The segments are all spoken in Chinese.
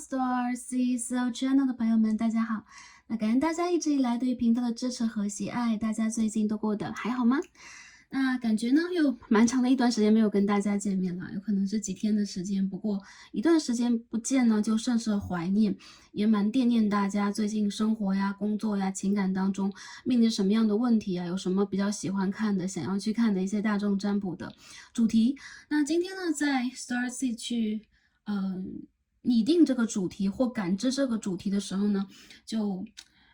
Star C So Channel 的朋友们，大家好。那感恩大家一直以来对于频道的支持和喜爱，大家最近都过得还好吗？那感觉呢，又蛮长的一段时间没有跟大家见面了，有可能是几天的时间，不过一段时间不见呢，就甚是怀念，也蛮惦念大家最近生活呀、工作呀、情感当中面临什么样的问题啊，有什么比较喜欢看的、想要去看的一些大众占卜的主题。那今天呢，在 Star C 去拟定这个主题或感知这个主题的时候呢，就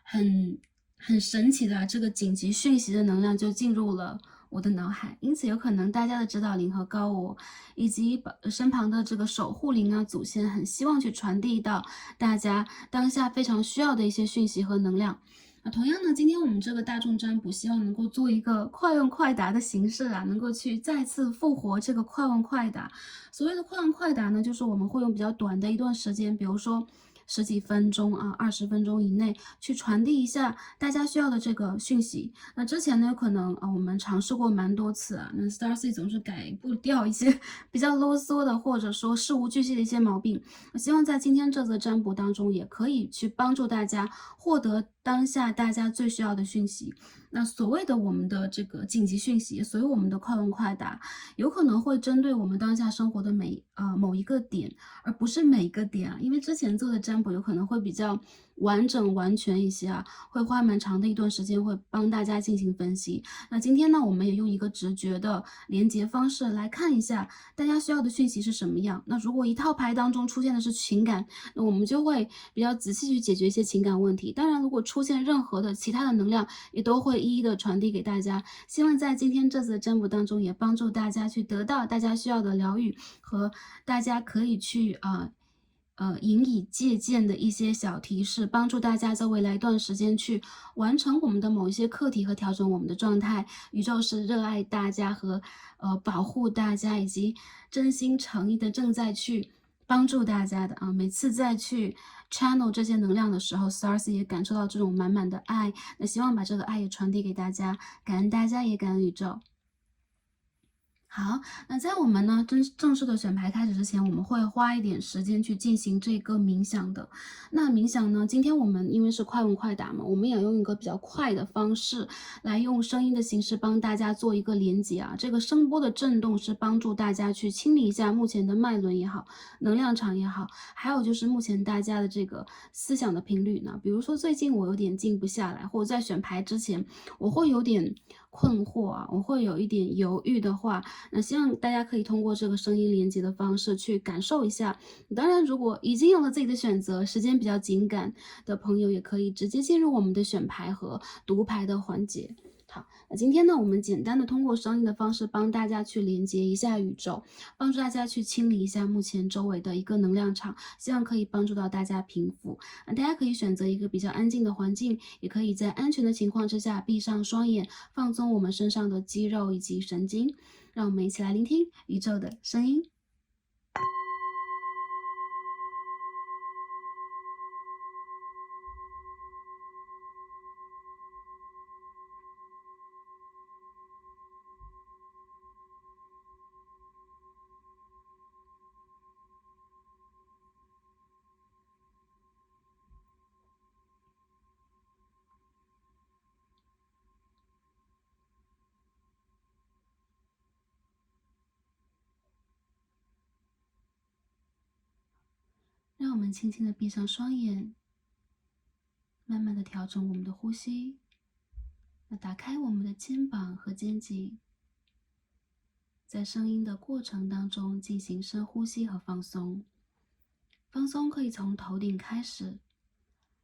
很很神奇的这个紧急讯息的能量就进入了我的脑海，因此有可能大家的指导灵和高我，以及身旁的这个守护灵啊、祖先，很希望去传递到大家当下非常需要的一些讯息和能量。同样呢，今天我们这个大众占卜希望能够做一个快问快答的形式啊，能够去再次复活这个快问快答。所谓的快问快答呢，就是我们会用比较短的一段时间，比如说十几分钟啊、20分钟以内，去传递一下大家需要的这个讯息。那之前呢，有可能我们尝试过蛮多次啊，那 Starcy 总是改不掉一些比较啰嗦的，或者说事无巨细的一些毛病。我希望在今天这则占卜当中，也可以去帮助大家获得当下大家最需要的讯息。那所谓的我们的这个紧急讯息，所以我们的快问快答，有可能会针对我们当下生活的某一个点，而不是每个点啊。因为之前做的占卜有可能会比较完整完全一些啊，会花蛮长的一段时间会帮大家进行分析。那今天呢，我们也用一个直觉的连接方式来看一下大家需要的讯息是什么样。那如果一套牌当中出现的是情感，那我们就会比较仔细去解决一些情感问题。当然，如果出现任何的其他的能量，也都会一一的传递给大家。希望在今天这次的占卜当中，也帮助大家去得到大家需要的疗愈，和大家可以去引以借鉴的一些小提示，帮助大家在未来一段时间去完成我们的某一些课题和调整我们的状态。宇宙是热爱大家和保护大家，以及真心诚意的正在去帮助大家的啊。每次再去 channel 这些能量的时候，Stars 也感受到这种满满的爱。那希望把这个爱也传递给大家，感恩大家，也感恩宇宙。好，那在我们呢正式的选牌开始之前，我们会花一点时间去进行这个冥想的。那冥想呢，今天我们因为是快问快答嘛，我们也用一个比较快的方式，来用声音的形式帮大家做一个连接啊。这个声波的震动是帮助大家去清理一下目前的脉轮也好，能量场也好，还有就是目前大家的这个思想的频率呢。比如说最近我有点静不下来，或者在选牌之前，我会有点困惑啊，我会有一点犹豫的话，那希望大家可以通过这个声音连接的方式去感受一下。当然，如果已经有了自己的选择，时间比较紧赶的朋友，也可以直接进入我们的选牌和读牌的环节。好，那今天呢，我们简单的通过声音的方式帮大家去连接一下宇宙，帮助大家去清理一下目前周围的一个能量场，希望可以帮助到大家平复。大家可以选择一个比较安静的环境，也可以在安全的情况之下闭上双眼，放松我们身上的肌肉以及神经。让我们一起来聆听宇宙的声音。让我们轻轻的闭上双眼，慢慢的调整我们的呼吸。那打开我们的肩膀和肩颈，在声音的过程当中进行深呼吸和放松。放松可以从头顶开始，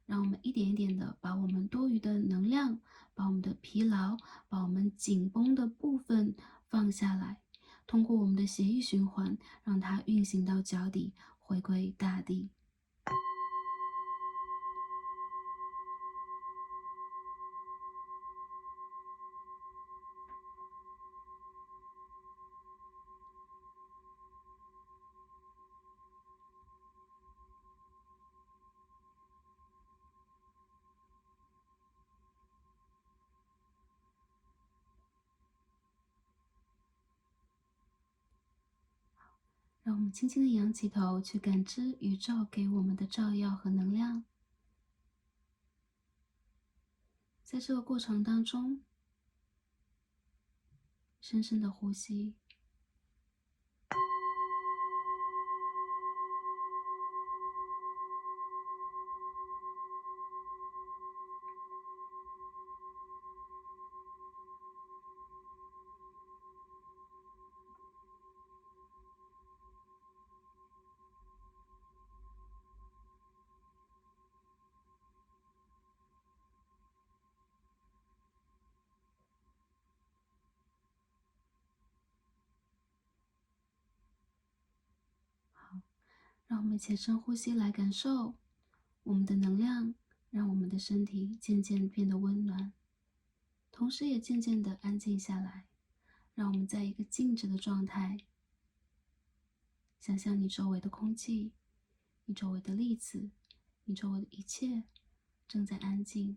让我们一点一点的把我们多余的能量，把我们的疲劳，把我们紧绷的部分放下来，通过我们的血液循环，让它运行到脚底，回归大地。让我们轻轻地仰起头，去感知宇宙给我们的照耀和能量。在这个过程当中，深深的呼吸。让我们一起深呼吸，来感受我们的能量，让我们的身体渐渐变得温暖，同时也渐渐的安静下来。让我们在一个静止的状态，想象你周围的空气，你周围的粒子，你周围的一切正在安静。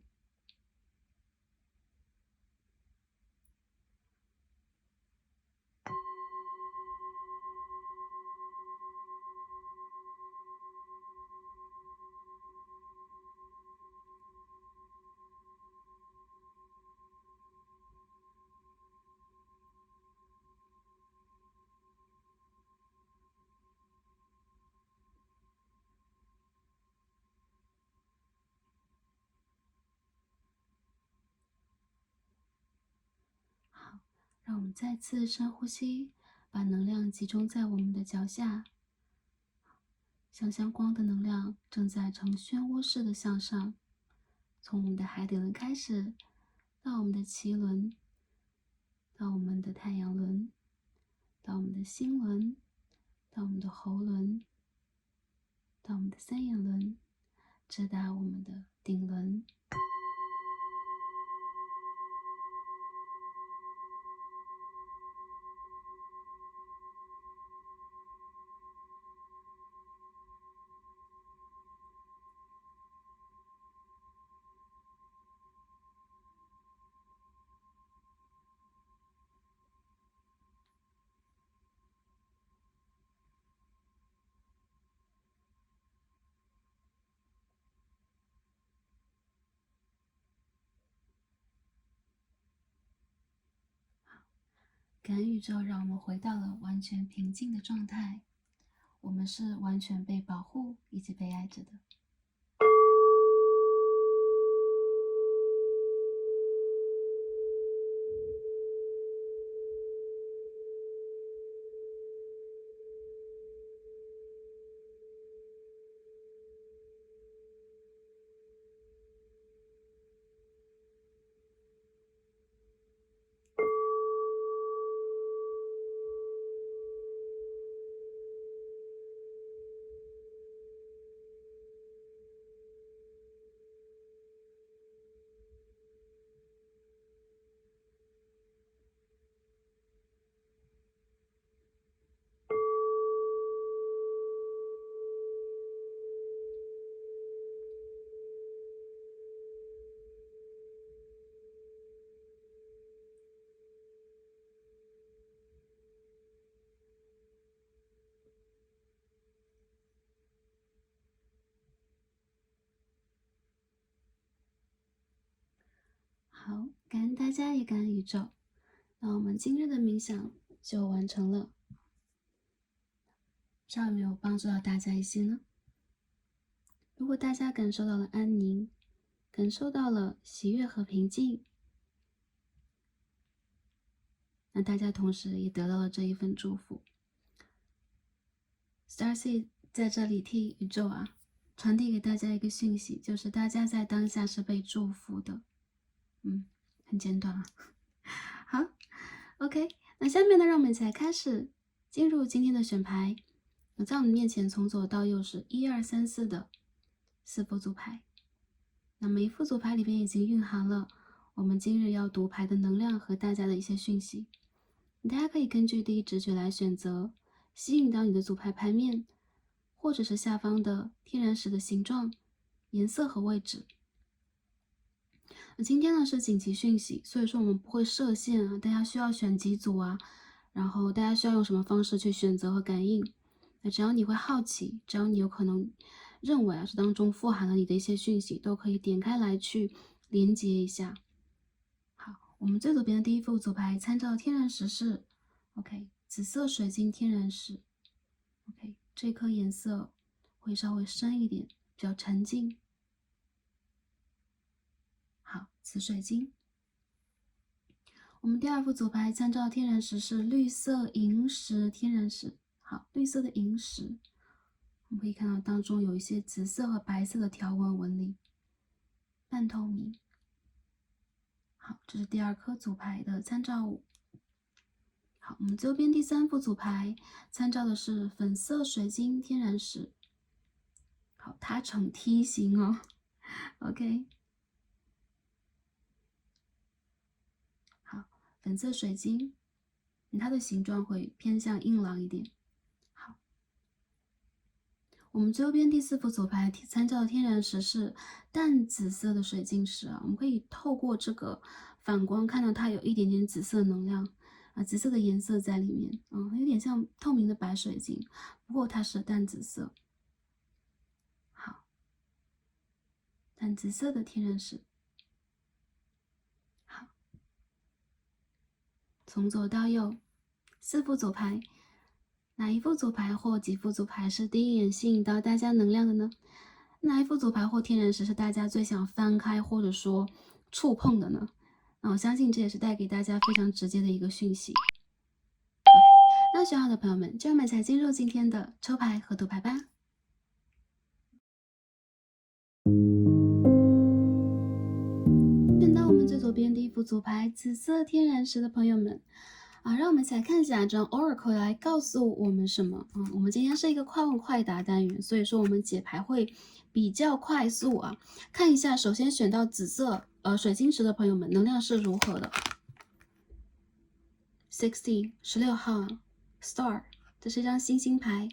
好，让我们再次深呼吸，把能量集中在我们的脚下。想象光的能量正在呈漩涡式的向上，从我们的海底轮开始，到我们的脐轮，到我们的太阳轮，到我们的心轮，到我们的喉轮，到我们的三眼轮，直达我们的顶轮。感恩宇宙让我们回到了完全平静的状态，我们是完全被保护以及被爱着的。好，感恩大家，也感恩宇宙。那我们今日的冥想就完成了，不知道有没有帮助到大家一些呢？如果大家感受到了安宁，感受到了喜悦和平静，那大家同时也得到了这一份祝福。Starseed 在这里替宇宙传递给大家一个讯息，就是大家在当下是被祝福的。很简短好 ，OK， 那下面呢，让我们一起来开始进入今天的选牌。在我们面前从左到右是1、2、3、4的4副组牌。那每一副组牌里边已经蕴含了我们今日要读牌的能量和大家的一些讯息。大家可以根据第一直觉来选择吸引到你的组牌牌面，或者是下方的天然石的形状、颜色和位置。今天呢是紧急讯息，所以说我们不会设限大家需要选几组然后大家需要用什么方式去选择和感应。那只要你会好奇，只要你有可能认为这当中富含了你的一些讯息，都可以点开来去连接一下。好，我们最左边的第一副组牌参照天然石是 OK 紫色水晶天然石 OK 这颗颜色会稍微深一点，比较沉静。好，紫水晶。我们第二副组牌参照天然石是绿色萤石天然石。好，绿色的萤石，我们可以看到当中有一些紫色和白色的条纹纹理，半透明。好，这是第二颗组牌的参照物。好，我们右边第三副组牌参照的是粉色水晶天然石。好，它呈梯形哦。OK。好，粉色水晶，它的形状会偏向硬朗一点。好，我们右边第四副左牌参照的天然石是淡紫色的水晶石啊，我们可以透过这个反光看到它有一点点紫色能量啊，紫色的颜色在里面，有点像透明的白水晶，不过它是淡紫色。好，淡紫色的天然石。好，从左到右，4副左牌，哪一副左牌或几副左牌是第一眼吸引到大家能量的呢？哪一副左牌或天然石是大家最想翻开或者说触碰的呢？那我相信这也是带给大家非常直接的一个讯息。那选好的朋友们，就让我们一起来进入今天的抽牌和读牌吧。选到我们最左边第一副左牌紫色天然石的朋友们。让我们一起来看一下这张 Oracle 来告诉我们什么我们今天是一个快问快答单元，所以说我们解牌会比较快速啊。看一下，首先选到紫色水晶石的朋友们，能量是如何的？16号Star， 这是一张星星牌。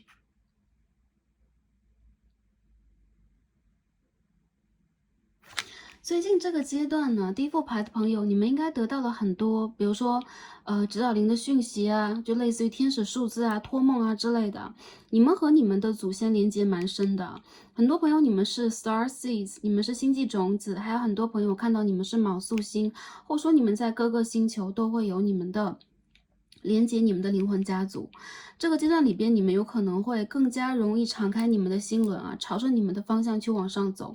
最近这个阶段呢，第一副牌的朋友，你们应该得到了很多，比如说，指导灵的讯息啊，就类似于天使数字啊、托梦啊之类的。你们和你们的祖先连接蛮深的。很多朋友你们是 Star Seeds， 你们是星际种子，还有很多朋友看到你们是昴宿星，或者说你们在各个星球都会有你们的连接你们的灵魂家族。这个阶段里边，你们有可能会更加容易敞开你们的心轮啊，朝着你们的方向去往上走。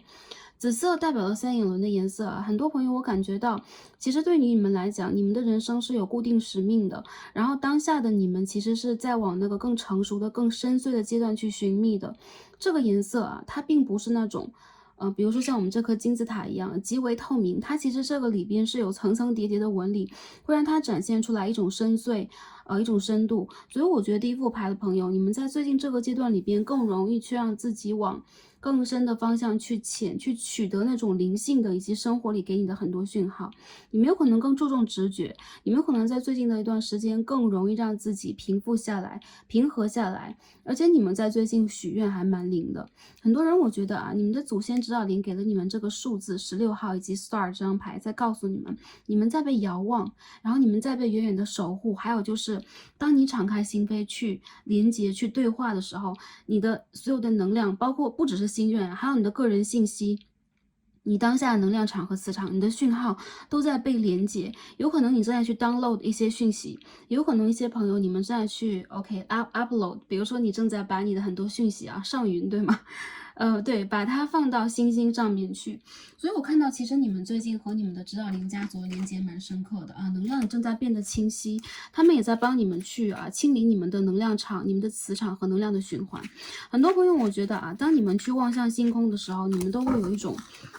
紫色代表了三眼轮的颜色啊，很多朋友我感觉到，其实对于你们来讲，你们的人生是有固定使命的，然后当下的你们其实是在往那个更成熟的、更深邃的阶段去寻觅的。这个颜色啊，它并不是那种比如说像我们这颗金字塔一样极为透明，它其实这个里边是有层层叠叠的纹理，会让它展现出来一种深邃，一种深度。所以我觉得第一副牌的朋友，你们在最近这个阶段里边更容易去让自己往更深的方向去去取得那种灵性的以及生活里给你的很多讯号。你们有可能更注重直觉，你们有可能在最近的一段时间更容易让自己平复下来、平和下来，而且你们在最近许愿还蛮灵的。很多人我觉得你们的祖先指导灵给了你们这个数字16号以及 Star 这张牌，在告诉你们，你们在被遥望，然后你们在被远远的守护。还有就是，当你敞开心扉去连接、去对话的时候，你的所有的能量，包括不只是心愿，还有你的个人信息。你当下的能量场和磁场，你的讯号都在被连接，有可能你正在去 download 一些讯息，有可能一些朋友你们正在去 upload， 比如说你正在把你的很多讯息上云，对吗？对，把它放到星星上面去。所以我看到其实你们最近和你们的指导灵家族连接蛮深刻的能量正在变得清晰，他们也在帮你们去清理你们的能量场、你们的磁场和能量的循环。很多朋友我觉得当你们去望向星空的时候，你们都会有一种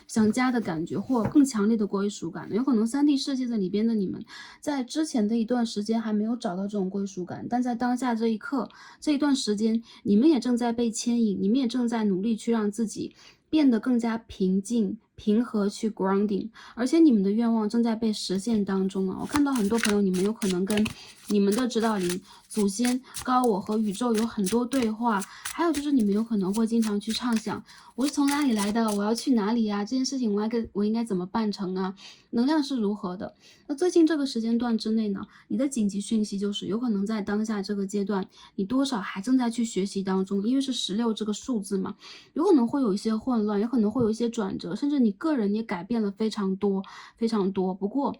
想家的感觉，或更强烈的归属感。有可能3D 世界的里边的你们，在之前的一段时间还没有找到这种归属感，但在当下这一刻、这一段时间，你们也正在被牵引，你们也正在努力去让自己变得更加平静、平和去 grounding， 而且你们的愿望正在被实现当中啊！我看到很多朋友，你们有可能跟你们的指导灵、祖先、高我和宇宙有很多对话，还有就是你们有可能会经常去畅想，我是从哪里来的，我要去哪里呀？这件事情我应该怎么办成啊？能量是如何的？那最近这个时间段之内呢，你的紧急讯息就是有可能在当下这个阶段，你多少还正在去学习当中，因为是16这个数字嘛，有可能会有一些混乱，有可能会有一些转折，甚至你个人也改变了非常多非常多。不过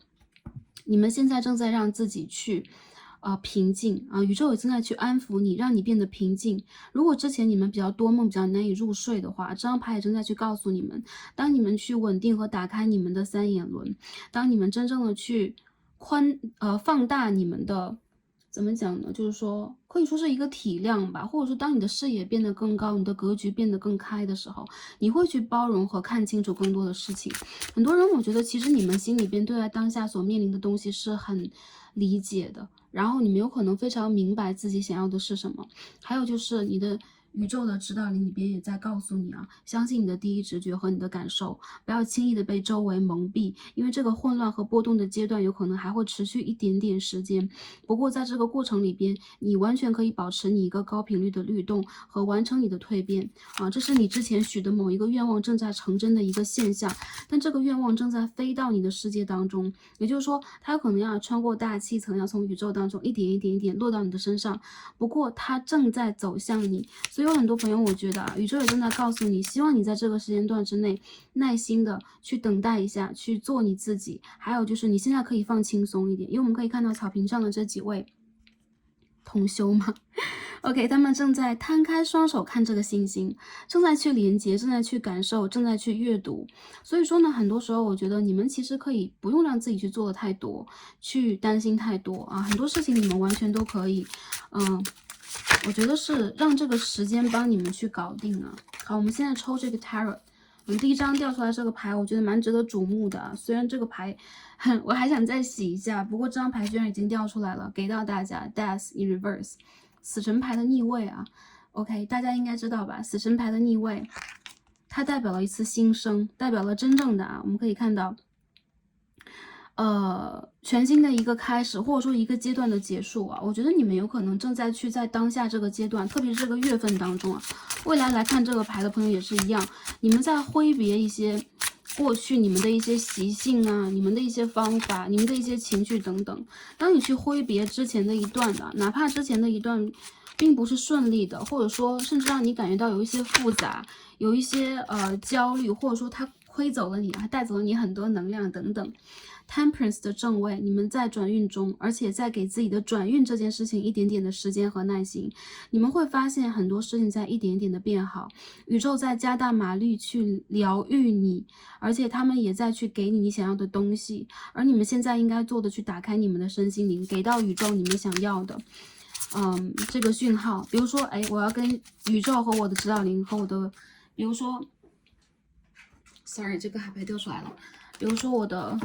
你们现在正在让自己去平静啊，宇宙也正在去安抚你，让你变得平静。如果之前你们比较多梦，比较难以入睡的话，这张牌也正在去告诉你们，当你们去稳定和打开你们的3眼轮，当你们真正的去放大你们的，怎么讲呢？就是说，可以说是一个体量吧，或者说当你的视野变得更高，你的格局变得更开的时候，你会去包容和看清楚更多的事情。很多人我觉得其实你们心里边对待当下所面临的东西是很理解的，然后你们有可能非常明白自己想要的是什么。还有就是你的宇宙的指导灵里边也在告诉你啊，相信你的第一直觉和你的感受，不要轻易的被周围蒙蔽，因为这个混乱和波动的阶段有可能还会持续一点点时间。不过在这个过程里边，你完全可以保持你一个高频率的律动和完成你的蜕变啊，这是你之前许的某一个愿望正在成真的一个现象，但这个愿望正在飞到你的世界当中，也就是说，它有可能要穿过大气层，要从宇宙当中一点一点一点落到你的身上。不过它正在走向你，所以有很多朋友，我觉得啊，宇宙也正在告诉你，希望你在这个时间段之内，耐心的去等待一下，去做你自己。还有就是你现在可以放轻松一点，因为我们可以看到草坪上的这几位同修嘛。OK， 他们正在摊开双手看这个星星，正在去连接，正在去感受，正在去阅读。所以说呢，很多时候我觉得你们其实可以不用让自己去做的太多，去担心太多啊，很多事情你们完全都可以，我觉得是让这个时间帮你们去搞定啊。好，我们现在抽这个 tarot， 我们第一张掉出来这个牌，我觉得蛮值得瞩目的啊。虽然这个牌，我还想再洗一下，不过这张牌居然已经掉出来了，给到大家 Death in Reverse。死神牌的逆位啊 ，OK， 大家应该知道吧？死神牌的逆位，它代表了一次新生，代表了真正的啊，我们可以看到，全新的一个开始，或者说一个阶段的结束啊。我觉得你们有可能正在去在当下这个阶段，特别是这个月份当中啊，未来来看这个牌的朋友也是一样，你们在挥别一些过去你们的一些习性啊，你们的一些方法，你们的一些情绪等等。当你去挥别之前的一段的，哪怕之前的一段并不是顺利的，或者说甚至让你感觉到有一些复杂，有一些焦虑，或者说它亏走了你，还带走了你很多能量等等。Temperance 的正位，你们在转运中，而且在给自己的转运这件事情一点点的时间和耐心，你们会发现很多事情在一点点的变好，宇宙在加大马力去疗愈你，而且他们也在去给你想要的东西，而你们现在应该做的去打开你们的身心灵，给到宇宙你们想要的。这个讯号，比如说，哎，我要跟宇宙和我的指导灵和我的，比如说 ，sorry， 这个海牌掉出来了，比如说我的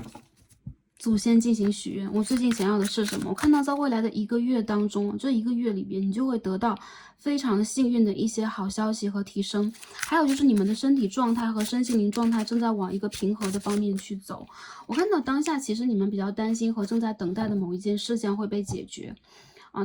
祖先进行许愿，我最近想要的是什么？我看到在未来的1个月当中，这1个月里边，你就会得到非常幸运的一些好消息和提升。还有就是你们的身体状态和身心灵状态正在往一个平和的方面去走。我看到当下其实你们比较担心和正在等待的某一件事情会被解决。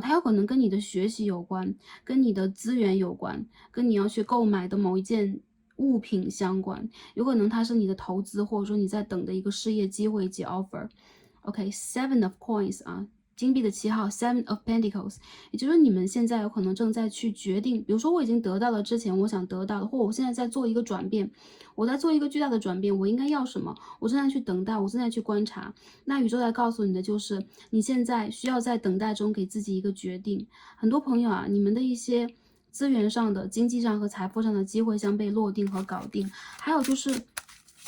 它有可能跟你的学习有关，跟你的资源有关，跟你要去购买的某一件物品相关，有可能它是你的投资，或者说你在等的一个事业机会及 offer。OK，Seven of Coins 啊，金币的7号 ，Seven of Pentacles， 也就是你们现在有可能正在去决定，比如说我已经得到了之前我想得到的，或我现在在做一个转变，我在做一个巨大的转变，我应该要什么？我正在去等待，我正在去观察。那宇宙在告诉你的就是，你现在需要在等待中给自己一个决定。很多朋友啊，你们的一些资源上的、经济上和财富上的机会将被落定和搞定，还有就是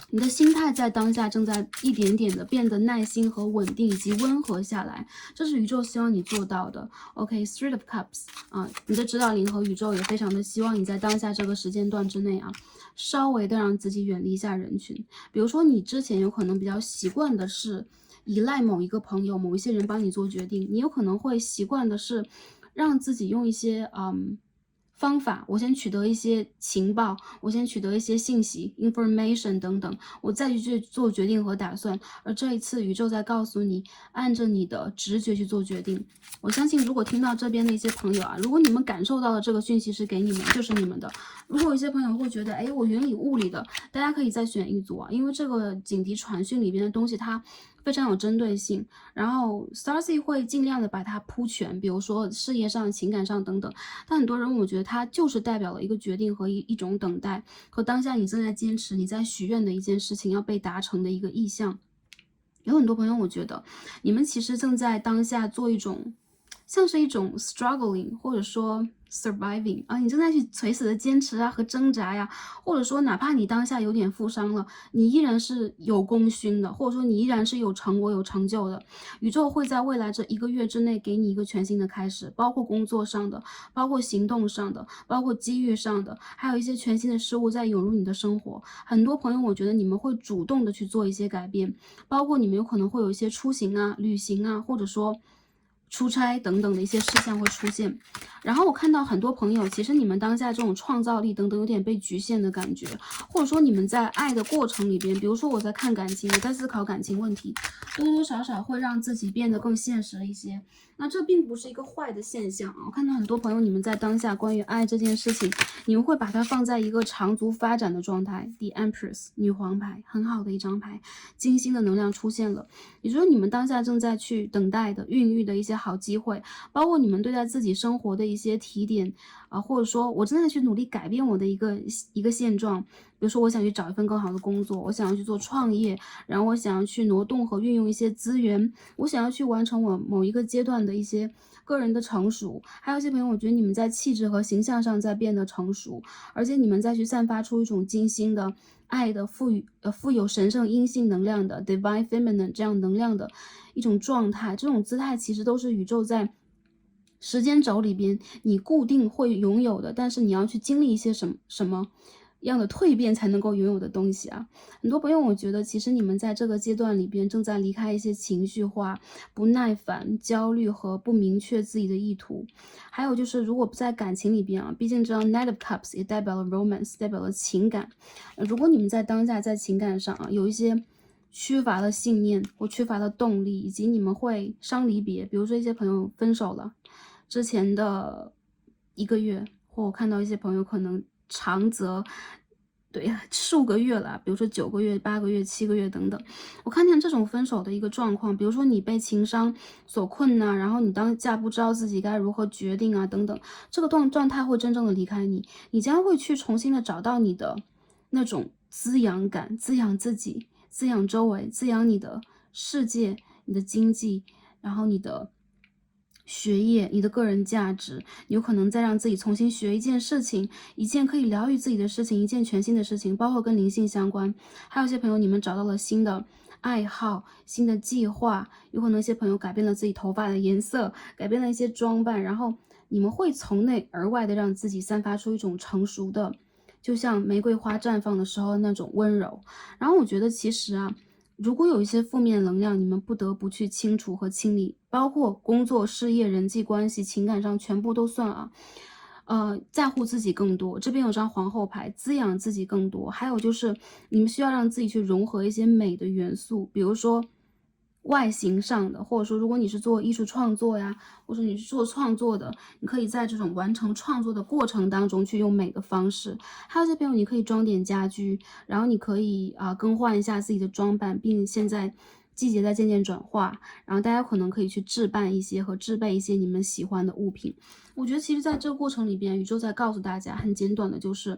你的心态在当下正在一点点的变得耐心和稳定以及温和下来，这是宇宙希望你做到的。OK，Three of Cups 啊，你的指导灵和宇宙也非常的希望你在当下这个时间段之内啊，稍微的让自己远离一下人群。比如说你之前有可能比较习惯的是依赖某一个朋友、某一些人帮你做决定，你有可能会习惯的是让自己用一些方法，我先取得一些情报，我先取得一些信息 information 等等，我再去做决定和打算。而这一次宇宙在告诉你，按着你的直觉去做决定。我相信如果听到这边的一些朋友啊，如果你们感受到的这个讯息是给你们，就是你们的。如果有些朋友会觉得，哎，我云里雾里的，大家可以再选一组啊，因为这个警笛传讯里边的东西它非常有针对性，然后 Starcy 会尽量的把它铺全，比如说事业上、情感上等等。但很多人我觉得它就是代表了一个决定和一种等待，和当下你正在坚持、你在许愿的一件事情要被达成的一个意向。有很多朋友，我觉得你们其实正在当下做一种，像是一种 struggling，或者说 surviving 啊，你正在去垂死的坚持啊和挣扎呀，或者说哪怕你当下有点负伤了，你依然是有功勋的，或者说你依然是有成果、有成就的。宇宙会在未来这1个月之内给你一个全新的开始，包括工作上的，包括行动上的，包括机遇上的，还有一些全新的事物在涌入你的生活。很多朋友，我觉得你们会主动的去做一些改变，包括你们有可能会有一些出行啊、旅行啊，或者说出差等等的一些事项会出现。然后我看到很多朋友，其实你们当下这种创造力等等有点被局限的感觉，或者说你们在爱的过程里边，比如说我在看感情，我在思考感情问题，多多少少会让自己变得更现实一些。那这并不是一个坏的现象啊！我看到很多朋友，你们在当下关于爱这件事情，你们会把它放在一个长足发展的状态。The Empress 女皇牌，很好的一张牌，金星的能量出现了，也就是你们当下正在去等待的、孕育的一些好机会，包括你们对待自己生活的一些提点啊，或者说我正在去努力改变我的一个现状。比如说，我想去找一份更好的工作，我想要去做创业，然后我想要去挪动和运用一些资源，我想要去完成我某一个阶段的一些个人的成熟。还有一些朋友，我觉得你们在气质和形象上在变得成熟，而且你们再去散发出一种金星的爱的富有神圣阴性能量的 divine feminine 这样能量的一种状态，这种姿态其实都是宇宙在时间轴里边你固定会拥有的，但是你要去经历一些什么样的蜕变才能够拥有的东西啊。很多朋友，我觉得其实你们在这个阶段里边正在离开一些情绪化、不耐烦、焦虑和不明确自己的意图。还有就是，如果不在感情里边啊，毕竟这张 Knight of Cups 也代表了 romance，代表了情感。如果你们在当下在情感上啊有一些缺乏了信念或缺乏了动力，以及你们会伤离别，比如说一些朋友分手了，之前的1个月，或我看到一些朋友可能长则对数个月了，比如说9个月、8个月、7个月等等。我看见这种分手的一个状况，比如说你被情伤所困呐，然后你当下不知道自己该如何决定啊等等，这个状态会真正的离开你，你将会去重新的找到你的那种滋养感，滋养自己，滋养周围，滋养你的世界、你的经济，然后你的学业，你的个人价值，你有可能再让自己重新学一件事情，一件可以疗愈自己的事情，一件全新的事情，包括跟灵性相关。还有一些朋友，你们找到了新的爱好、新的计划，有可能一些朋友改变了自己头发的颜色，改变了一些装扮，然后你们会从内而外的让自己散发出一种成熟的，就像玫瑰花绽放的时候那种温柔。然后我觉得其实啊，如果有一些负面能量，你们不得不去清除和清理，包括工作、事业、人际关系、情感上全部都算啊。在乎自己更多，这边有张皇后牌，滋养自己更多。还有就是你们需要让自己去融合一些美的元素，比如说外形上的，或者说如果你是做艺术创作呀，或者你是做创作的，你可以在这种完成创作的过程当中去用美的方式。还有些朋友，你可以装点家居，然后你可以更换一下自己的装扮，并现在季节在渐渐转化，然后大家可能可以去置办一些和置备一些你们喜欢的物品。我觉得其实在这个过程里边，宇宙在告诉大家很简短的就是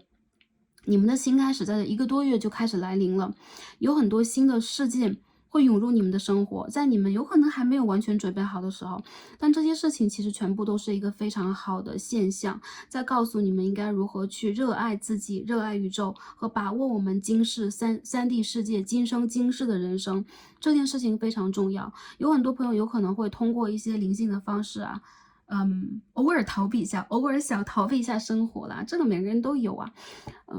你们的新开始在这1个多月就开始来临了，有很多新的事件会涌入你们的生活，在你们有可能还没有完全准备好的时候，但这些事情其实全部都是一个非常好的现象，在告诉你们应该如何去热爱自己、热爱宇宙和把握我们今世3D 世界今生今世的人生。这件事情非常重要，有很多朋友有可能会通过一些灵性的方式啊，偶尔逃避一下，偶尔想逃避一下生活啦，这个每个人都有啊。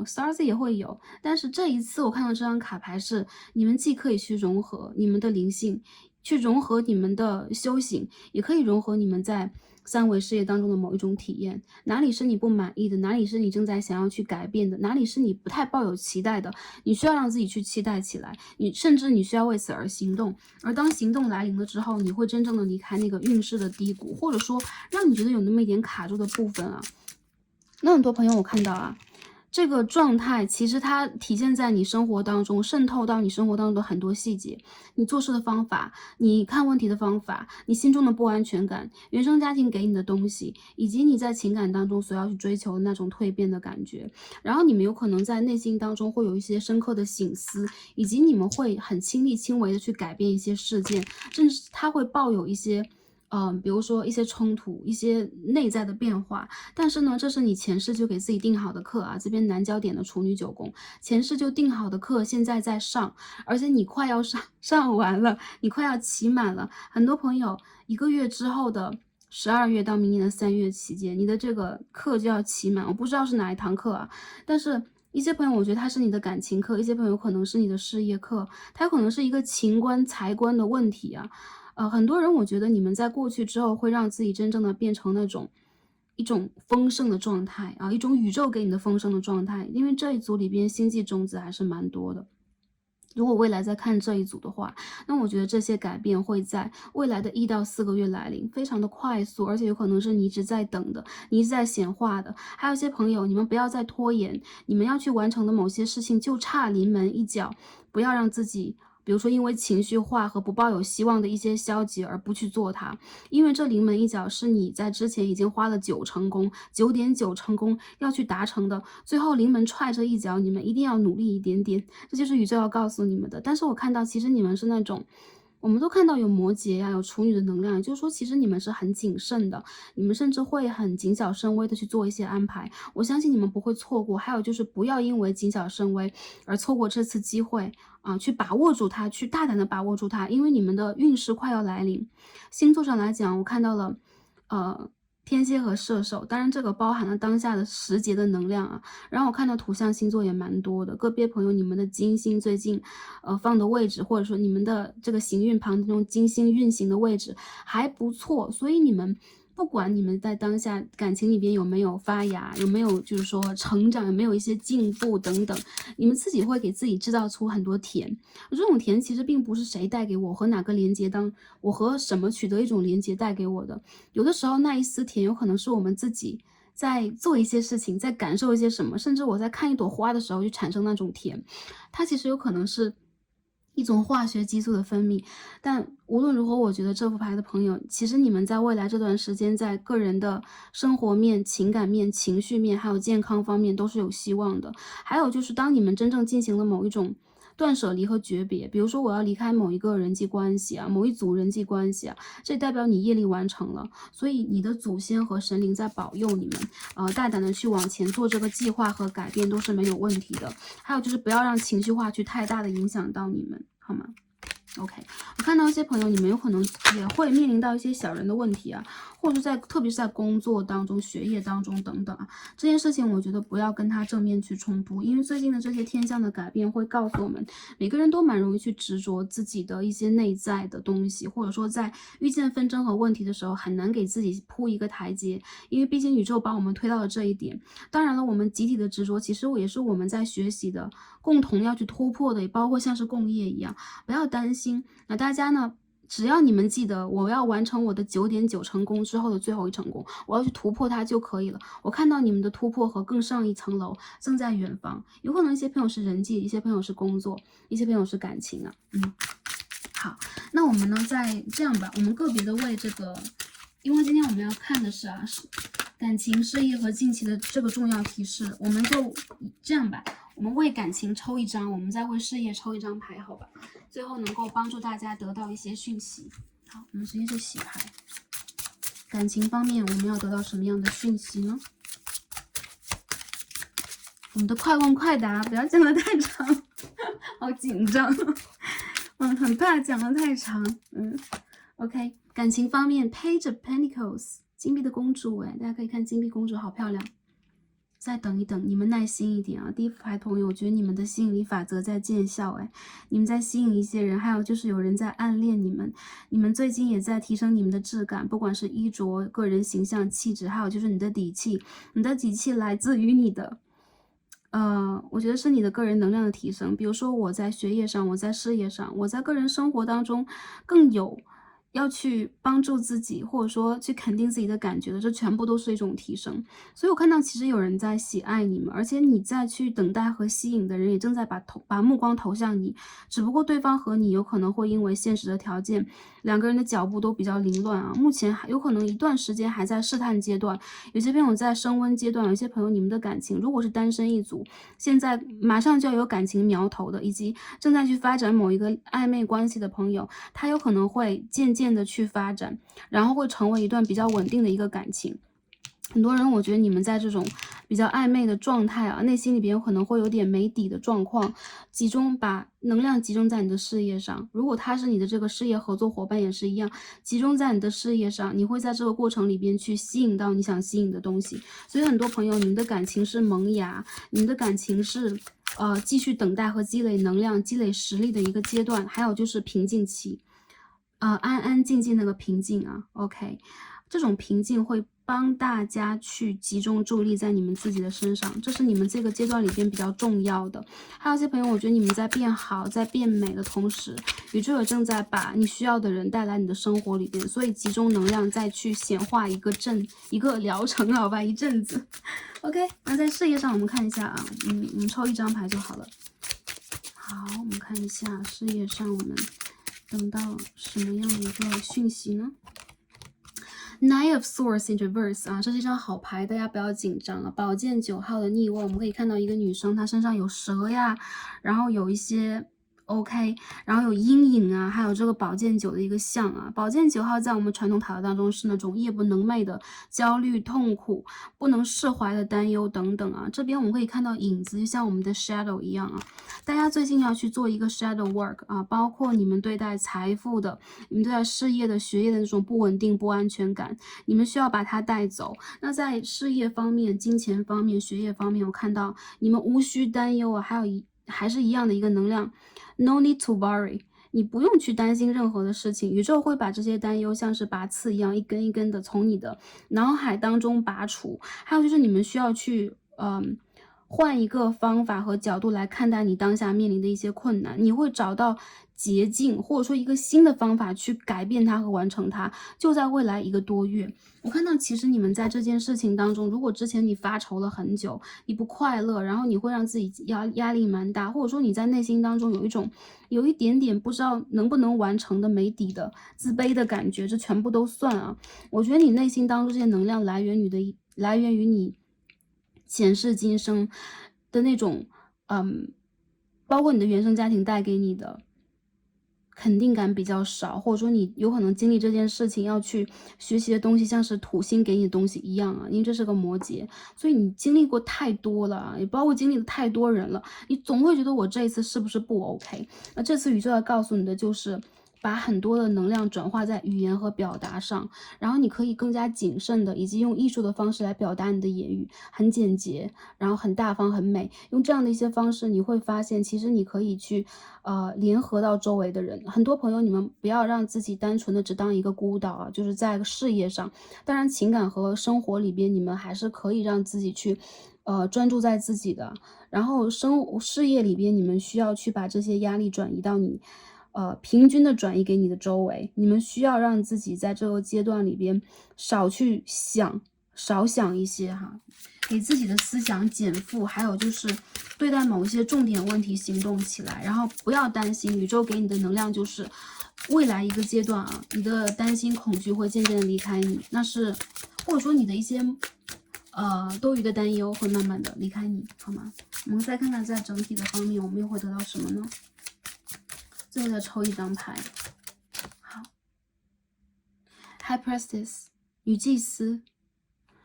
Stars 也会有，但是这一次我看到这张卡牌是，你们既可以去融合你们的灵性，去融合你们的修行，也可以融合你们在三维事业当中的某一种体验，哪里是你不满意的，哪里是你正在想要去改变的，哪里是你不太抱有期待的，你需要让自己去期待起来，甚至你需要为此而行动。而当行动来临了之后，你会真正的离开那个运势的低谷，或者说让你觉得有那么一点卡住的部分啊。那很多朋友我看到啊，这个状态其实它体现在你生活当中，渗透到你生活当中的很多细节，你做事的方法，你看问题的方法，你心中的不安全感，原生家庭给你的东西，以及你在情感当中所要去追求的那种蜕变的感觉。然后你们有可能在内心当中会有一些深刻的省思，以及你们会很亲力亲为的去改变一些事件，甚至它会抱有一些比如说一些冲突，一些内在的变化，但是呢，这是你前世就给自己定好的课啊。这边南焦点的处女九宫，前世就定好的课，现在在上，而且你快要上完了，你快要期满了。很多朋友1个月之后的12月到明年的3月期间，你的这个课就要期满。我不知道是哪一堂课啊，但是一些朋友我觉得它是你的感情课，一些朋友可能是你的事业课，它有可能是一个情关财关的问题啊。很多人我觉得你们在过去之后会让自己真正的变成那种一种丰盛的状态啊，一种宇宙给你的丰盛的状态，因为这一组里边星际种子还是蛮多的。如果未来再看这一组的话，那我觉得这些改变会在未来的1到4个月来临，非常的快速，而且有可能是你一直在等的，你一直在显化的。还有一些朋友，你们不要再拖延，你们要去完成的某些事情就差临门一脚，不要让自己比如说因为情绪化和不抱有希望的一些消极而不去做它，因为这临门一脚是你在之前已经花了9成功，9.9成功要去达成的，最后临门踹这一脚，你们一定要努力一点点，这就是宇宙要告诉你们的。但是我看到其实你们是那种我们都看到有摩羯呀，有处女的能量，也就是说其实你们是很谨慎的，你们甚至会很谨小慎微的去做一些安排，我相信你们不会错过。还有就是不要因为谨小慎微而错过这次机会啊，去把握住它，去大胆的把握住它，因为你们的运势快要来临。星座上来讲，我看到了天蝎和射手，当然这个包含了当下的时节的能量啊。然后我看到土象星座也蛮多的，个别朋友你们的金星最近放的位置，或者说你们的这个行运旁这种金星运行的位置还不错，所以你们不管你们在当下感情里边有没有发芽，有没有就是说成长，有没有一些进步等等，你们自己会给自己制造出很多甜。这种甜其实并不是谁带给我和哪个连接，当我和什么取得一种连接带给我的，有的时候那一丝甜有可能是我们自己在做一些事情，在感受一些什么，甚至我在看一朵花的时候就产生那种甜，它其实有可能是一种化学激素的分泌。但无论如何，我觉得这副牌的朋友，其实你们在未来这段时间，在个人的生活面、情感面、情绪面，还有健康方面都是有希望的。还有就是当你们真正进行了某一种断舍离和诀别，比如说我要离开某一个人际关系啊，某一组人际关系啊，这代表你业力完成了，所以你的祖先和神灵在保佑你们，大胆的去往前做这个计划和改变都是没有问题的。还有就是不要让情绪化去太大的影响到你们，好吗？OK，我看到一些朋友，你们有可能也会面临到一些小人的问题啊，或者是特别是在工作当中、学业当中等等啊，这件事情我觉得不要跟他正面去冲突，因为最近的这些天象的改变会告诉我们，每个人都蛮容易去执着自己的一些内在的东西，或者说在遇见纷争和问题的时候，很难给自己铺一个台阶，因为毕竟宇宙把我们推到了这一点。当然了，我们集体的执着，其实也是我们在学习的，共同要去突破的，也包括像是共业一样。不要担心，那大家呢，只要你们记得我要完成我的9.9成功之后的最后一成功，我要去突破它就可以了。我看到你们的突破和更上一层楼正在远方，有可能一些朋友是人际，一些朋友是工作，一些朋友是感情啊。好，那我们呢再这样吧，我们个别的为这个，因为今天我们要看的是感情、事业和近期的这个重要提示，我们就这样吧。我们为感情抽一张，我们再为事业抽一张牌，好吧？最后能够帮助大家得到一些讯息。好，我们直接是洗牌。感情方面，我们要得到什么样的讯息呢？我们的快问快答，不要讲得太长，好紧张。很怕讲得太长。OK， 感情方面 ，Page of Pentacles， 金币的公主，大家可以看金币公主好漂亮。再等一等，你们耐心一点啊！第一副牌朋友，我觉得你们的吸引力法则在见效，哎，你们在吸引一些人，还有就是有人在暗恋你们，你们最近也在提升你们的质感，不管是衣着、个人形象、气质，还有就是你的底气，你的底气来自于你的。我觉得是你的个人能量的提升，比如说我在学业上，我在事业上，我在个人生活当中更有要去帮助自己，或者说去肯定自己的感觉的，这全部都是一种提升。所以我看到其实有人在喜爱你们，而且你在去等待和吸引的人也正在把目光投向你，只不过对方和你有可能会因为现实的条件，两个人的脚步都比较凌乱啊，目前还有可能一段时间还在试探阶段，有些朋友在升温阶段，有些朋友你们的感情如果是单身一族，现在马上就要有感情苗头的，以及正在去发展某一个暧昧关系的朋友，他有可能会渐渐的去发展，然后会成为一段比较稳定的一个感情。很多人我觉得你们在这种比较暧昧的状态啊，内心里边有可能会有点没底的状况，把能量集中在你的事业上。如果他是你的这个事业合作伙伴也是一样，集中在你的事业上，你会在这个过程里边去吸引到你想吸引的东西。所以很多朋友，你们的感情是萌芽，你们的感情是继续等待和积累能量、积累实力的一个阶段，还有就是平静期。安安静静那个平静啊 ，OK， 这种平静会帮大家去集中注意力在你们自己的身上，这是你们这个阶段里边比较重要的。还有一些朋友，我觉得你们在变好、在变美的同时，宇宙也正在把你需要的人带来你的生活里边，所以集中能量再去显化一个疗程，好吧，一阵子。OK， 那在事业上我们看一下啊，我们抽一张牌就好了。好，我们看一下事业上我们等到什么样的一个讯息呢？ Nine of Swords in reverse 啊，这是一张好牌，大家不要紧张啊。宝剑9号的逆位，我们可以看到一个女生，她身上有蛇呀，然后有一些 OK， 然后有阴影啊，还有这个宝剑9的一个象啊。宝剑9号在我们传统塔罗当中是那种夜不能寐的焦虑、痛苦、不能释怀的担忧等等啊。这边我们可以看到影子，就像我们的 shadow 一样啊。大家最近要去做一个 shadow work 啊，包括你们对待财富的、你们对待事业的、学业的那种不稳定、不安全感，你们需要把它带走。那在事业方面、金钱方面、学业方面，我看到你们无需担忧啊，还是一样的一个能量 ，no need to worry。你不用去担心任何的事情，宇宙会把这些担忧像是拔刺一样，一根一根的从你的脑海当中拔除。还有就是你们需要去，换一个方法和角度来看待你当下面临的一些困难，你会找到捷径，或者说一个新的方法去改变它和完成它，就在未来1个多月。我看到其实你们在这件事情当中，如果之前你发愁了很久，你不快乐，然后你会让自己压力蛮大，或者说你在内心当中有一点点不知道能不能完成的没底的自卑的感觉，这全部都算啊。我觉得你内心当中这些能量来源于你前世今生的那种，包括你的原生家庭带给你的肯定感比较少，或者说你有可能经历这件事情要去学习的东西像是土星给你的东西一样啊，因为这是个摩羯，所以你经历过太多了，也包括经历了太多人了，你总会觉得我这一次是不是不 OK？ 那这次宇宙要告诉你的就是把很多的能量转化在语言和表达上，然后你可以更加谨慎的，以及用艺术的方式来表达你的言语，很简洁，然后很大方、很美。用这样的一些方式，你会发现，其实你可以去联合到周围的人。很多朋友，你们不要让自己单纯的只当一个孤岛啊，就是在事业上，当然情感和生活里边，你们还是可以让自己去专注在自己的。然后事业里边，你们需要去把这些压力转移到你。平均的转移给你的周围，你们需要让自己在这个阶段里边少去想，少想一些哈，给自己的思想减负，还有就是对待某一些重点问题行动起来，然后不要担心，宇宙给你的能量就是未来1个阶段啊，你的担心恐惧会渐渐的离开你，那是或者说你的一些多余的担忧会慢慢的离开你，好吗？我们再看看在整体的方面，我们又会得到什么呢？最后再抽一张牌，好 ，High Priestess 女祭司，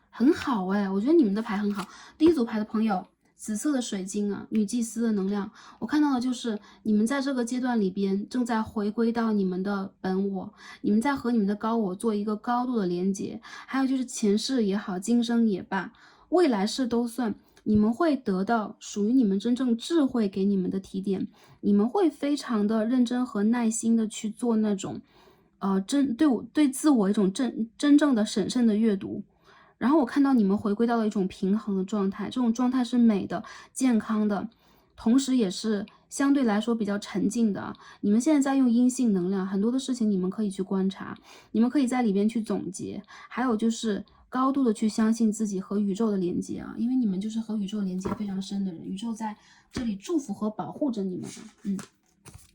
很好哎，我觉得你们的牌很好。第一组牌的朋友，紫色的水晶啊，女祭司的能量，我看到的就是你们在这个阶段里边正在回归到你们的本我，你们在和你们的高我做一个高度的连接，还有就是前世也好，今生也罢。未来事都算，你们会得到属于你们真正智慧给你们的提点，你们会非常的认真和耐心的去做那种，对自我一种真正的审慎的阅读。然后我看到你们回归到了一种平衡的状态，这种状态是美的、健康的，同时也是相对来说比较沉静的。你们现在在用阴性能量，很多的事情你们可以去观察，你们可以在里边去总结，还有就是高度的去相信自己和宇宙的连接啊，因为你们就是和宇宙连接非常深的人，宇宙在这里祝福和保护着你们啊。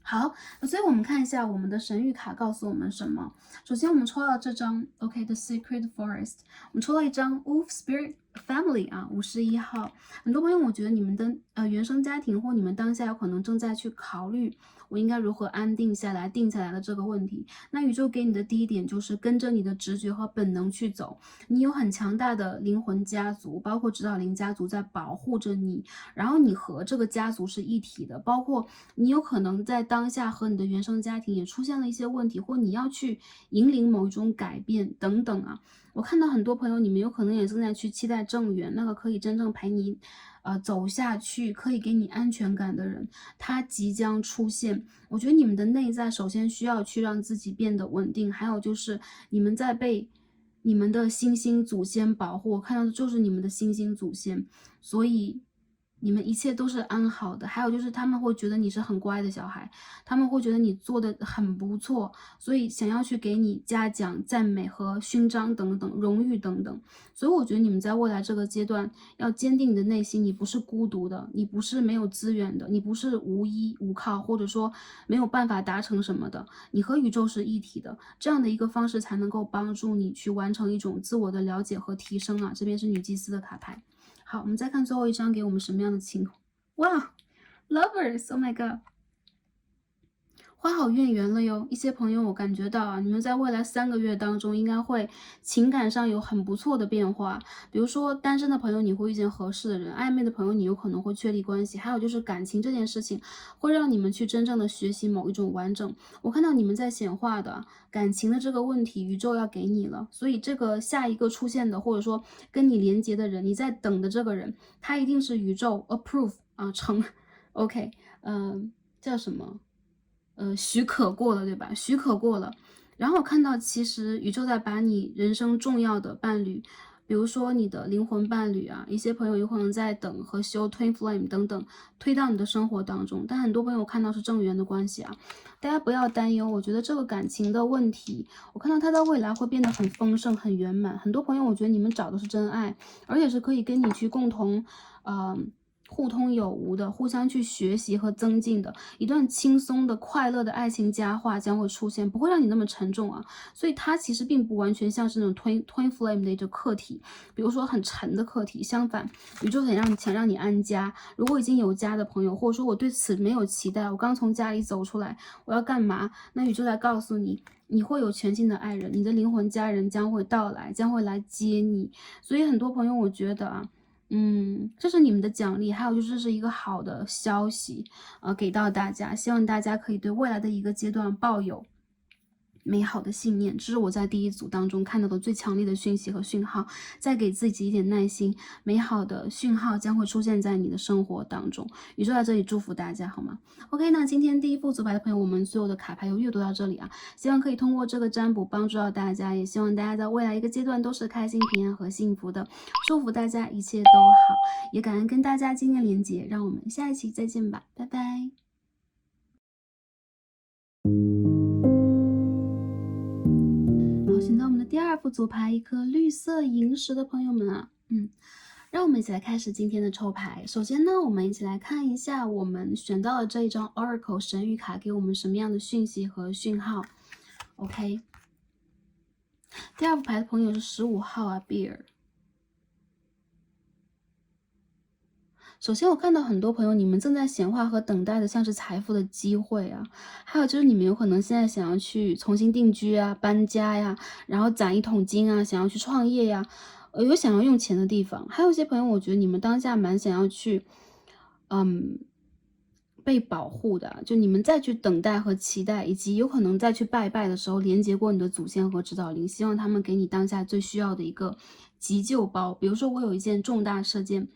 好，所以我们看一下我们的神谕卡告诉我们什么。首先我们抽到这张 OK，The Sacred Forest， 我们抽到一张 Wolf Spirit Family 啊，51号。很多朋友我觉得你们的原生家庭或你们当下有可能正在去考虑我应该如何安定下来、定下来的这个问题。那宇宙给你的第一点就是跟着你的直觉和本能去走。你有很强大的灵魂家族，包括指导灵家族在保护着你，然后你和这个家族是一体的，包括你有可能在当下和你的原生家庭也出现了一些问题，或你要去引领某一种改变等等啊。我看到很多朋友，你们有可能也正在去期待正缘，那个可以真正陪你走下去，可以给你安全感的人，他即将出现。我觉得你们的内在首先需要去让自己变得稳定，还有就是你们在被你们的星星祖先保护，我看到的就是你们的星星祖先，所以你们一切都是安好的。还有就是他们会觉得你是很乖的小孩，他们会觉得你做的很不错，所以想要去给你嘉奖、赞美和勋章等等、荣誉等等。所以我觉得你们在未来这个阶段要坚定你的内心，你不是孤独的，你不是没有资源的，你不是无依无靠，或者说没有办法达成什么的，你和宇宙是一体的。这样的一个方式才能够帮助你去完成一种自我的了解和提升啊。这边是女祭司的卡牌。好，我们再看最后一张给我们什么样的情况？哇，Lovers，Oh my god！花好月圆了哟，一些朋友我感觉到啊，你们在未来3个月当中应该会情感上有很不错的变化。比如说单身的朋友，你会遇见合适的人；暧昧的朋友，你有可能会确立关系。还有就是感情这件事情，会让你们去真正的学习某一种完整。我看到你们在显化的感情的这个问题，宇宙要给你了。所以这个下一个出现的，或者说跟你连接的人，你在等的这个人，他一定是宇宙 approve 啊OK，叫什么？许可过了，对吧？许可过了。然后我看到，其实宇宙在把你人生重要的伴侣，比如说你的灵魂伴侣啊，一些朋友有可能在等和修 Twin Flame 等等，推到你的生活当中。但很多朋友看到是正缘的关系啊，大家不要担忧。我觉得这个感情的问题，我看到它在未来会变得很丰盛、很圆满。很多朋友，我觉得你们找的是真爱，而且是可以跟你去共同，互通有无的，互相去学习和增进的一段轻松的、快乐的爱情佳话将会出现，不会让你那么沉重啊。所以它其实并不完全像是那种 twin flame 的一个课题，比如说很沉的课题。相反，宇宙想让你安家。如果已经有家的朋友，或者说我对此没有期待，我刚从家里走出来，我要干嘛？那宇宙来告诉你，你会有全新的爱人，你的灵魂家人将会到来，将会来接你。所以很多朋友，我觉得啊。这是你们的奖励，还有就是这是一个好的消息，给到大家，希望大家可以对未来的一个阶段抱有美好的信念。这是我在第一组当中看到的最强烈的讯息和讯号，再给自己一点耐心，美好的讯号将会出现在你的生活当中。宇宙在这里祝福大家，好吗 ？OK， 那今天第一副组牌的朋友，我们所有的卡牌又阅读到这里啊，希望可以通过这个占卜帮助到大家，也希望大家在未来一个阶段都是开心、平安和幸福的，祝福大家一切都好，也感恩跟大家今天连接，让我们下一期再见吧，拜拜。选到我们的第二副组牌，一颗绿色萤石的朋友们啊，让我们一起来开始今天的抽牌。首先呢，我们一起来看一下我们选到的这一张 Oracle 神谕卡给我们什么样的讯息和讯号。OK， 第二副牌的朋友是15号啊 ，Bear。首先，我看到很多朋友，你们正在显化和等待的像是财富的机会啊，还有就是你们有可能现在想要去重新定居啊、搬家呀，然后攒一桶金啊，想要去创业呀，有想要用钱的地方。还有一些朋友，我觉得你们当下蛮想要去，被保护的，就你们再去等待和期待，以及有可能再去拜拜的时候，连接过你的祖先和指导灵，希望他们给你当下最需要的一个急救包。比如说我有一件重大事件，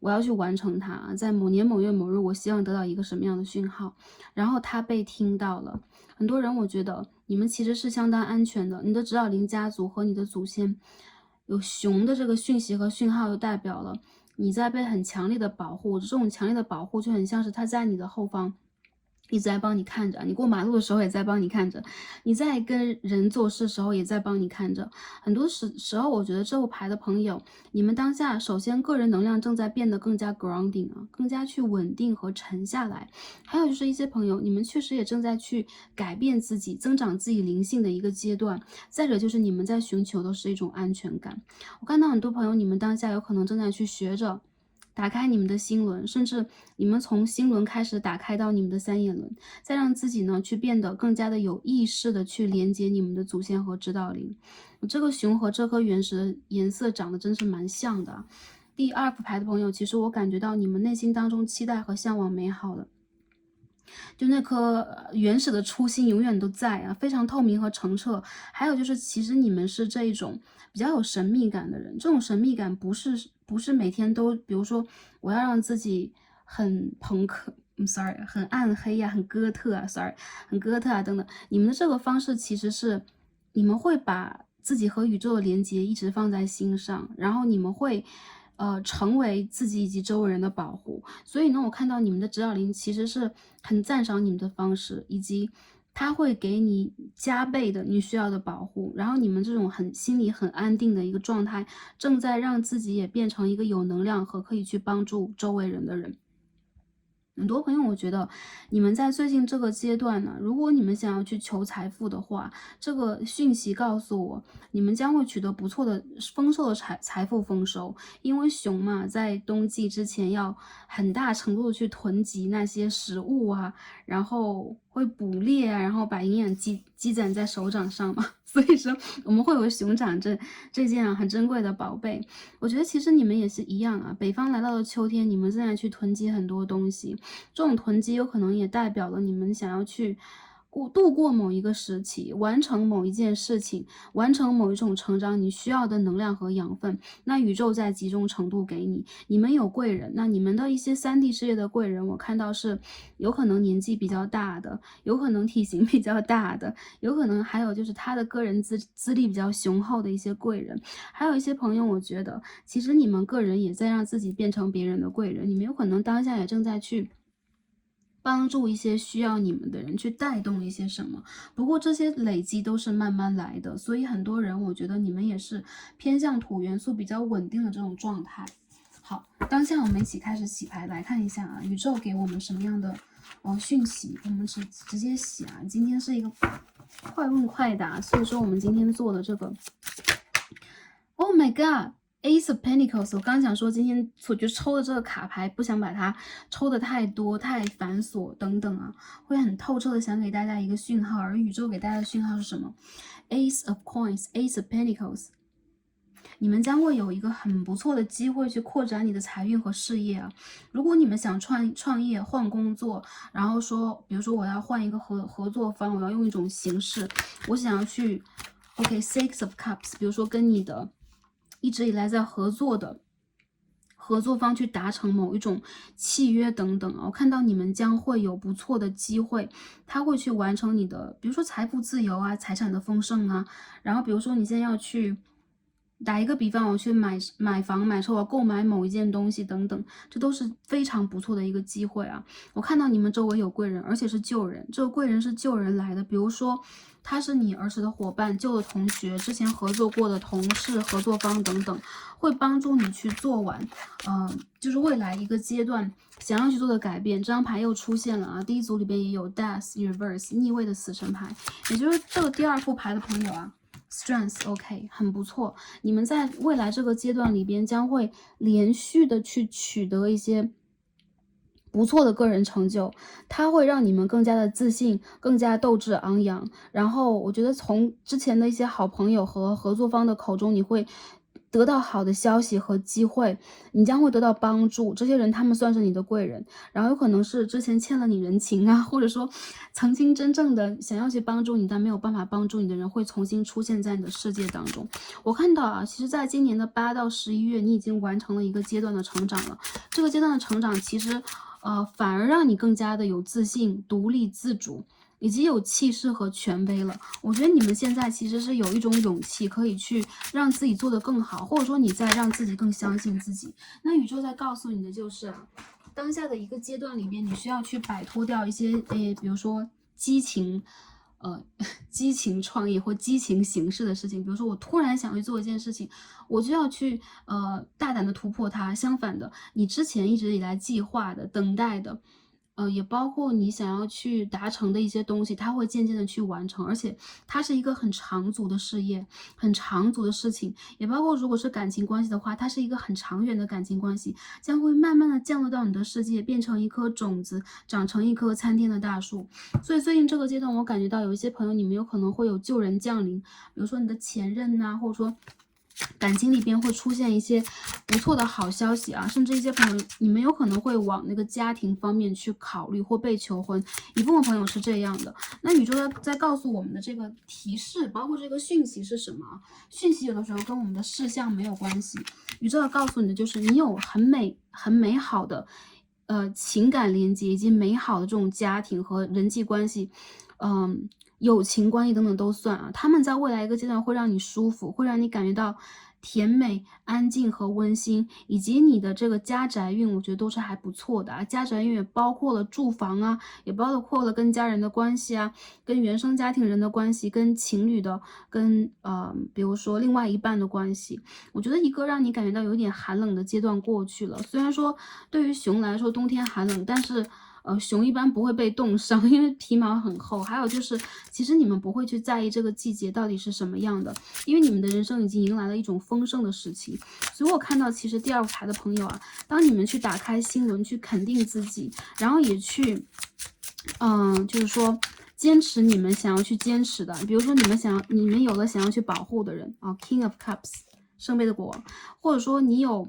我要去完成它，在某年某月某日，我希望得到一个什么样的讯号，然后它被听到了。很多人我觉得你们其实是相当安全的，你的指导灵家族和你的祖先有熊的这个讯息和讯号，就代表了你在被很强烈的保护，这种强烈的保护就很像是他在你的后方一直在帮你看着，你过马路的时候也在帮你看着，你在跟人做事的时候也在帮你看着。很多时候我觉得这副牌的朋友，你们当下首先个人能量正在变得更加 grounding 啊，更加去稳定和沉下来。还有就是一些朋友，你们确实也正在去改变自己，增长自己灵性的一个阶段。再者就是你们在寻求的是一种安全感。我看到很多朋友，你们当下有可能正在去学着打开你们的心轮，甚至你们从心轮开始打开到你们的3眼轮，再让自己呢去变得更加的有意识的去连接你们的祖先和指导灵。这个熊和这颗原石的颜色长得真是蛮像的。第2副牌的朋友，其实我感觉到你们内心当中期待和向往美好的，就那颗原始的初心永远都在啊，非常透明和澄澈。还有就是其实你们是这一种比较有神秘感的人，这种神秘感不是每天都，比如说我要让自己很朋克，sorry， 很暗黑啊，很哥特啊，sorry， 很哥特啊等等。你们的这个方式其实是你们会把自己和宇宙的连接一直放在心上，然后你们会成为自己以及周围人的保护。所以呢，我看到你们的指导灵其实是很赞赏你们的方式，以及他会给你加倍的你需要的保护。然后你们这种心里很安定的一个状态，正在让自己也变成一个有能量和可以去帮助周围人的人。很多朋友，我觉得你们在最近这个阶段呢，如果你们想要去求财富的话，这个讯息告诉我，你们将会取得不错的丰硕的财富丰收。因为熊嘛，在冬季之前要很大程度的去囤积那些食物啊，然后会捕猎啊，然后把营养积攒在手掌上嘛。所以说我们会有熊掌这件很珍贵的宝贝。我觉得其实你们也是一样啊，北方来到了秋天，你们正在去囤积很多东西，这种囤积有可能也代表了你们想要去度过某一个时期，完成某一件事情，完成某一种成长你需要的能量和养分，那宇宙在集中程度给你。你们有贵人，那你们的一些3D 事业的贵人，我看到是有可能年纪比较大的，有可能体型比较大的，有可能还有就是他的个人资历比较雄厚的一些贵人。还有一些朋友，我觉得其实你们个人也在让自己变成别人的贵人，你们有可能当下也正在去帮助一些需要你们的人，去带动一些什么。不过这些累积都是慢慢来的，所以很多人我觉得你们也是偏向土元素比较稳定的这种状态。好，当下我们一起开始洗牌，来看一下啊，宇宙给我们什么样的讯息。我们直接洗啊，今天是一个快问快答，所以说我们今天做的这个 Oh my God，Ace of Pentacles， 我刚刚讲说今天我就抽的这个卡牌，不想把它抽的太多、太繁琐等等啊，会很透彻的想给大家一个讯号，而宇宙给大家的讯号是什么 ？Ace of Coins，Ace of Pentacles， 你们将会有一个很不错的机会去扩展你的财运和事业啊。如果你们想创业、换工作，然后说，比如说我要换一个合作方，我要用一种形式，我想要去 ，OK，Six of Cups， 比如说跟你的一直以来在合作的合作方去达成某一种契约等等啊，我看到你们将会有不错的机会，他会去完成你的，比如说财富自由啊，财产的丰盛啊，然后比如说你现在要去打一个比方，我去买房买车，我要购买某一件东西等等，这都是非常不错的一个机会啊。我看到你们周围有贵人，而且是旧人，这个贵人是旧人来的，比如说他是你儿时的伙伴、旧的同学、之前合作过的同事、合作方等等，会帮助你去做完，就是未来一个阶段想要去做的改变。这张牌又出现了啊，第一组里边也有 Death Reverse 逆位的死神牌，也就是这个第2副牌的朋友啊。Strength OK 很不错，你们在未来这个阶段里边将会连续的去取得一些不错的个人成就，它会让你们更加的自信，更加斗志昂扬。然后我觉得从之前的一些好朋友和合作方的口中，你会得到好的消息和机会，你将会得到帮助。这些人他们算是你的贵人，然后有可能是之前欠了你人情啊，或者说曾经真正的想要去帮助你，但没有办法帮助你的人，会重新出现在你的世界当中。我看到啊，其实在今年的8到11月，你已经完成了一个阶段的成长了。这个阶段的成长，其实反而让你更加的有自信、独立自主。以及有气势和权威了。我觉得你们现在其实是有一种勇气，可以去让自己做得更好，或者说你在让自己更相信自己。那宇宙在告诉你的就是啊，当下的一个阶段里面，你需要去摆脱掉一些比如说激情。激情创业或激情形式的事情，比如说我突然想去做一件事情，我就要去大胆的突破它。相反的，你之前一直以来计划的、等待的，也包括你想要去达成的一些东西，它会渐渐的去完成，而且它是一个很长足的事业，很长足的事情，也包括如果是感情关系的话，它是一个很长远的感情关系，将会慢慢的降落到你的世界，变成一颗种子，长成一棵参天的大树。所以最近这个阶段，我感觉到有一些朋友，你们有可能会有旧人降临，比如说你的前任呐、或者说感情里边会出现一些不错的好消息啊，甚至一些朋友，你们有可能会往那个家庭方面去考虑或被求婚，一部分朋友是这样的。那宇宙在告诉我们的这个提示，包括这个讯息是什么？讯息有的时候跟我们的事项没有关系，宇宙要告诉你的就是你有很美好的情感连接以及美好的这种家庭和人际关系，友情关系等等都算啊，他们在未来一个阶段会让你舒服，会让你感觉到甜美、安静和温馨，以及你的这个家宅运，我觉得都是还不错的啊。家宅运也包括了住房啊，也包括了跟家人的关系啊，跟原生家庭人的关系，跟情侣的，跟比如说另外一半的关系。我觉得一个让你感觉到有点寒冷的阶段过去了。虽然说对于熊来说冬天寒冷，但是熊一般不会被冻伤，因为皮毛很厚。还有就是，其实你们不会去在意这个季节到底是什么样的，因为你们的人生已经迎来了一种丰盛的时期。所以我看到，其实第二个牌的朋友啊，当你们去打开心轮，去肯定自己，然后也去，就是说。坚持你们想要去坚持的，比如说你们有了想要去保护的人啊，King of Cups，圣杯的国王，或者说你有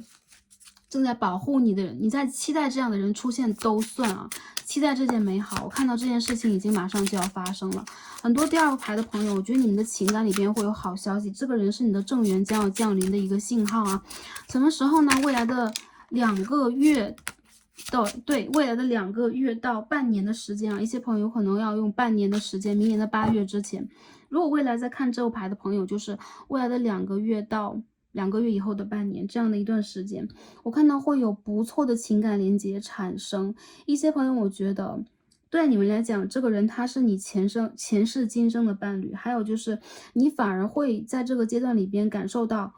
正在保护你的人，你在期待这样的人出现都算啊，期待这件美好。我看到这件事情已经马上就要发生了。很多第二个牌的朋友，我觉得你们的情感里边会有好消息，这个人是你的正缘将要降临的一个信号啊。什么时候呢？未来的2个月。对，未来的2个月到半年的时间啊，一些朋友可能要用半年的时间，明年的8月之前。如果未来在看这个牌的朋友，就是未来的2个月到2个月以后的半年这样的一段时间，我看到会有不错的情感连接产生。一些朋友，我觉得对你们来讲，这个人他是你前世今生的伴侣，还有就是你反而会在这个阶段里边感受到，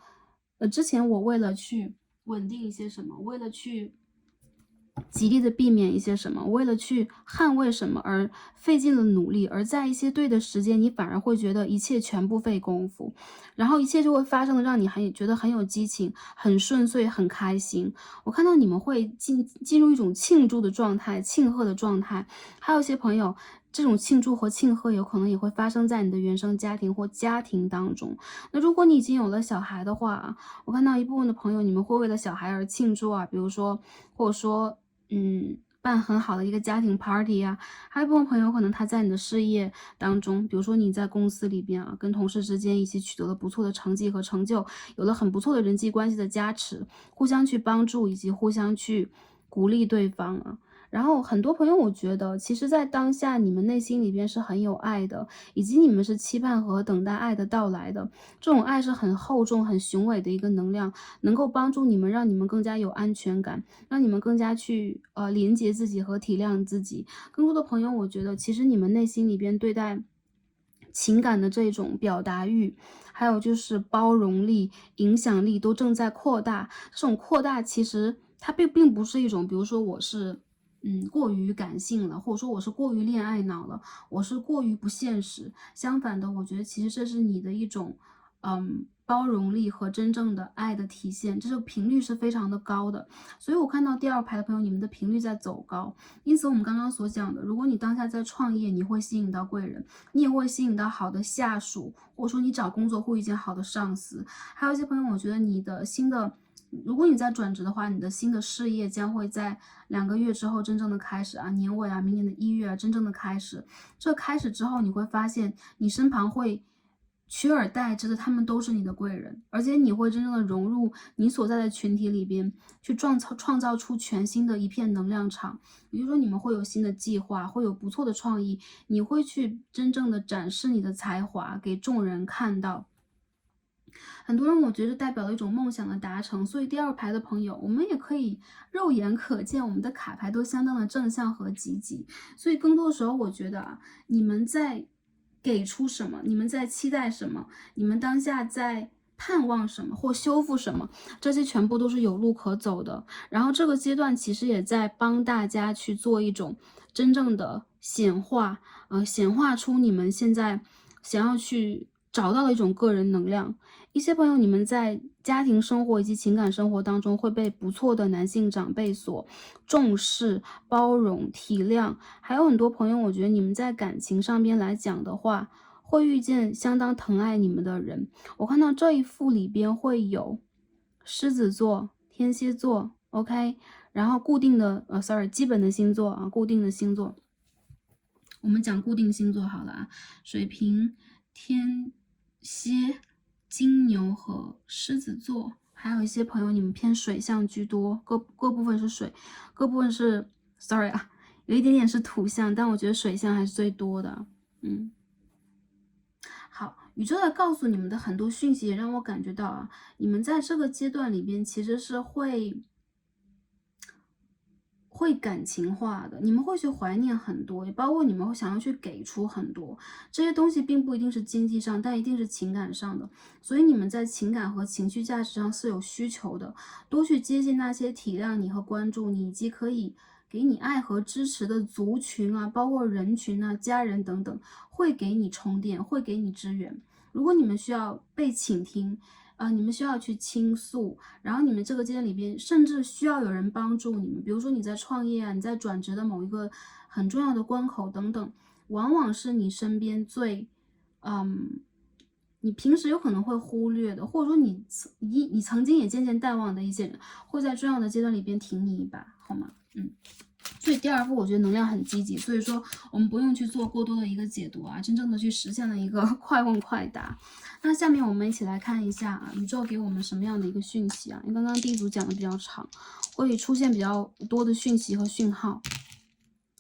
之前我为了去稳定一些什么，为了去极力的避免一些什么，为了去捍卫什么而费尽了努力，而在一些对的时间，你反而会觉得一切全部费功夫，然后一切就会发生的让你觉得很有激情、很顺遂、很开心。我看到你们会进入一种庆祝的状态、庆贺的状态，还有一些朋友。这种庆祝和庆贺有可能也会发生在你的原生家庭或家庭当中。那如果你已经有了小孩的话，我看到一部分的朋友，你们会为了小孩而庆祝啊，比如说，或者说办很好的一个家庭 party 啊，还有一部分朋友可能他在你的事业当中，比如说你在公司里边啊，跟同事之间一起取得了不错的成绩和成就，有了很不错的人际关系的加持，互相去帮助以及互相去鼓励对方啊。然后很多朋友，我觉得其实在当下你们内心里边是很有爱的，以及你们是期盼和等待爱的到来的。这种爱是很厚重、很雄伟的一个能量，能够帮助你们，让你们更加有安全感，让你们更加去连接自己和体谅自己。更多的朋友，我觉得其实你们内心里边对待情感的这种表达欲，还有就是包容力、影响力都正在扩大。这种扩大其实它并不是一种，比如说我是。过于感性了，或者说我是过于恋爱脑了，我是过于不现实。相反的，我觉得其实这是你的一种，包容力和真正的爱的体现，这个频率是非常的高的。所以我看到第2排的朋友，你们的频率在走高。因此我们刚刚所讲的，如果你当下在创业，你会吸引到贵人，你也会吸引到好的下属，或者说你找工作会遇见好的上司。还有一些朋友，我觉得你的如果你在转职的话，你的新的事业将会在2个月之后真正的开始啊，年尾啊，明年的1月啊，真正的开始。这开始之后，你会发现你身旁会取而代之的，他们都是你的贵人，而且你会真正的融入你所在的群体里边，去创造出全新的一片能量场。也就是说，你们会有新的计划，会有不错的创意，你会去真正的展示你的才华给众人看到。很多人我觉得代表了一种梦想的达成，所以第2排的朋友，我们也可以肉眼可见，我们的卡牌都相当的正向和积极。所以更多的时候，我觉得啊，你们在给出什么，你们在期待什么，你们当下在盼望什么或修复什么，这些全部都是有路可走的。然后这个阶段其实也在帮大家去做一种真正的显化，显化出你们现在想要去找到的一种个人能量。一些朋友，你们在家庭生活以及情感生活当中会被不错的男性长辈所重视、包容、体谅。还有很多朋友，我觉得你们在感情上边来讲的话，会遇见相当疼爱你们的人。我看到这一副里边会有狮子座、天蝎座 ，OK， 然后固定的基本的星座啊，固定的星座。我们讲固定星座好了啊，水瓶、天蝎、金牛和狮子座。还有一些朋友，你们偏水象居多，各部分是水，各部分是有一点点是土象，但我觉得水象还是最多的。好，宇宙在告诉你们的很多讯息，也让我感觉到啊，你们在这个阶段里边其实是会感情化的，你们会去怀念很多，也包括你们会想要去给出很多。这些东西并不一定是经济上，但一定是情感上的。所以你们在情感和情绪价值上是有需求的，多去接近那些体谅你和关注你，以及可以给你爱和支持的族群啊，包括人群啊、家人等等，会给你充电，会给你支援。如果你们需要被倾听，你们需要去倾诉，然后你们这个阶段里边甚至需要有人帮助你们，比如说你在创业啊，你在转职的某一个很重要的关口等等，往往是你身边你平时有可能会忽略的，或者说你曾经也渐渐淡忘的一些人，会在重要的阶段里边挺你一把，好吗？所以第2步我觉得能量很积极，所以说我们不用去做过多的一个解读啊，真正的去实现了一个快问快答。那下面我们一起来看一下宇宙给我们什么样的一个讯息啊？因为刚刚第1组讲的比较长，会出现比较多的讯息和讯号。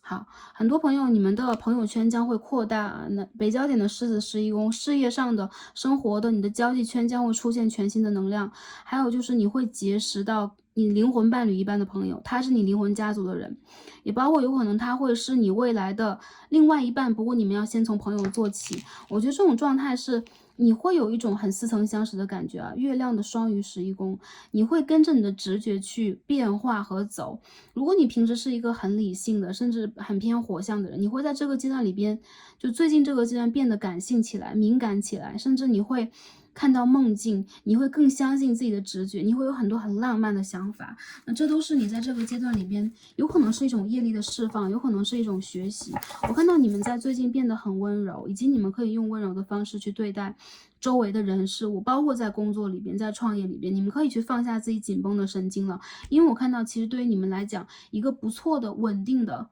好，很多朋友，你们的朋友圈将会扩大。那北焦点的狮子11宫，事业上的、生活的，你的交际圈将会出现全新的能量。还有就是你会结识到你灵魂伴侣一般的朋友，他是你灵魂家族的人，也包括有可能他会是你未来的另外一半。不过你们要先从朋友做起。我觉得这种状态是你会有一种很似曾相识的感觉啊。月亮的双鱼11宫，你会跟着你的直觉去变化和走。如果你平时是一个很理性的，甚至很偏火象的人，你会在这个阶段里边，就最近这个阶段变得感性起来、敏感起来，甚至你会看到梦境，你会更相信自己的直觉，你会有很多很浪漫的想法。那这都是你在这个阶段里边，有可能是一种业力的释放，有可能是一种学习。我看到你们在最近变得很温柔，以及你们可以用温柔的方式去对待周围的人事物，包括在工作里边，在创业里边，你们可以去放下自己紧绷的神经了。因为我看到其实对于你们来讲，一个不错的、稳定的，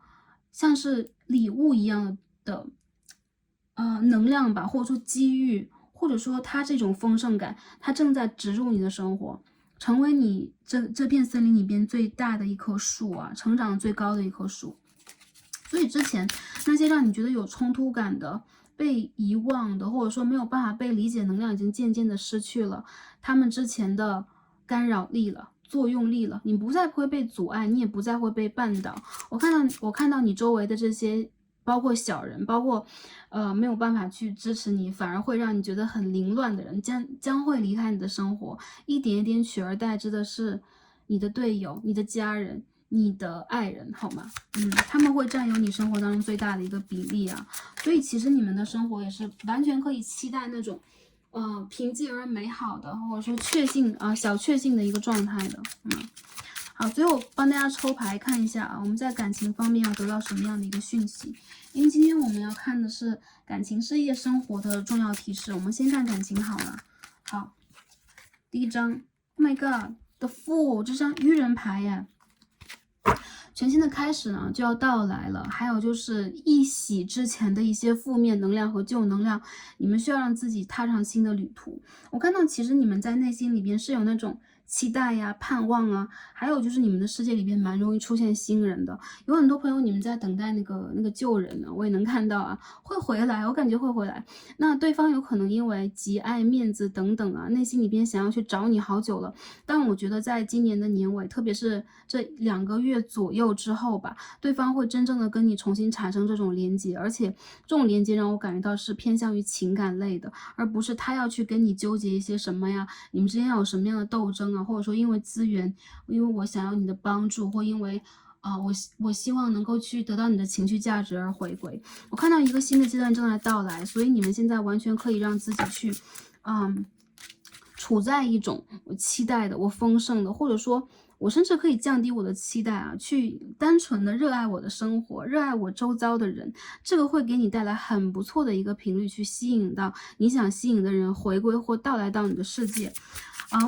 像是礼物一样的能量吧，或者说机遇，或者说它这种丰盛感，它正在植入你的生活，成为你这片森林里边最大的一棵树啊，成长最高的一棵树。所以之前那些让你觉得有冲突感的、被遗忘的，或者说没有办法被理解能量，已经渐渐的失去了他们之前的干扰力了。作用力了，你不再会被阻碍，你也不再会被绊倒。我看到你周围的这些，包括小人，包括没有办法去支持你，反而会让你觉得很凌乱的人，将会离开你的生活，一点一点取而代之的是你的队友、你的家人、你的爱人，好吗？他们会占有你生活当中最大的一个比例啊。所以其实你们的生活也是完全可以期待那种平静而美好的，或者说小确幸的一个状态的。好，最后帮大家抽牌看一下啊，我们在感情方面要得到什么样的一个讯息？因为今天我们要看的是感情、事业、生活的重要提示。我们先看感情好了。好，第一张 ，Oh my God，The Fool，这张愚人牌耶。全新的开始呢就要到来了，还有就是一洗之前的一些负面能量和旧能量，你们需要让自己踏上新的旅途。我看到其实你们在内心里边是有那种期待呀、盼望啊，还有就是你们的世界里边蛮容易出现新人的。有很多朋友你们在等待那个旧人呢，我也能看到啊，会回来，我感觉会回来。那对方有可能因为急爱面子等等啊，内心里边想要去找你好久了。但我觉得在今年的年尾，特别是这2个月左右之后吧，对方会真正的跟你重新产生这种连接，而且这种连接让我感觉到是偏向于情感类的，而不是他要去跟你纠结一些什么呀，你们之间要有什么样的斗争啊，或者说因为资源，因为我想要你的帮助，或因为我希望能够去得到你的情绪价值而回归。我看到一个新的阶段正在到来，所以你们现在完全可以让自己去，处在一种我期待的、我丰盛的，或者说我甚至可以降低我的期待啊，去单纯的热爱我的生活，热爱我周遭的人，这个会给你带来很不错的一个频率，去吸引到你想吸引的人回归或到来到你的世界。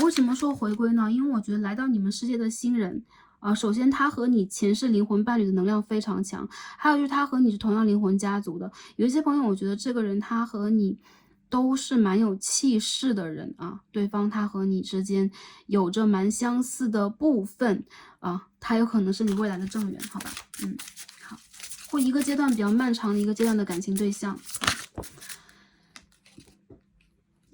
为什么说回归呢？因为我觉得来到你们世界的新人，首先他和你前世灵魂伴侣的能量非常强，还有就是他和你是同样灵魂家族的。有一些朋友，我觉得这个人他和你都是蛮有气势的人啊，对方他和你之间有着蛮相似的部分啊，他有可能是你未来的正缘，好吧？好，或一个阶段比较漫长的一个阶段的感情对象。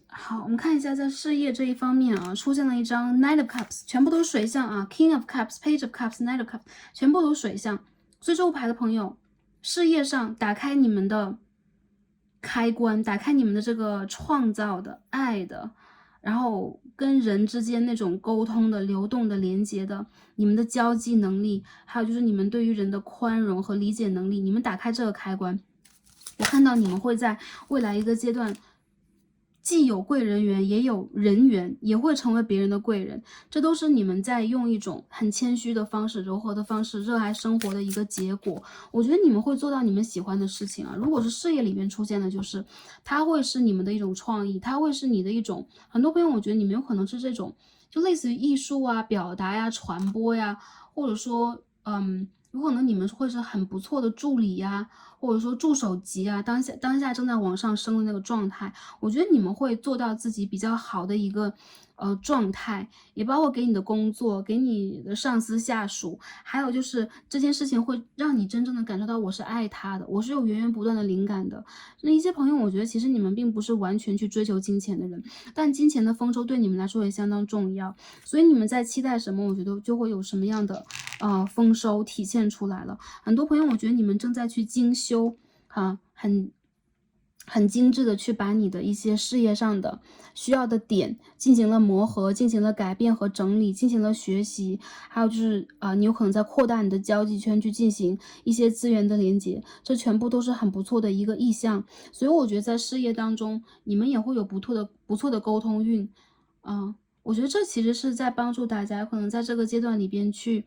好，我们看一下在事业这一方面啊，出现了一张 Knight of Cups， 全部都是水象啊 ，King of Cups、Page of Cups、Knight of Cups， 全部都是水象。所以这副牌的朋友，事业上打开你们的开关，打开你们的这个创造的、爱的，然后跟人之间那种沟通的、流动的、连接的，你们的交际能力，还有就是你们对于人的宽容和理解能力，你们打开这个开关，我看到你们会在未来一个阶段，既有贵人缘，也有人缘，也会成为别人的贵人。这都是你们在用一种很谦虚的方式、柔和的方式、热爱生活的一个结果。我觉得你们会做到你们喜欢的事情啊。如果是事业里面出现的，就是它会是你们的一种创意，它会是你的一种。很多朋友，我觉得你们有可能是这种，就类似于艺术啊、表达呀、传播呀，或者说，有可能你们会是很不错的助理呀，或者说助手级啊，当下正在往上升的那个状态，我觉得你们会做到自己比较好的一个状态，也包括给你的工作，给你的上司下属，还有就是这件事情会让你真正的感受到我是爱他的，我是有源源不断的灵感的。那一些朋友，我觉得其实你们并不是完全去追求金钱的人，但金钱的丰收对你们来说也相当重要，所以你们在期待什么，我觉得就会有什么样的丰收体现出来了。很多朋友，我觉得你们正在去精修，很精致的去把你的一些事业上的需要的点进行了磨合，进行了改变和整理，进行了学习，还有就是你有可能在扩大你的交际圈，去进行一些资源的连接，这全部都是很不错的一个意向。所以我觉得在事业当中，你们也会有不错的沟通运，我觉得这其实是在帮助大家，可能在这个阶段里边去，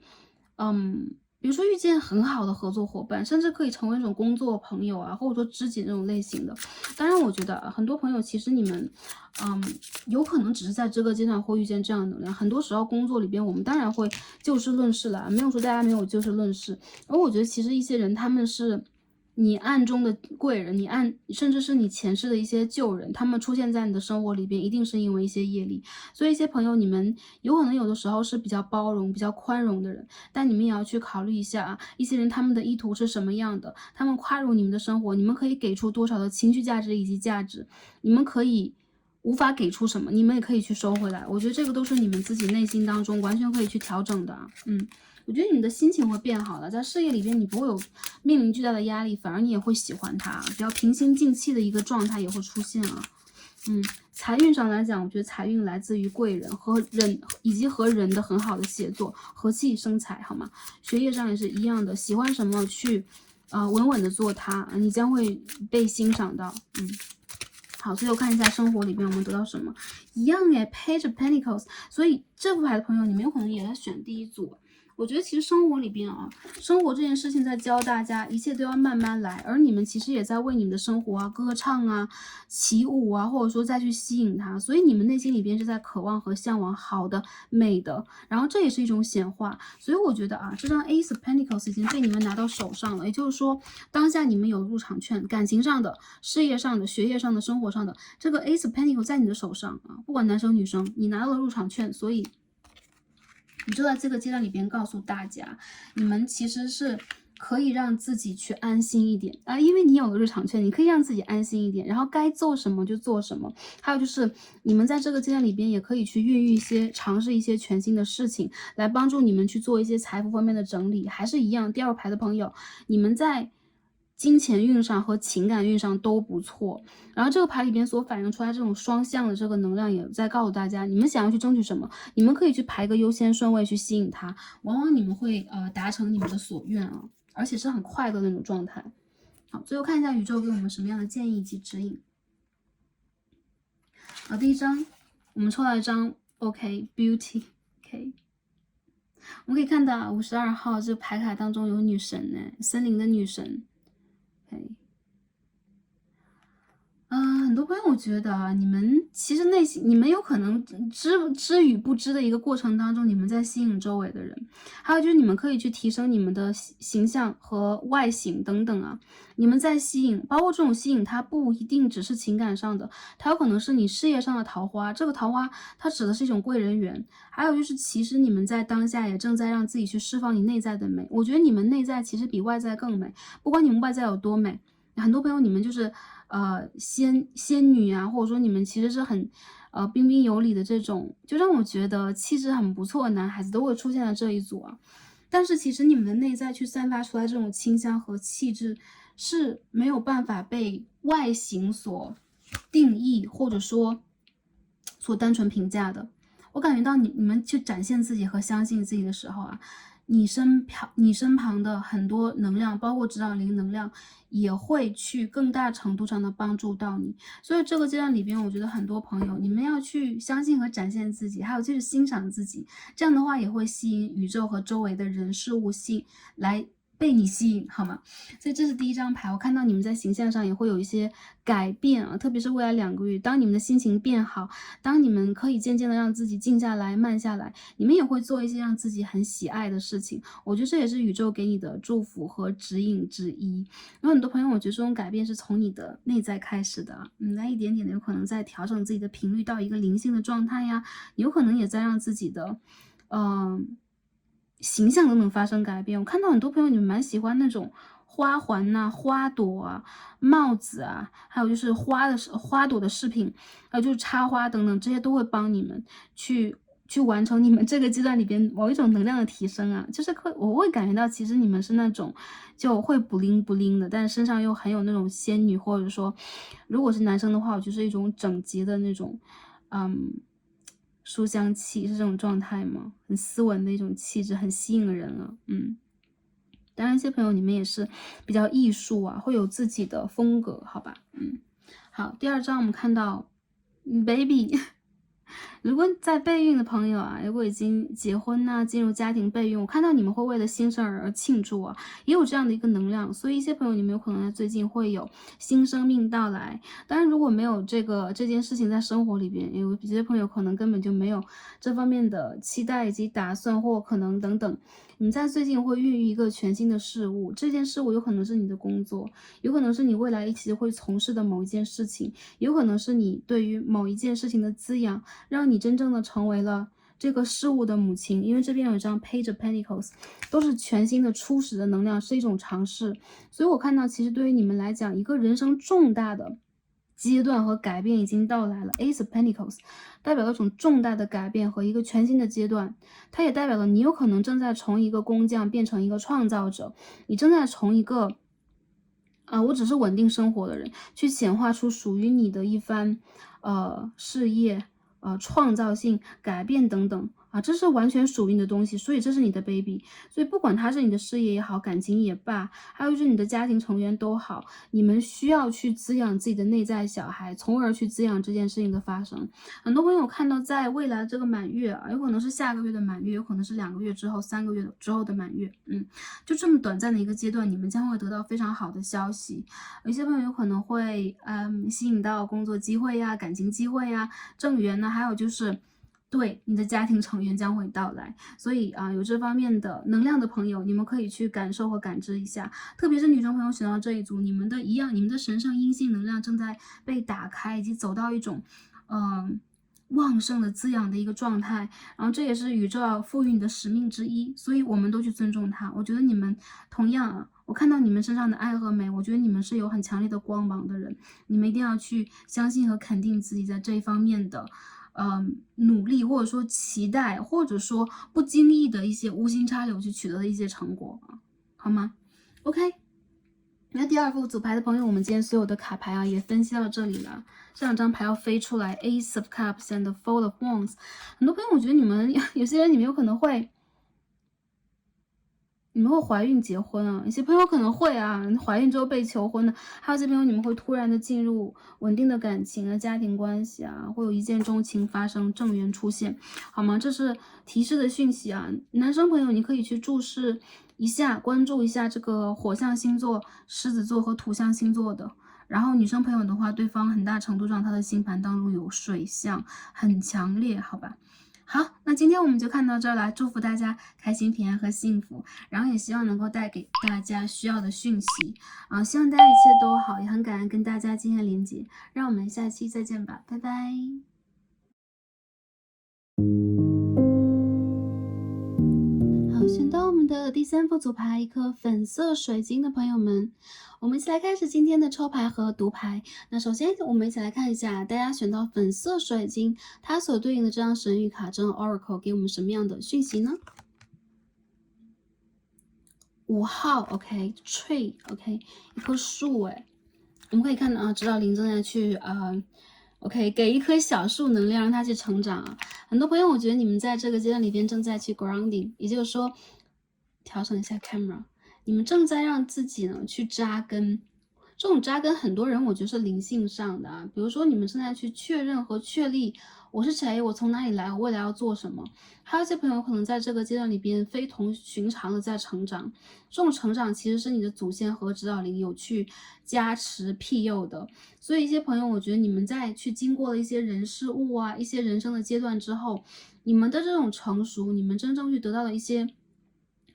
比如说遇见很好的合作伙伴，甚至可以成为那种工作朋友啊，或者说知己那种类型的。当然，我觉得很多朋友其实你们，有可能只是在这个阶段会遇见这样的能量。很多时候工作里边，我们当然会就事论事了，没有说大家没有就事论事。而我觉得其实一些人他们是你暗中的贵人，甚至是你前世的一些旧人，他们出现在你的生活里边，一定是因为一些业力。所以一些朋友，你们有可能有的时候是比较包容、比较宽容的人，但你们也要去考虑一下啊，一些人他们的意图是什么样的，他们跨入你们的生活，你们可以给出多少的情绪价值以及价值，你们可以无法给出什么，你们也可以去收回来。我觉得这个都是你们自己内心当中完全可以去调整的啊，我觉得你的心情会变好了，在事业里边你不会有面临巨大的压力，反而你也会喜欢它，比较平心静气的一个状态也会出现啊。财运上来讲，我觉得财运来自于贵人和人以及和人的很好的协作，和气生财，好吗？学业上也是一样的，喜欢什么去稳稳的做它，你将会被欣赏到。好，最后看一下生活里边我们得到什么，一样诶 Page of Pentacles， 所以这副牌的朋友，你们有可能也在选第一组。我觉得其实生活里边啊，生活这件事情在教大家，一切都要慢慢来，而你们其实也在为你们的生活啊歌唱啊、起舞啊，或者说再去吸引它，所以你们内心里边是在渴望和向往好的、美的，然后这也是一种显化。所以我觉得啊，这张 Ace of Pentacles 已经被你们拿到手上了，也就是说，当下你们有入场券，感情上的、事业上的、学业上的、生活上的，这个 Ace of Pentacles 在你的手上啊，不管男生女生，你拿到了入场券，所以你就在这个阶段里边告诉大家，你们其实是可以让自己去安心一点啊，因为你有了入场券，你可以让自己安心一点，然后该做什么就做什么。还有就是你们在这个阶段里边也可以去孕育一些、尝试一些全新的事情，来帮助你们去做一些财富方面的整理。还是一样，第二排的朋友，你们在金钱运上和情感运上都不错，然后这个牌里边所反映出来这种双向的这个能量，也在告诉大家，你们想要去争取什么，你们可以去排个优先顺位去吸引它，往往你们会达成你们的所愿啊，而且是很快的那种状态。好，最后看一下宇宙给我们什么样的建议及指引。好，第一张我们抽到一张 OK Beauty OK。我们可以看到52号这个牌卡当中有女神呢，森林的女神。OK， 很多朋友我觉得啊，你们其实内心，你们有可能知与不知的一个过程当中，你们在吸引周围的人，还有就是你们可以去提升你们的形象和外形等等啊，你们在吸引，包括这种吸引，它不一定只是情感上的，它有可能是你事业上的桃花，这个桃花它指的是一种贵人缘，还有就是其实你们在当下也正在让自己去释放你内在的美，我觉得你们内在其实比外在更美，不管你们外在有多美，很多朋友你们就是仙女啊，或者说你们其实是很彬彬有礼的这种，就让我觉得气质很不错的男孩子都会出现在这一组啊。但是其实你们的内在去散发出来这种清香和气质是没有办法被外形所定义，或者说所单纯评价的。我感觉到你们去展现自己和相信自己的时候啊，你身旁的很多能量，包括指导灵能量，也会去更大程度上的帮助到你。所以这个阶段里边，我觉得很多朋友，你们要去相信和展现自己，还有就是欣赏自己，这样的话也会吸引宇宙和周围的人事物来被你吸引，好吗？所以这是第一张牌，我看到你们在形象上也会有一些改变啊，特别是未来2个月，当你们的心情变好，当你们可以渐渐的让自己静下来、慢下来，你们也会做一些让自己很喜爱的事情。我觉得这也是宇宙给你的祝福和指引之一。有很多朋友，我觉得这种改变是从你的内在开始的，你在一点点的有可能在调整自己的频率到一个灵性的状态呀，有可能也在让自己的，形象等等发生改变。我看到很多朋友，你们蛮喜欢那种花环呐、花朵啊、帽子啊，还有就是花朵的饰品，还有就是插花等等，这些都会帮你们去完成你们这个阶段里边某一种能量的提升啊。就是我会感觉到，其实你们是那种就会不灵不灵的，但是身上又很有那种仙女，或者说如果是男生的话，我就是一种整洁的那种，书香气，是这种状态吗？很斯文的一种气质，很吸引人啊。当然一些朋友你们也是比较艺术啊，会有自己的风格，好吧？好，第2张我们看到baby 如果在备孕的朋友啊，如果已经结婚呐、进入家庭备孕，我看到你们会为了新生儿而庆祝啊，也有这样的一个能量，所以一些朋友你们有可能在最近会有新生命到来。当然，如果没有这件事情在生活里边，有些朋友可能根本就没有这方面的期待以及打算，或可能等等。你在最近会孕育一个全新的事物，这件事物有可能是你的工作，有可能是你未来一起会从事的某一件事情，有可能是你对于某一件事情的滋养，让你真正的成为了这个事物的母亲。因为这边有一张 Page of Pentacles， 都是全新的初始的能量，是一种尝试。所以我看到其实对于你们来讲，一个人生重大的阶段和改变已经到来了。Ace of Pentacles 代表了一种重大的改变和一个全新的阶段，它也代表了你有可能正在从一个工匠变成一个创造者，你正在从一个我只是稳定生活的人，去显化出属于你的一番事业、创造性、改变等等啊，这是完全属于你的东西，所以这是你的 baby。所以不管他是你的事业也好，感情也罢，还有就是你的家庭成员都好，你们需要去滋养自己的内在小孩，从而去滋养这件事情的发生。很多朋友看到在未来这个满月啊，有可能是下个月的满月，有可能是2个月之后、3个月之后的满月，就这么短暂的一个阶段，你们将会得到非常好的消息。有些朋友有可能会吸引到工作机会呀、感情机会呀、正缘呢，还有就是对你的家庭成员将会到来。所以有这方面的能量的朋友，你们可以去感受和感知一下。特别是女生朋友选到这一组，你们的神圣阴性能量正在被打开，以及走到一种旺盛的滋养的一个状态，然后这也是宇宙要赋予你的使命之一，所以我们都去尊重它。我觉得你们同样我看到你们身上的爱和美，我觉得你们是有很强烈的光芒的人，你们一定要去相信和肯定自己在这一方面的努力，或者说期待，或者说不经意的一些无心插柳去取得的一些成果好吗 ？OK。那第2副组牌的朋友，我们今天所有的卡牌也分析到这里了。这2张牌要飞出来 ，Ace of Cups and the Four of Wands。很多朋友，我觉得你们有些人，你们有可能会，怀孕结婚啊，有些朋友可能会怀孕之后被求婚的，还有些朋友你们会突然的进入稳定的感情家庭关系会有一见钟情发生，正缘出现，好吗？这是提示的讯息男生朋友你可以去注视一下，关注一下这个火象星座狮子座和土象星座的。然后女生朋友的话，对方很大程度上他的星盘当中有水象，很强烈，好吧？好，那今天我们就看到这儿来，祝福大家开心、平安和幸福，然后也希望能够带给大家需要的讯息希望大家一切都好，也很感恩跟大家今天连接，让我们下期再见吧，拜拜。好，选到我们的第3副组牌，一颗粉色水晶的朋友们，我们一起来开始今天的抽牌和读牌。那首先我们一起来看一下大家选到粉色水晶，它所对应的这张神谕卡，这张 Oracle 给我们什么样的讯息呢？5号 OK tree OK 一棵树我们可以看到指导灵正在去OK 给一棵小树能量，让它去成长很多朋友我觉得你们在这个阶段里边正在去 grounding， 也就是说调整一下 camera， 你们正在让自己呢去扎根。这种扎根很多人我觉得是灵性上的比如说你们正在去确认和确立我是谁，我从哪里来，我未来要做什么。还有一些朋友可能在这个阶段里边非同寻常的在成长，这种成长其实是你的祖先和指导灵有去加持庇佑的。所以一些朋友我觉得你们在去经过了一些人事物一些人生的阶段之后，你们的这种成熟，你们真正去得到的一些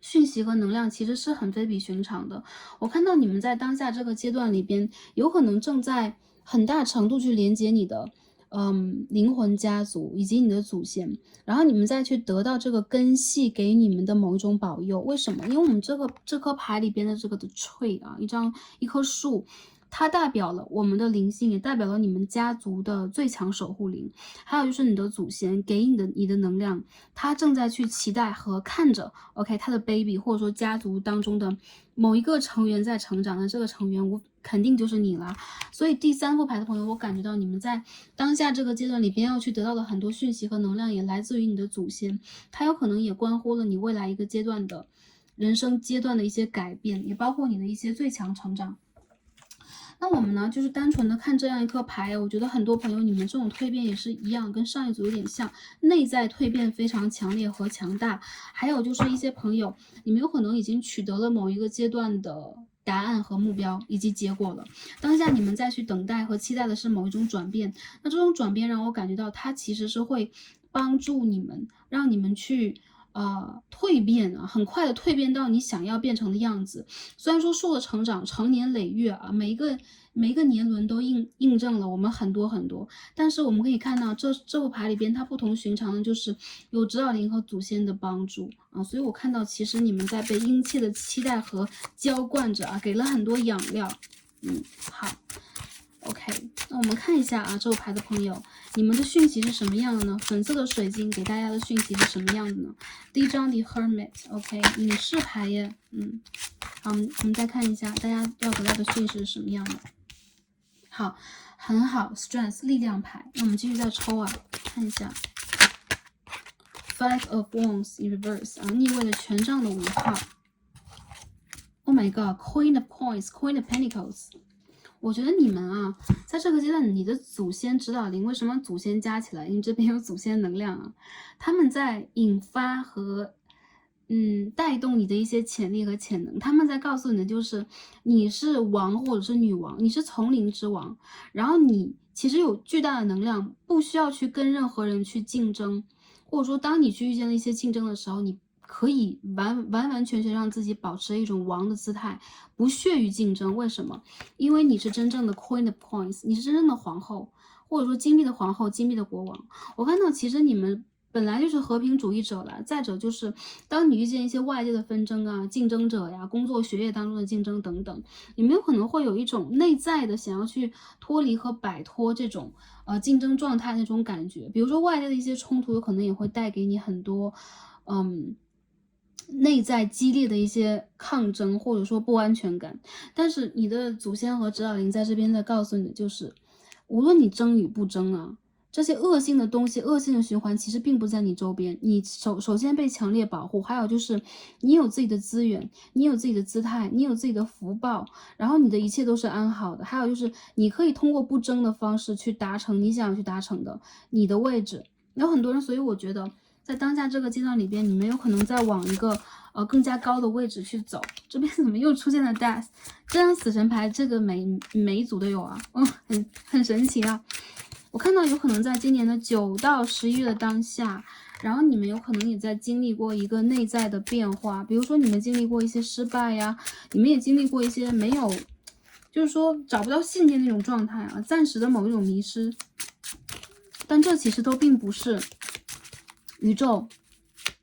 讯息和能量其实是很非比寻常的。我看到你们在当下这个阶段里边，有可能正在很大程度去连接你的灵魂家族以及你的祖先，然后你们再去得到这个根系给你们的某一种保佑。为什么？因为我们这颗牌里边的这个的 tree 一棵树，它代表了我们的灵性，也代表了你们家族的最强守护灵，还有就是你的祖先给你的能量，他正在去期待和看着 OK 他的 baby 或者说家族当中的某一个成员在成长的，这个成员肯定就是你了。所以第3副牌的朋友，我感觉到你们在当下这个阶段里边要去得到的很多讯息和能量，也来自于你的祖先，它有可能也关乎了你未来一个阶段的人生阶段的一些改变，也包括你的一些最强成长。那我们呢，就是单纯的看这样一颗牌，我觉得很多朋友你们这种蜕变也是一样，跟上一组有点像，内在蜕变非常强烈和强大。还有就是一些朋友，你们有可能已经取得了某一个阶段的答案和目标以及结果了，当下你们再去等待和期待的是某一种转变。那这种转变让我感觉到它其实是会帮助你们，让你们去蜕变很快的蜕变到你想要变成的样子。虽然说树的成长成年累月每一个年轮都印证了我们很多很多，但是我们可以看到这副牌里边它不同寻常的就是有指导灵和祖先的帮助所以我看到其实你们在被殷切的期待和浇灌着给了很多养料。好 OK， 那我们看一下这副牌的朋友，你们的讯息是什么样的呢？粉色的水晶给大家的讯息是什么样的呢？第一张的 Hermit OK 女士牌耶好，我们再看一下大家要得到的讯息是什么样的。好，很好 Strength 力量牌。那我们继续再抽看一下 Five of Wands in reverse 啊，逆位的权杖的5号。Oh my god, Queen of Coins, Queen of Pentacles。我觉得你们啊，在这个阶段，你的祖先指导灵，为什么祖先加起来？因为这边有祖先能量啊，他们在引发和带动你的一些潜力和潜能。他们在告诉你的就是，你是王或者是女王，你是丛林之王，然后你其实有巨大的能量，不需要去跟任何人去竞争，或者说当你去遇见了一些竞争的时候，你可以完全让自己保持一种王的姿态，不屑于竞争。为什么？因为你是真正的 Queen of Coins， 你是真正的皇后，或者说金币的皇后，金币的国王。我看到其实你们本来就是和平主义者了，再者就是当你遇见一些外界的纷争啊、竞争者呀、工作学业当中的竞争等等，你们有可能会有一种内在的想要去脱离和摆脱这种竞争状态那种感觉。比如说外界的一些冲突，有可能也会带给你很多内在激烈的一些抗争，或者说不安全感。但是你的祖先和指导灵在这边在告诉你的就是，无论你争与不争啊，这些恶性的东西、恶性的循环其实并不在你周边。你首先被强烈保护，还有就是你有自己的资源，你有自己的姿态，你有自己的福报，然后你的一切都是安好的。还有就是你可以通过不争的方式去达成你想要去达成的你的位置。有很多人，所以我觉得在当下这个阶段里边，你们有可能在往一个更加高的位置去走。这边怎么又出现了 Death？ 这张死神牌，这个每一组都有啊，很神奇啊。我看到有可能在今年的9到11月的当下，然后你们有可能也在经历过一个内在的变化，比如说你们经历过一些失败呀，你们也经历过一些没有，就是说找不到信念那种状态啊，暂时的某一种迷失，但这其实都并不是宇宙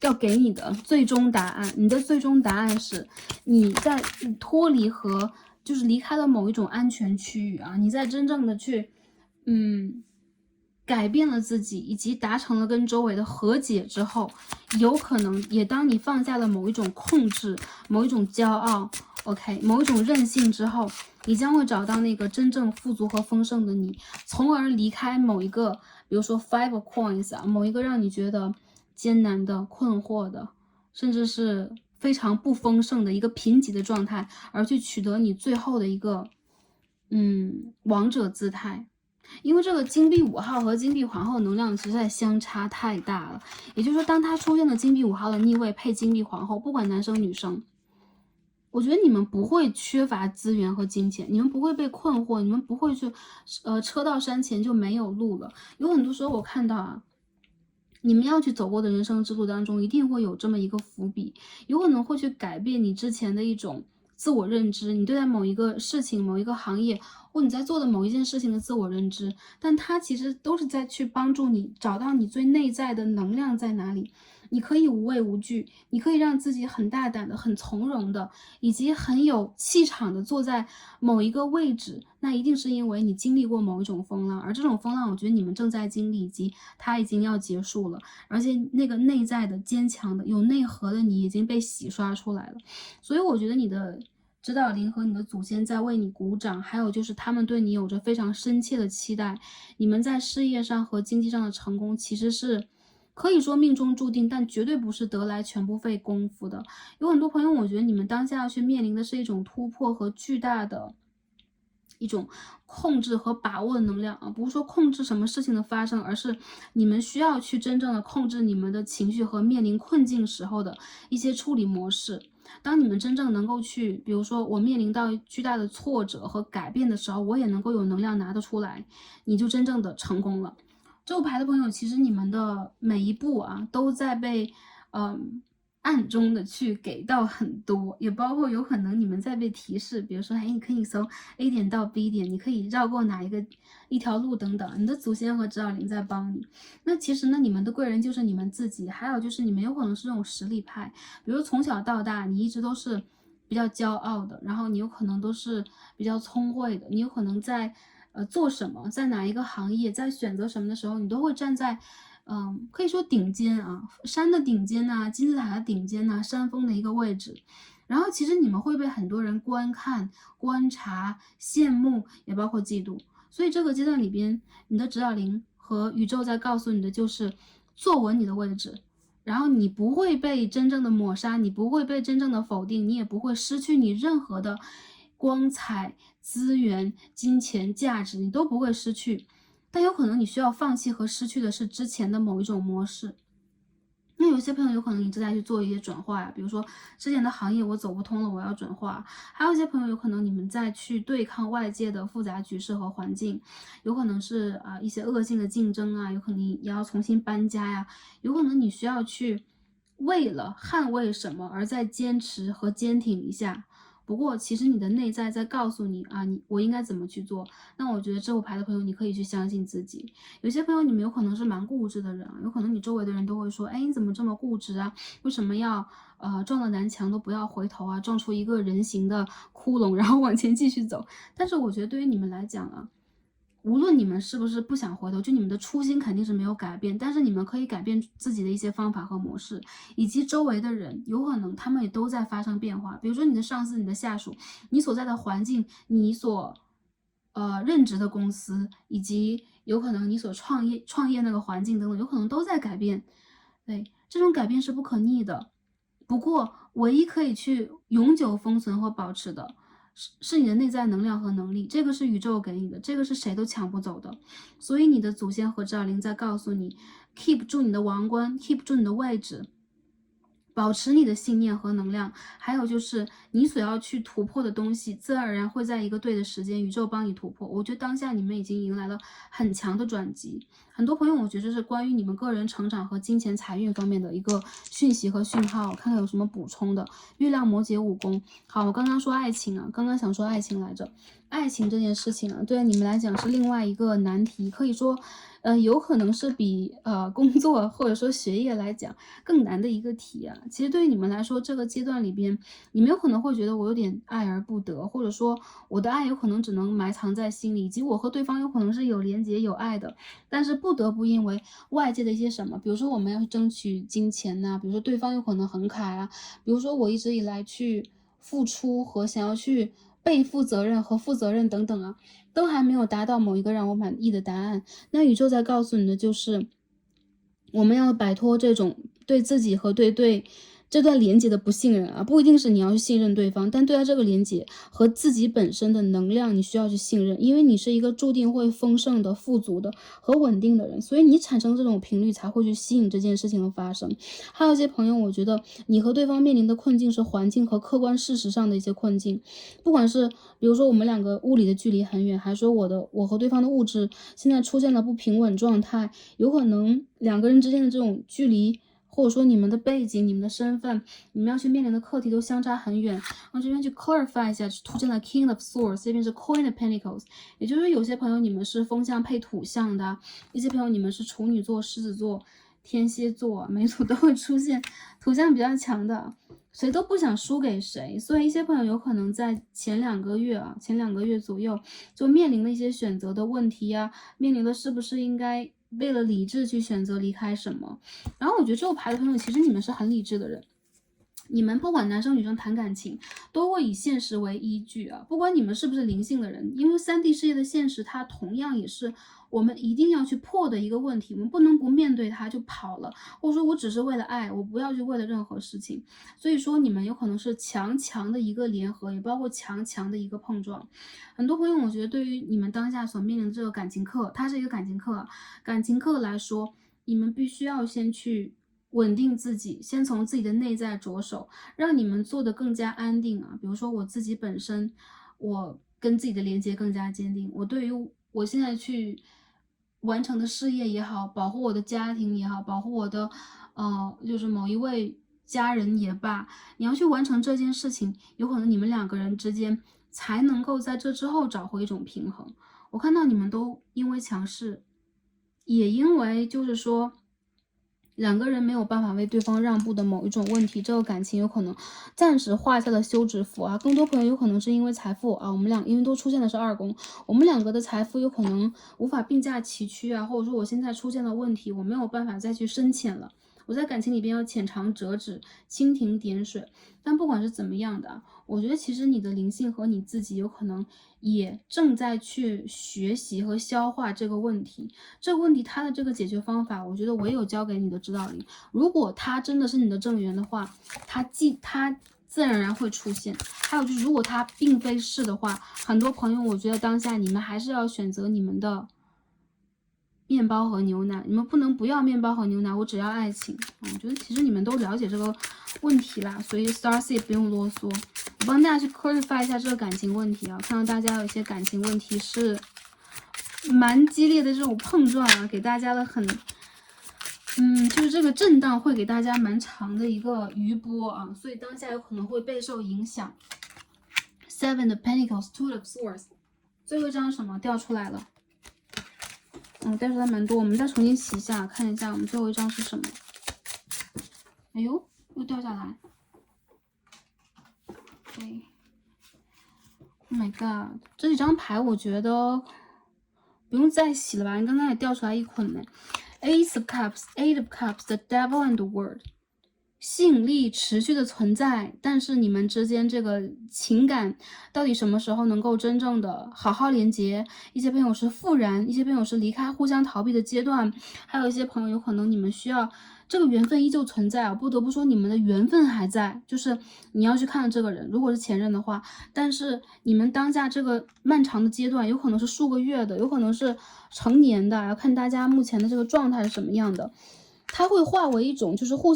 要给你的最终答案。你的最终答案是你在脱离和就是离开了某一种安全区域啊，你在真正的去改变了自己，以及达成了跟周围的和解之后，有可能也当你放下了某一种控制、某一种骄傲 ，OK， 某一种任性之后，你将会找到那个真正富足和丰盛的你，从而离开某一个，比如说 Five of Coins 啊，某一个让你觉得艰难的、困惑的，甚至是非常不丰盛的一个贫瘠的状态，而去取得你最后的一个王者姿态。因为这个金币5号和金币皇后能量实在相差太大了，也就是说，当它出现了金币5号的逆位配金币皇后，不管男生女生，我觉得你们不会缺乏资源和金钱，你们不会被困惑，你们不会去车到山前就没有路了。有很多时候我看到啊，你们要去走过的人生之路当中，一定会有这么一个伏笔，有可能会去改变你之前的一种自我认知，你对待某一个事情、某一个行业，或你在做的某一件事情的自我认知，但它其实都是在去帮助你找到你最内在的能量在哪里。你可以无畏无惧，你可以让自己很大胆的、很从容的，以及很有气场的坐在某一个位置，那一定是因为你经历过某一种风浪，而这种风浪，我觉得你们正在经历，以及它已经要结束了，而且那个内在的、坚强的、有内核的你已经被洗刷出来了。所以我觉得你的指导灵和你的祖先在为你鼓掌，还有就是他们对你有着非常深切的期待。你们在事业上和经济上的成功，其实是可以说命中注定，但绝对不是得来全不费功夫的。有很多朋友，我觉得你们当下要去面临的是一种突破和巨大的一种控制和把握的能量啊，不是说控制什么事情的发生，而是你们需要去真正的控制你们的情绪和面临困境时候的一些处理模式。当你们真正能够去，比如说我面临到巨大的挫折和改变的时候，我也能够有能量拿得出来，你就真正的成功了。这副牌的朋友，其实你们的每一步啊，都在被暗中的去给到很多，也包括有可能你们在被提示，比如说，哎，你可以从 A 点到 B 点，你可以绕过哪一条路等等，你的祖先和指导灵在帮你。那其实呢，你们的贵人就是你们自己，还有就是你们有可能是这种实力派，比如从小到大，你一直都是比较骄傲的，然后你有可能都是比较聪慧的，你有可能在做什么，在哪一个行业，在选择什么的时候，你都会站在可以说顶尖啊，山的顶尖呐，金字塔的顶尖呐，山峰的一个位置。然后其实你们会被很多人观看、观察、羡慕，也包括嫉妒。所以这个阶段里边，你的指导灵和宇宙在告诉你的就是，坐稳你的位置，然后你不会被真正的抹杀，你不会被真正的否定，你也不会失去你任何的光彩、资源、金钱、价值，你都不会失去。但有可能你需要放弃和失去的是之前的某一种模式。那有些朋友有可能你正在去做一些转化呀，比如说之前的行业我走不通了，我要转化。还有一些朋友有可能你们在去对抗外界的复杂局势和环境，有可能是一些恶性的竞争啊，有可能你要重新搬家呀，有可能你需要去为了捍卫什么而再坚持和坚挺一下。不过其实你的内在在告诉你我应该怎么去做。那我觉得这副牌的朋友，你可以去相信自己。有些朋友你们有可能是蛮固执的人，有可能你周围的人都会说，哎，你怎么这么固执啊？为什么要撞到南墙都不要回头啊？撞出一个人形的窟窿，然后往前继续走。但是我觉得对于你们来讲无论你们是不是不想回头，就你们的初心肯定是没有改变，但是你们可以改变自己的一些方法和模式，以及周围的人，有可能他们也都在发生变化。比如说你的上司、你的下属、你所在的环境、你所任职的公司，以及有可能你所创业那个环境等等，有可能都在改变。对，这种改变是不可逆的。不过，唯一可以去永久封存和保持的，是你的内在能量和能力，这个是宇宙给你的，这个是谁都抢不走的。所以你的祖先和指导灵在告诉你 ，keep 住你的王冠 ，keep 住你的位置。保持你的信念和能量，还有就是你所要去突破的东西，自然而然会在一个对的时间，宇宙帮你突破。我觉得当下你们已经迎来了很强的转机。很多朋友，我觉得这是关于你们个人成长和金钱财运方面的一个讯息和讯号，看看有什么补充的。月亮摩羯武功，好，我刚刚说爱情刚刚想说爱情来着。爱情这件事情对你们来讲是另外一个难题，可以说有可能是比工作或者说学业来讲更难的一个题啊。其实对于你们来说，这个阶段里边，你们有可能会觉得我有点爱而不得，或者说我的爱有可能只能埋藏在心里，以及我和对方有可能是有连结有爱的，但是不得不因为外界的一些什么，比如说我们要去争取金钱比如说对方有可能很卡比如说我一直以来去付出和想要去背负责任和负责任等等都还没有达到某一个让我满意的答案。那宇宙在告诉你的就是，我们要摆脱这种对自己和对这段连接的不信任不一定是你要去信任对方，但对待这个连接和自己本身的能量，你需要去信任，因为你是一个注定会丰盛的、富足的和稳定的人，所以你产生这种频率才会去吸引这件事情的发生。还有一些朋友，我觉得你和对方面临的困境是环境和客观事实上的一些困境，不管是比如说我们两个物理的距离很远，还是说我和对方的物质现在出现了不平稳状态，有可能两个人之间的这种距离，或者说你们的背景、你们的身份、你们要去面临的课题都相差很远。这边去 clarify 一下，出现了 King of Swords， 这边是 Queen of Pentacles， 也就是说有些朋友你们是风象配土象的，一些朋友你们是处女座、狮子座、天蝎座，每组都会出现土象比较强的，谁都不想输给谁，所以一些朋友有可能在前2个月左右就面临了一些选择的问题面临的是不是应该为了理智去选择离开什么。然后我觉得这个牌的朋友，其实你们是很理智的人，你们不管男生女生谈感情，都会以现实为依据不管你们是不是灵性的人，因为3D 世界的现实，它同样也是我们一定要去破的一个问题，我们不能不面对它就跑了，或者说我只是为了爱，我不要去为了任何事情。所以说你们有可能是强的一个联合，也包括强的一个碰撞。很多朋友我觉得对于你们当下所面临的这个感情课，它是一个感情课来说，你们必须要先去稳定自己，先从自己的内在着手，让你们做得更加安定比如说我自己本身，我跟自己的连接更加坚定，我对于我现在去完成的事业也好，保护我的家庭也好，保护我的就是某一位家人也罢，你要去完成这件事情，有可能你们2个人之间才能够在这之后找回一种平衡。我看到你们都因为强势，也因为就是说2个人没有办法为对方让步的某一种问题，这个感情有可能暂时画下了休止符更多朋友有可能是因为财富我们俩因为都出现的是2宫，我们2个的财富有可能无法并驾齐驱或者说我现在出现了问题，我没有办法再去深浅了，我在感情里边要浅尝辄止，蜻蜓点水。但不管是怎么样的，我觉得其实你的灵性和你自己有可能也正在去学习和消化这个问题。这个问题它的这个解决方法，我觉得唯有交给你的指导灵。如果它真的是你的正缘的话，它自然而然会出现。还有就是，如果它并非是的话，很多朋友，我觉得当下你们还是要选择你们的面包和牛奶，你们不能不要面包和牛奶，我只要爱情。我觉得其实你们都了解这个问题啦，所以 Starcy 也不用啰嗦，我帮大家去 clarify 一下这个感情问题啊。看到大家有一些感情问题是蛮激烈的这种碰撞啊，给大家的很就是这个震荡会给大家蛮长的一个余波啊，所以当下有可能会备受影响。Seven of Pentacles，Two of Swords， 最后一张什么掉出来了？掉出来蛮多，我们再重新洗一下，看一下我们最后一张是什么。哎呦，又掉下来。对 ，Oh my god， 这几张牌我觉得不用再洗了吧？你刚刚也掉出来一捆呢。Ace of Cups，Eight of Cups，The Devil and the World。吸引力持续的存在，但是你们之间这个情感到底什么时候能够真正的好好连接？一些朋友是复燃，一些朋友是离开互相逃避的阶段，还有一些朋友有可能你们需要这个缘分依旧存在啊。不得不说你们的缘分还在，就是你要去看这个人，如果是前任的话，但是你们当下这个漫长的阶段有可能是数个月的，有可能是成年的，要看大家目前的这个状态是什么样的。它会化为一种就是互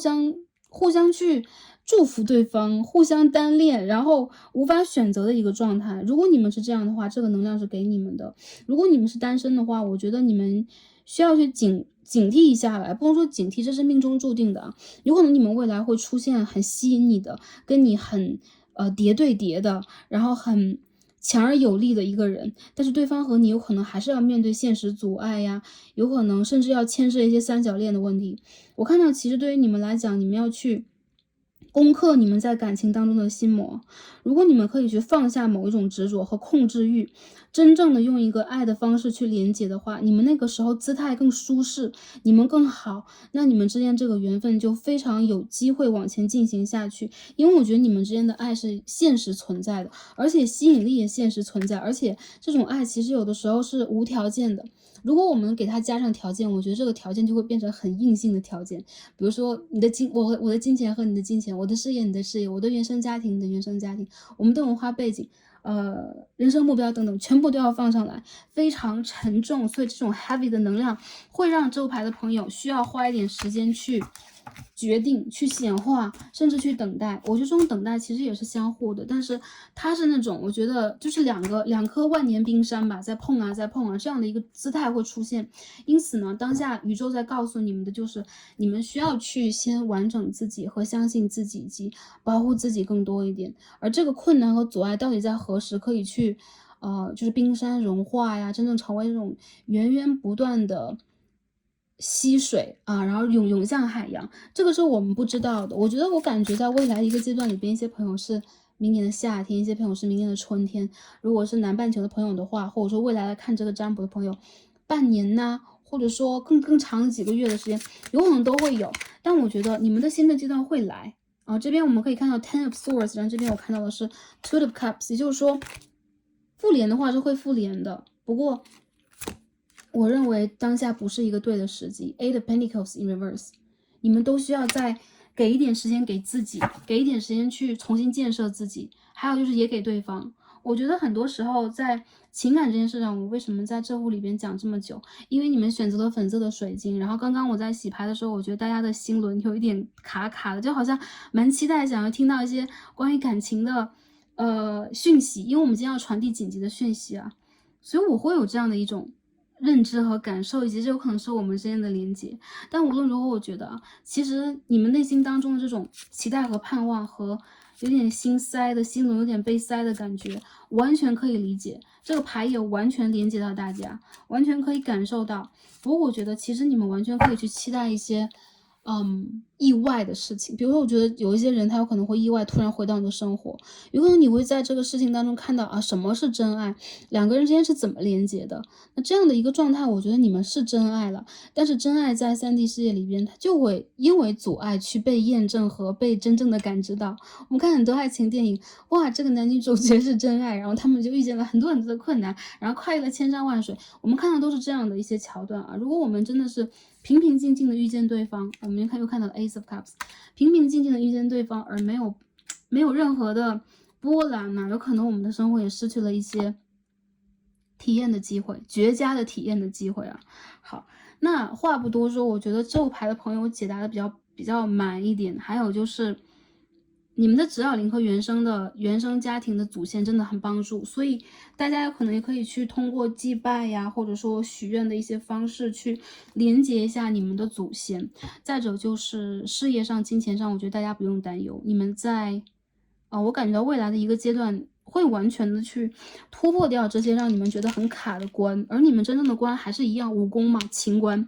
相去祝福对方，互相单恋，然后无法选择的一个状态。如果你们是这样的话，这个能量是给你们的。如果你们是单身的话，我觉得你们需要去警惕一下来，不能说警惕，这是命中注定的啊。有可能你们未来会出现很吸引你的，跟你很叠对叠的，然后很强而有力的一个人，但是对方和你有可能还是要面对现实阻碍呀，有可能甚至要牵涉一些三角恋的问题。我看到其实对于你们来讲，你们要去攻克你们在感情当中的心魔。如果你们可以去放下某一种执着和控制欲，真正的用一个爱的方式去连接的话，你们那个时候姿态更舒适，你们更好，那你们之间这个缘分就非常有机会往前进行下去。因为我觉得你们之间的爱是现实存在的，而且吸引力也现实存在，而且这种爱其实有的时候是无条件的。如果我们给它加上条件，我觉得这个条件就会变成很硬性的条件。比如说你的我的金钱和你的金钱，我的事业你的事业，我的原生家庭你的原生家庭，我们的文化背景，人生目标等等，全部都要放上来，非常沉重。所以这种 heavy 的能量会让周牌的朋友需要花一点时间去决定，去显化，甚至去等待。我觉得这种等待其实也是相互的，但是它是那种我觉得就是两颗万年冰山吧，在碰啊在碰啊，这样的一个姿态会出现。因此呢，当下宇宙在告诉你们的就是你们需要去先完整自己和相信自己，以及保护自己更多一点。而这个困难和阻碍到底在何时可以去就是冰山融化呀，真正成为这种源源不断的溪水啊，然后涌向海洋，这个是我们不知道的。我觉得我感觉在未来一个阶段里边，一些朋友是明年的夏天，一些朋友是明年的春天。如果是南半球的朋友的话，或者说未来来看这个占卜的朋友，半年呐，或者说更长几个月的时间，有可能都会有。但我觉得你们的新的阶段会来啊。这边我们可以看到 Ten of Swords， 然后这边我看到的是 Two of Cups， 也就是说复联的话是会复联的，不过我认为当下不是一个对的时机。Eight of Pentacles in reverse， 你们都需要再给一点时间给自己，给一点时间去重新建设自己，还有就是也给对方。我觉得很多时候在情感这件事上，我为什么在这屋里边讲这么久？因为你们选择了粉色的水晶，然后刚刚我在洗牌的时候，我觉得大家的心轮有一点卡卡的，就好像蛮期待想要听到一些关于感情的讯息，因为我们今天要传递紧急的讯息啊，所以我会有这样的一种认知和感受，以及这有可能是我们之间的连接。但无论如何，我觉得其实你们内心当中的这种期待和盼望，和有点心塞的心轮有点被塞的感觉，完全可以理解。这个牌也完全连接到大家，完全可以感受到。不过我觉得其实你们完全可以去期待一些意外的事情。比如说我觉得有一些人他有可能会意外突然回到你的生活，有可能你会在这个事情当中看到啊，什么是真爱，两个人之间是怎么连接的。那这样的一个状态，我觉得你们是真爱了。但是真爱在3D 世界里边，它就会因为阻碍去被验证和被真正的感知到。我们看很多爱情电影，哇，这个男女主角是真爱，然后他们就遇见了很多很多的困难，然后跨越了千山万水。我们看到都是这样的一些桥段啊。如果我们真的是平平静静的遇见对方，我们又看到了 Ace of Cups， 平平静静的遇见对方，而没有任何的波澜呢，有可能我们的生活也失去了一些体验的机会，绝佳的体验的机会啊。好，那话不多说，我觉得这副牌的朋友解答的比较满一点。还有就是你们的指导灵和原生家庭的祖先真的很帮助，所以大家有可能也可以去通过祭拜呀，或者说许愿的一些方式去连接一下你们的祖先。再者就是事业上、金钱上，我觉得大家不用担忧，你们在我感觉到未来的一个阶段会完全的去突破掉这些让你们觉得很卡的关，而你们真正的关还是一样，武功嘛，情关。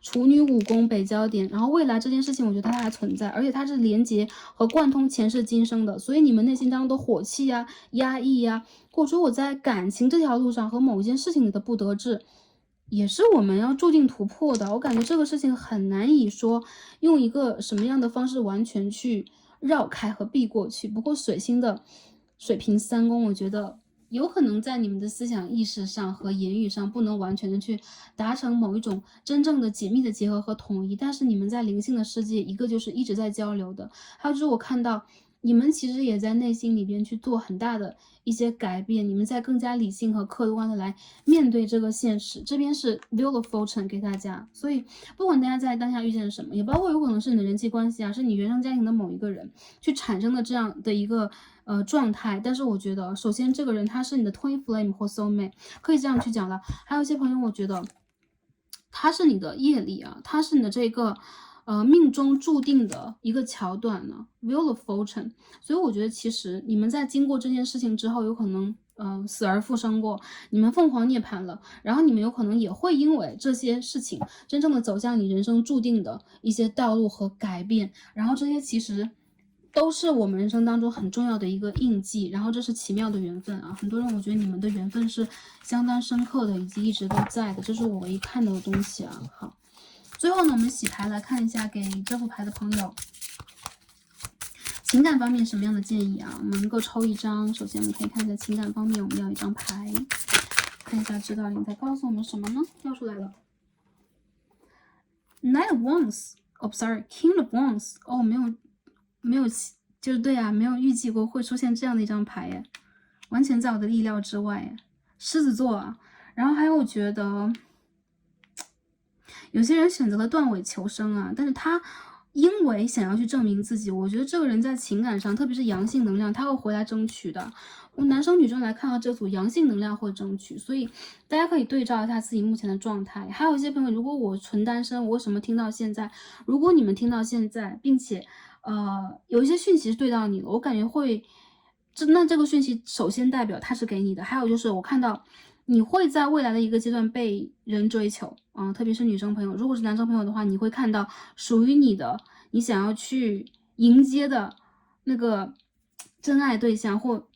处女武功北焦点，然后未来这件事情，我觉得它还存在，而且它是连接和贯通前世今生的，所以你们内心当中的火气呀、压抑呀，或者说我在感情这条路上和某一件事情里的不得志，也是我们要注定突破的。我感觉这个事情很难以说用一个什么样的方式完全去绕开和避过去。不过水星的水瓶3宫，我觉得有可能在你们的思想意识上和言语上不能完全的去达成某一种真正的紧密的结合和统一，但是你们在灵性的世界，一个就是一直在交流的，还有就是我看到你们其实也在内心里边去做很大的一些改变，你们在更加理性和客观的来面对这个现实。这边是 Wheel of Fortune 给大家，所以不管大家在当下遇见了什么，也包括有可能是你的人际关系啊，是你原生家庭的某一个人去产生的这样的一个状态。但是我觉得首先这个人他是你的 Twin Flame 或 Soul Mate， 可以这样去讲了。还有一些朋友我觉得他是你的业力啊，他是你的这个命中注定的一个桥段呢 Wheel of Fortune。 所以我觉得其实你们在经过这件事情之后，有可能死而复生过，你们凤凰涅槃了，然后你们有可能也会因为这些事情真正的走向你人生注定的一些道路和改变，然后这些其实都是我们人生当中很重要的一个印记，然后这是奇妙的缘分啊。很多人我觉得你们的缘分是相当深刻的，以及一直都在的，这是我唯一看到的东西啊。好，最后呢，我们洗牌来看一下给这副牌的朋友情感方面什么样的建议啊？我们能够抽一张，首先我们可以看一下情感方面，我们要一张牌，看一下指导灵在告诉我们什么呢？掉出来了 Knight of Wands， 哦 sorry King of Wands， 哦没有就是对啊，没有预计过会出现这样的一张牌耶，完全在我的意料之外耶。狮子座啊，然后还有我觉得有些人选择了断尾求生啊，但是他因为想要去证明自己，我觉得这个人在情感上，特别是阳性能量，他会回来争取的。我男生女生来看到这组阳性能量会争取，所以大家可以对照一下自己目前的状态。还有一些朋友，如果我纯单身，我为什么听到现在？如果你们听到现在，并且有一些讯息是对到你了，我感觉会，那这个讯息首先代表它是给你的。还有就是我看到你会在未来的一个阶段被人追求，特别是女生朋友。如果是男生朋友的话，你会看到属于你的，你想要去迎接的那个真爱对象，或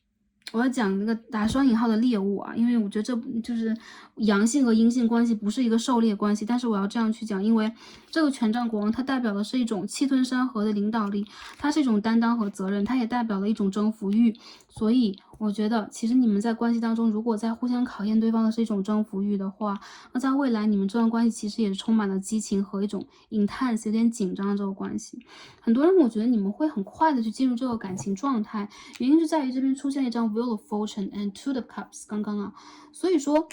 我要讲那个打双引号的猎物啊，因为我觉得这就是阳性和阴性关系不是一个狩猎关系，但是我要这样去讲，因为这个权杖国王它代表的是一种气吞山河的领导力，它是一种担当和责任，它也代表了一种征服欲。所以我觉得其实你们在关系当中，如果在互相考验对方的是一种征服欲的话，那在未来你们这段关系其实也是充满了激情和一种 intense 有点紧张的这个关系。很多人我觉得你们会很快的去进入这个感情状态，原因就在于这边出现了一张 Wheel of Fortune and Two of Cups， 刚刚啊，所以说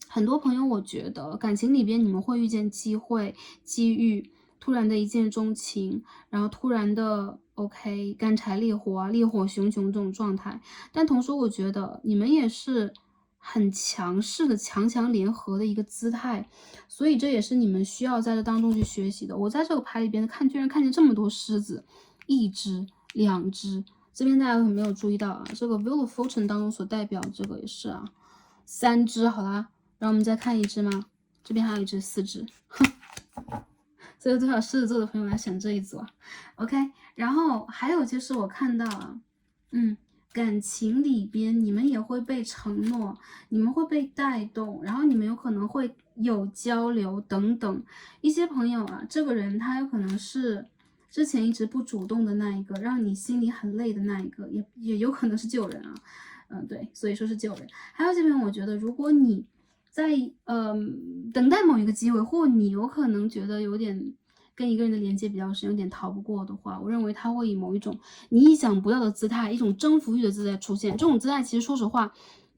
很多朋友我觉得感情里边你们会遇见机会、机遇，突然的一见钟情，然后突然的 OK 干柴烈火啊，烈火熊熊这种状态。但同时我觉得你们也是很强势的强联合的一个姿态，所以这也是你们需要在这当中去学习的。我在这个牌里边居然看见这么多狮子，一只两只，这边大家有没有注意到啊？这个 Wheel of Fortune 当中所代表这个也是啊，3只。好啦，然后我们再看一只吗？这边还有一只4只所以有多少狮子座的朋友来选这一组啊 ？OK， 然后还有就是我看到啊，感情里边你们也会被承诺，你们会被带动，然后你们有可能会有交流等等。一些朋友啊，这个人他有可能是之前一直不主动的那一个，让你心里很累的那一个，也有可能是旧人啊。对，所以说是旧人。还有这边，我觉得如果你在等待某一个机会，或你有可能觉得有点跟一个人的连接比较深，有点逃不过的话，我认为他会以某一种你意想不到的姿态，一种征服欲的姿态出现。这种姿态其实说实话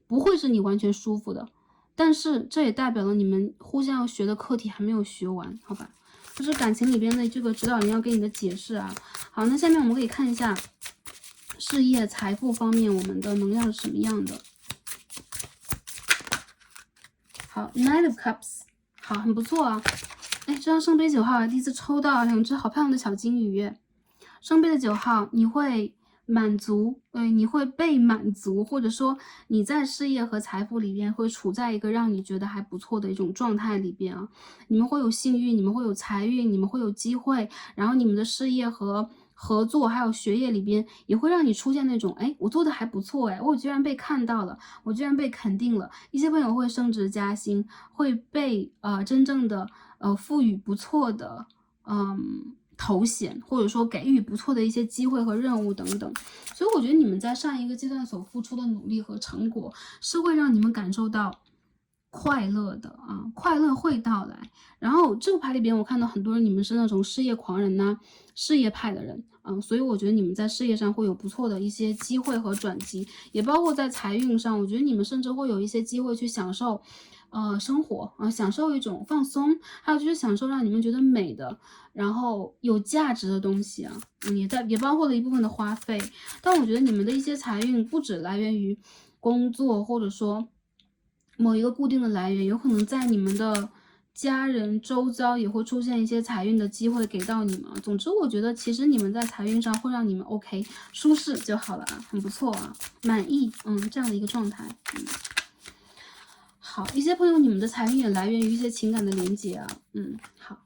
不会是你完全舒服的，但是这也代表了你们互相要学的课题还没有学完，好吧？这是感情里边的这个指导灵要给你的解释啊。好，那下面我们可以看一下事业财富方面我们的能量是什么样的。好 ，Knight of Cups， 好，很不错啊。哎，这张圣杯9号第一次抽到2只好漂亮的小金鱼。圣杯的9号，你会满足，你会被满足，或者说你在事业和财富里边会处在一个让你觉得还不错的一种状态里边啊。你们会有幸运，你们会有财运，你们会有机会，然后你们的事业和合作还有学业里边也会让你出现那种，哎，我做的还不错，哎，我居然被看到了，我居然被肯定了。一些朋友会升职加薪，会被真正的赋予不错的头衔，或者说给予不错的一些机会和任务等等。所以我觉得你们在上一个阶段所付出的努力和成果是会让你们感受到快乐的啊，快乐会到来。然后这个牌里边我看到很多人，你们是那种事业狂人呐，事业派的人，所以我觉得你们在事业上会有不错的一些机会和转机，也包括在财运上，我觉得你们甚至会有一些机会去享受生活啊，享受一种放松，还有就是享受让你们觉得美的，然后有价值的东西啊，也包括了一部分的花费。但我觉得你们的一些财运不只来源于工作，或者说某一个固定的来源，有可能在你们的家人周遭也会出现一些财运的机会给到你们。总之，我觉得其实你们在财运上会让你们 OK 舒适就好了啊，很不错啊，满意，这样的一个状态。好，一些朋友你们的财运也来源于一些情感的连接啊，好，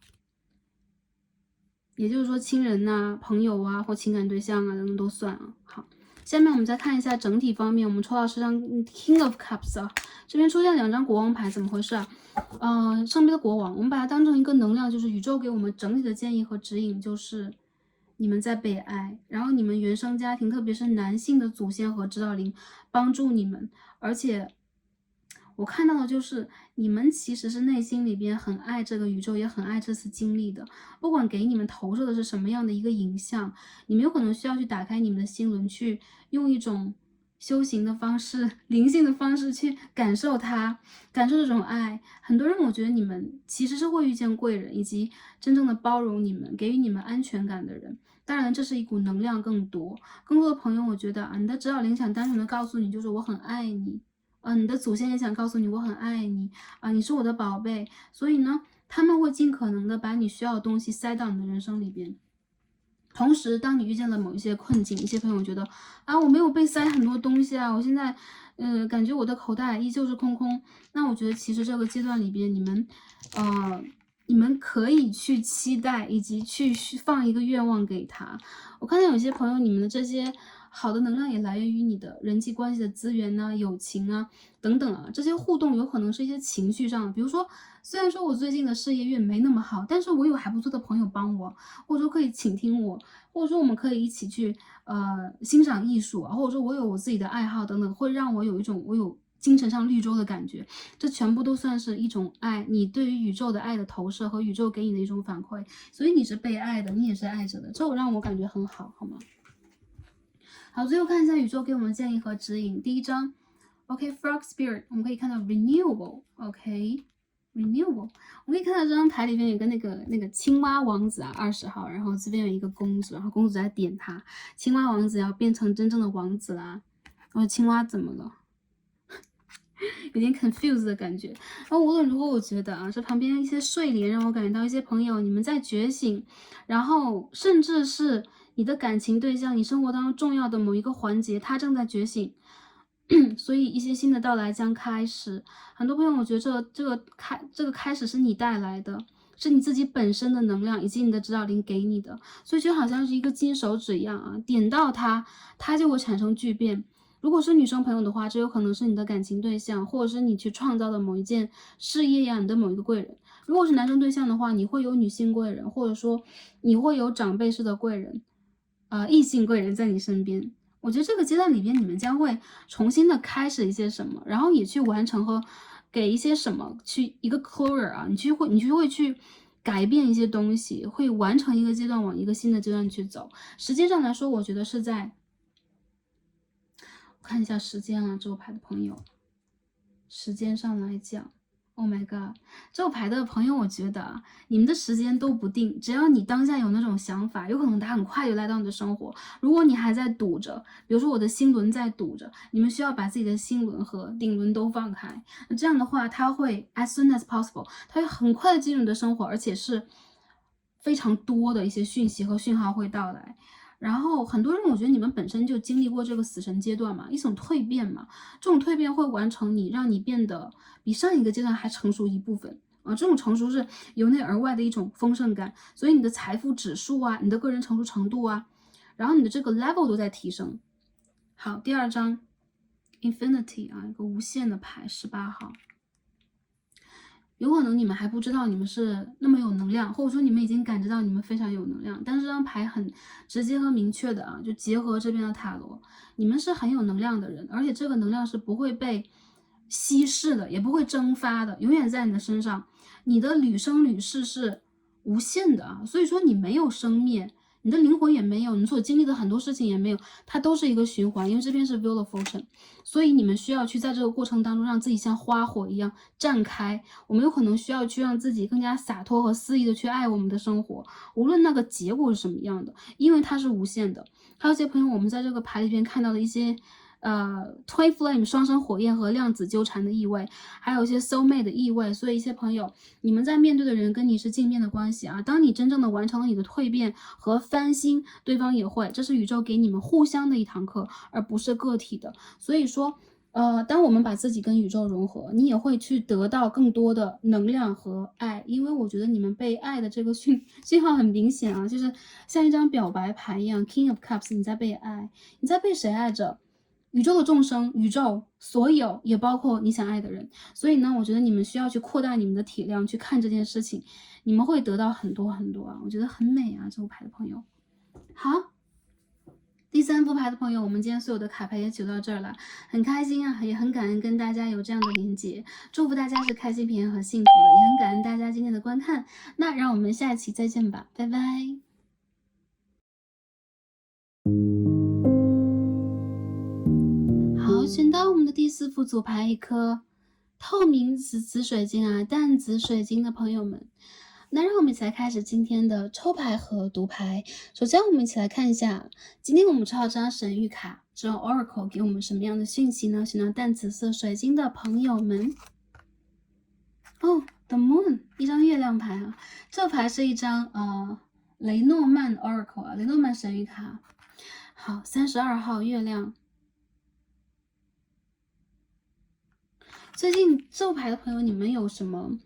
也就是说亲人呐、朋友啊或情感对象啊等等都算啊。好，下面我们再看一下整体方面，我们抽到是张 King of Cups 啊，这边出现2张国王牌，怎么回事啊？圣杯的国王，我们把它当成一个能量，就是宇宙给我们整体的建议和指引，就是你们在被爱，然后你们原生家庭，特别是男性的祖先和指导灵帮助你们，而且我看到的就是你们其实是内心里边很爱这个宇宙，也很爱这次经历的。不管给你们投射的是什么样的一个影像，你们有可能需要去打开你们的心轮，去用一种修行的方式、灵性的方式去感受它，感受这种爱。很多人，我觉得你们其实是会遇见贵人，以及真正的包容你们、给予你们安全感的人。当然，这是一股能量更多的朋友，我觉得你的指导灵想单纯的告诉你，就是我很爱你。你的祖先也想告诉你我很爱你你是我的宝贝，所以呢，他们会尽可能的把你需要的东西塞到你的人生里边。同时，当你遇见了某一些困境，一些朋友觉得我没有被塞很多东西啊，我现在感觉我的口袋依旧是空空。那我觉得其实这个阶段里边，你们可以去期待，以及去放一个愿望给他。我看到有些朋友，你们的这些好的能量也来源于你的人际关系的资源呐、友情啊等等啊，这些互动有可能是一些情绪上的，比如说，虽然说我最近的事业运没那么好，但是我有还不错的朋友帮我，或者说可以倾听我，或者说我们可以一起去欣赏艺术啊，或者说我有我自己的爱好等等，会让我有一种我有精神上绿洲的感觉，这全部都算是一种爱，你对于宇宙的爱的投射和宇宙给你的一种反馈，所以你是被爱的，你也是爱着的，这让我感觉很好，好吗？好，最后看一下宇宙给我们的建议和指引。第一张 ，OK，Frog Spirit， 我们可以看到 Renewable，OK，Renewable，我们可以看到这张牌里面有个那个青蛙王子啊，20号，然后这边有一个公主，然后公主在点他，青蛙王子要变成真正的王子啦。青蛙怎么了？有点 confused 的感觉。然后无论如何，我觉得这旁边一些睡莲让我感觉到一些朋友你们在觉醒，然后甚至是你的感情对象，你生活当中重要的某一个环节，他正在觉醒。所以一些新的到来将开始。很多朋友，我觉得这个开始是你带来的，是你自己本身的能量以及你的指导灵给你的，所以就好像是一个金手指一样啊，点到它，它就会产生巨变。如果是女生朋友的话，这有可能是你的感情对象，或者是你去创造的某一件事业呀，你的某一个贵人。如果是男生对象的话，你会有女性贵人，或者说你会有长辈式的贵人，异性贵人在你身边。我觉得这个阶段里边，你们将会重新的开始一些什么，然后也去完成和给一些什么去一个 closure 啊，你就会去改变一些东西，会完成一个阶段往一个新的阶段去走。时间上来说，我觉得是在看一下时间啊，这个牌的朋友，时间上来讲 ，Oh my god，这个牌的朋友，我觉得啊，你们的时间都不定，只要你当下有那种想法，有可能它很快就来到你的生活。如果你还在堵着，比如说我的心轮在堵着，你们需要把自己的心轮和顶轮都放开，那这样的话，它会 as soon as possible，它会很快的进入你的生活，而且是非常多的一些讯息和讯号会到来。然后很多人，我觉得你们本身就经历过这个死神阶段嘛，一种蜕变嘛，这种蜕变会完成你，让你变得比上一个阶段还成熟一部分啊。这种成熟是由内而外的一种丰盛感，所以你的财富指数啊，你的个人成熟程度啊，然后你的这个 level 都在提升。好，第二张 Infinity 啊，一个无限的牌，18号。有可能你们还不知道你们是那么有能量，或者说你们已经感知到你们非常有能量，但是这张牌很直接和明确的啊，就结合这边的塔罗，你们是很有能量的人，而且这个能量是不会被稀释的，也不会蒸发的，永远在你的身上，你的屡生屡世是无限的啊，所以说你没有生灭，你的灵魂也没有，你所经历的很多事情也没有，它都是一个循环，因为这边是 Wheel of Fortune，所以你们需要去在这个过程当中让自己像花火一样绽开。我们有可能需要去让自己更加洒脱和肆意的去爱我们的生活，无论那个结果是什么样的，因为它是无限的。还有些朋友，我们在这个牌里边看到的一些Twin Flame 双生火焰和量子纠缠的意味，还有一些 soul mate 的意味。所以一些朋友，你们在面对的人跟你是镜面的关系啊。当你真正的完成了你的蜕变和翻新，对方也会，这是宇宙给你们互相的一堂课，而不是个体的。所以说。当我们把自己跟宇宙融合，你也会去得到更多的能量和爱，因为我觉得你们被爱的这个讯号很明显啊，就是像一张表白牌一样 ，King of Cups，你在被爱，你在被谁爱着？宇宙的众生，宇宙所有，也包括你想爱的人。所以呢，我觉得你们需要去扩大你们的体量，去看这件事情，你们会得到很多很多啊，我觉得很美啊，这副牌的朋友。好。第三副牌的朋友，我们今天所有的卡牌也举到这儿了，很开心啊，也很感恩跟大家有这样的连接，祝福大家是开心、平安和幸福的，也很感恩大家今天的观看。那让我们下期再见吧，拜拜。好，选到我们的第4副组牌，一颗透明紫水晶啊，淡紫水晶的朋友们。那让我们一起来开始今天的抽牌和读牌。首先，我们一起来看一下，今天我们抽到这张神谕卡，这张 Oracle 给我们什么样的讯息呢？选到淡紫色水晶的朋友们，哦 ，The Moon， 一张月亮牌啊，这牌是一张雷诺曼 Oracle 啊，雷诺曼神谕卡。好，32号月亮。最近这牌的朋友，你们有什么？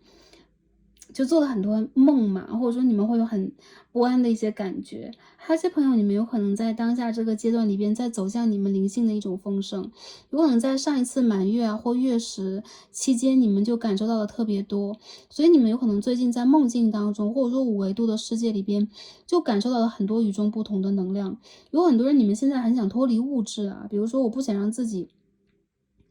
就做了很多梦嘛，或者说你们会有很不安的一些感觉。还有些朋友，你们有可能在当下这个阶段里边，在走向你们灵性的一种丰盛。有可能在上一次满月啊或月食期间，你们就感受到的特别多，所以你们有可能最近在梦境当中，或者说5维度的世界里边，就感受到了很多与众不同的能量。有很多人，你们现在很想脱离物质啊，比如说我不想让自己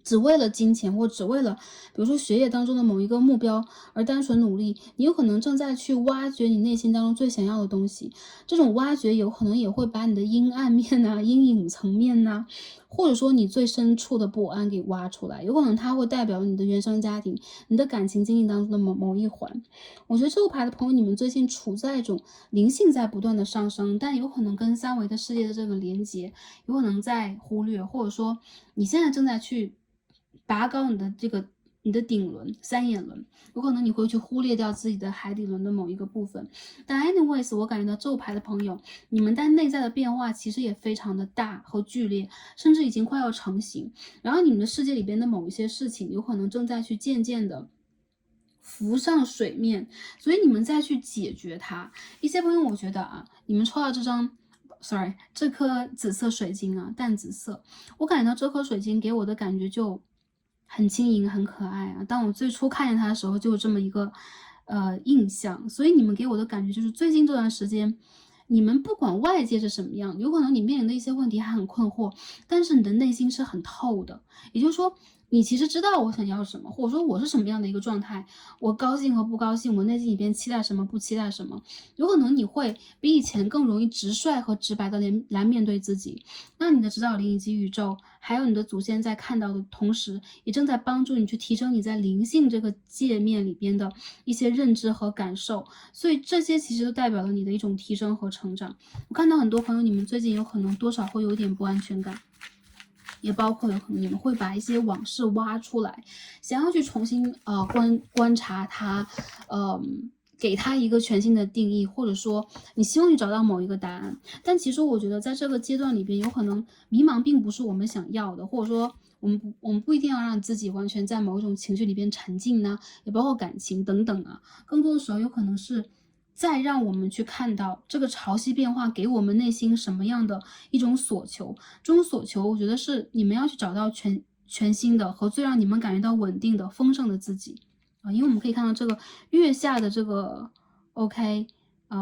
只为了金钱，或只为了比如说学业当中的某一个目标而单纯努力，你有可能正在去挖掘你内心当中最想要的东西。这种挖掘有可能也会把你的阴暗面啊、阴影层面啊，或者说你最深处的不安给挖出来。有可能它会代表你的原生家庭、你的感情经历当中的某一环。我觉得这个牌的朋友，你们最近处在一种灵性在不断的上升，但有可能跟3维的世界的这个连接，有可能在忽略，或者说你现在正在去拔高你的顶轮3眼轮，有可能你会去忽略掉自己的海底轮的某一个部分。但 anyways， 我感觉到这牌的朋友，你们在内在的变化其实也非常的大和剧烈，甚至已经快要成型。然后你们的世界里边的某一些事情，有可能正在去渐渐的浮上水面，所以你们再去解决它。一些朋友我觉得啊，你们抽到这张 sorry 这颗紫色水晶啊，淡紫色，我感觉到这颗水晶给我的感觉就很轻盈很可爱啊。当我最初看见它的时候就有这么一个印象，所以你们给我的感觉就是最近这段时间你们不管外界是什么样，有可能你面临的一些问题还很困惑，但是你的内心是很透的，也就是说你其实知道我想要什么，或者说我是什么样的一个状态，我高兴和不高兴，我内心里边期待什么不期待什么，有可能你会比以前更容易直率和直白的来面对自己。那你的指导灵以及宇宙还有你的祖先在看到的同时，也正在帮助你去提升你在灵性这个界面里边的一些认知和感受，所以这些其实都代表了你的一种提升和成长。我看到很多朋友你们最近有可能多少会有点不安全感，也包括有可能你们会把一些往事挖出来，想要去重新观察它，给它一个全新的定义，或者说你希望去找到某一个答案。但其实我觉得在这个阶段里边，有可能迷茫并不是我们想要的，或者说我们不一定要让自己完全在某一种情绪里边沉浸呢，也包括感情等等啊，更多的时候有可能是再让我们去看到这个潮汐变化给我们内心什么样的一种所求。这种所求我觉得是你们要去找到全新的和最让你们感觉到稳定的丰盛的自己啊。因为我们可以看到这个月下的这个 OK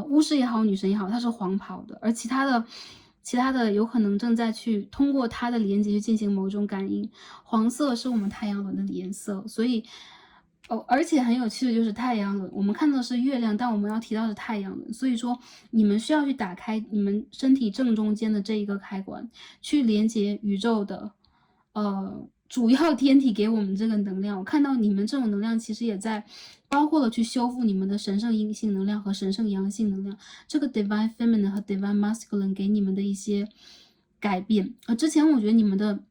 巫师也好女神也好，它是黄袍的，而其他的有可能正在去通过它的连接去进行某种感应。黄色是我们太阳轮的颜色，所以而且很有趣的就是太阳轮，我们看到的是月亮，但我们要提到的是太阳轮，所以说你们需要去打开你们身体正中间的这一个开关，去连接宇宙的主要天体给我们这个能量。我看到你们这种能量其实也在包括了去修复你们的神圣阴性能量和神圣阳性能量，这个 divine feminine 和 divine masculine 给你们的一些改变。之前我觉得你们的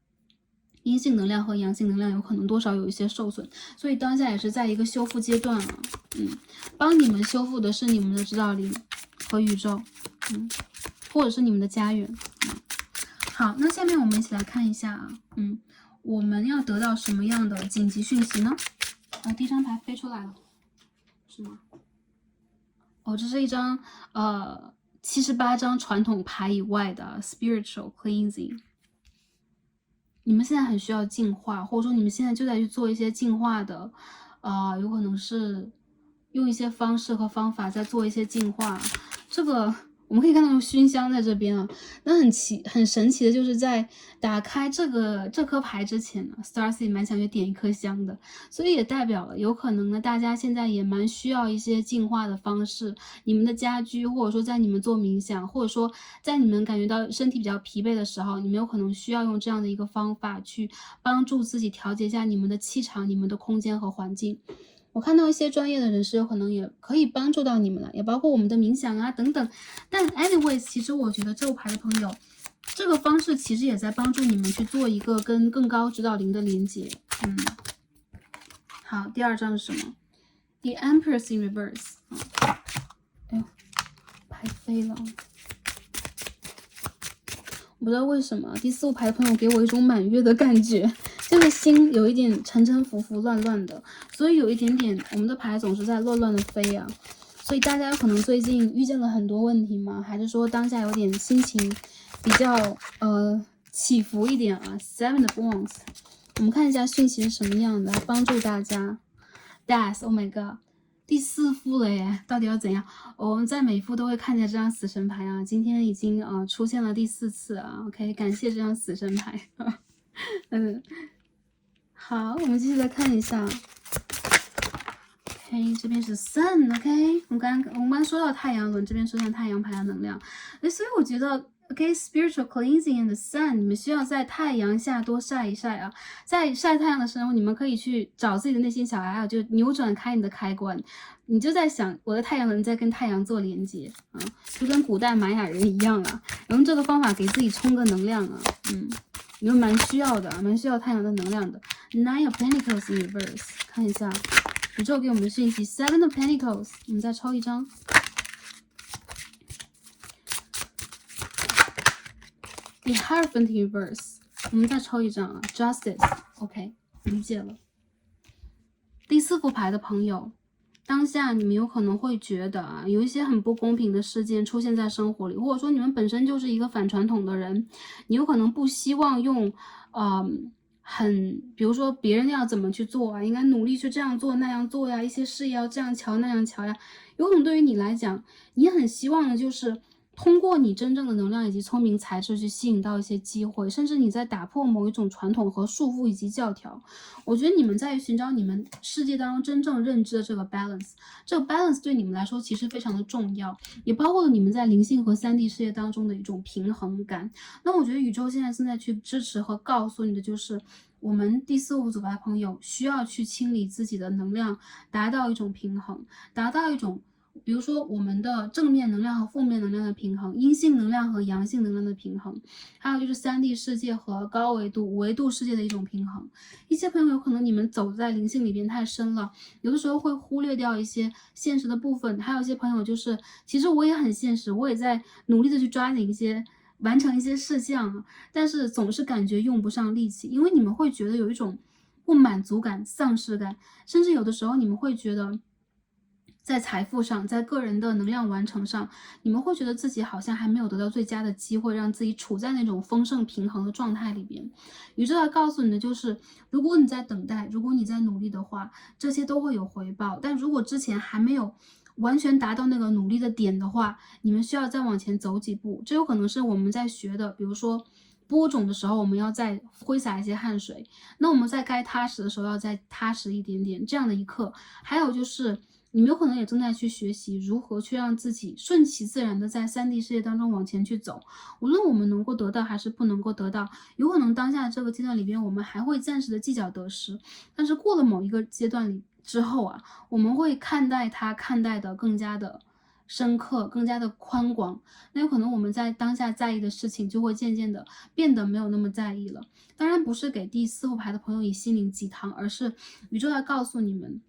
阴性能量和阳性能量有可能多少有一些受损，所以当下也是在一个修复阶段啊。帮你们修复的是你们的指导灵和宇宙，或者是你们的家园。好，那下面我们一起来看一下啊，我们要得到什么样的紧急讯息呢？第一张牌飞出来了，是吗？这是一张78张传统牌以外的 spiritual cleansing。你们现在很需要净化，或者说你们现在就在去做一些净化的，有可能是用一些方式和方法在做一些净化。这个我们可以看到熏香在这边啊，那很神奇的就是在打开这颗牌之前呢 ，Starseed 蛮想去点一颗香的，所以也代表了有可能呢，大家现在也蛮需要一些净化的方式。你们的家居，或者说在你们做冥想，或者说在你们感觉到身体比较疲惫的时候，你们有可能需要用这样的一个方法去帮助自己调节一下你们的气场、你们的空间和环境。我看到一些专业的人士有可能也可以帮助到你们了，也包括我们的冥想啊等等。但 anyways， 其实我觉得这牌的朋友，这个方式其实也在帮助你们去做一个跟更高指导灵的连接。好，第二张是什么？ The Empress in Reverse。哎呦，牌飞了。我不知道为什么第4副牌的朋友给我一种满月的感觉，这个心有一点沉沉浮浮乱乱的，所以有一点点我们的牌总是在乱乱的飞啊。所以大家可能最近遇见了很多问题吗？还是说当下有点心情比较起伏一点啊。 Seven of Wands， 我们看一下讯息是什么样的，来帮助大家。 Death， Oh my god，第4副了耶，到底要怎样？我们在每副都会看见这张死神牌啊，今天已经出现了第4次啊。OK， 感谢这张死神牌。好，我们继续来看一下。OK， 这边是 Sun。OK， 我们刚说到太阳轮，这边出现太阳牌的能量，所以我觉得 OK，spiritual cleansing and the sun， 你们需要在太阳下多晒一晒啊。在晒太阳的时候，你们可以去找自己的内心小孩，就扭转开你的开关。你就在想，我的太阳轮在跟太阳做连接啊，就跟古代玛雅人一样啊，用这个方法给自己充个能量啊。你们蛮需要的，蛮需要太阳的能量的。Nine of Pentacles in Reverse， 看一下宇宙给我们的讯息。Seven of Pentacles， 我们再抽一张。The Hierophant in Reverse， 我们再抽一张啊。Justice， OK， 理解了。第4副牌的朋友，当下你们有可能会觉得啊，有一些很不公平的事件出现在生活里，或者说你们本身就是一个反传统的人，你有可能不希望用，呃，比如说别人要怎么去做啊，应该努力去这样做那样做呀，一些事业要这样瞧那样瞧呀，有可能对于你来讲，你很希望的就是通过你真正的能量以及聪明才智去吸引到一些机会，甚至你在打破某一种传统和束缚以及教条。我觉得你们在于寻找你们世界当中真正认知的这个 balance，这个 balance 对你们来说其实非常的重要，也包括了你们在灵性和3D 世界当中的一种平衡感。那我觉得宇宙现在正在去支持和告诉你的就是，我们第4、5组牌朋友需要去清理自己的能量，达到一种平衡，达到一种比如说我们的正面能量和负面能量的平衡，阴性能量和阳性能量的平衡，还有就是3D 世界和高维度、5维度世界的一种平衡。一些朋友有可能你们走在灵性里边太深了，有的时候会忽略掉一些现实的部分，还有一些朋友就是其实我也很现实，我也在努力的去抓紧一些完成一些事项，但是总是感觉用不上力气，因为你们会觉得有一种不满足感、丧失感，甚至有的时候你们会觉得在财富上，在个人的能量完成上，你们会觉得自己好像还没有得到最佳的机会，让自己处在那种丰盛平衡的状态里边。宇宙要告诉你的就是，如果你在等待，如果你在努力的话，这些都会有回报。但如果之前还没有完全达到那个努力的点的话，你们需要再往前走几步。这有可能是我们在学的，比如说播种的时候，我们要再挥洒一些汗水，那我们在该踏实的时候要再踏实一点点，这样的一刻。还有就是你们有可能也正在去学习如何去让自己顺其自然的在3D 世界当中往前去走，无论我们能够得到还是不能够得到，有可能当下这个阶段里边我们还会暂时的计较得失，但是过了某一个阶段里之后啊，我们会看待它看待的更加的深刻，更加的宽广，那有可能我们在当下在意的事情就会渐渐的变得没有那么在意了。当然不是给第4副牌的朋友以心灵鸡汤，而是宇宙要告诉你们，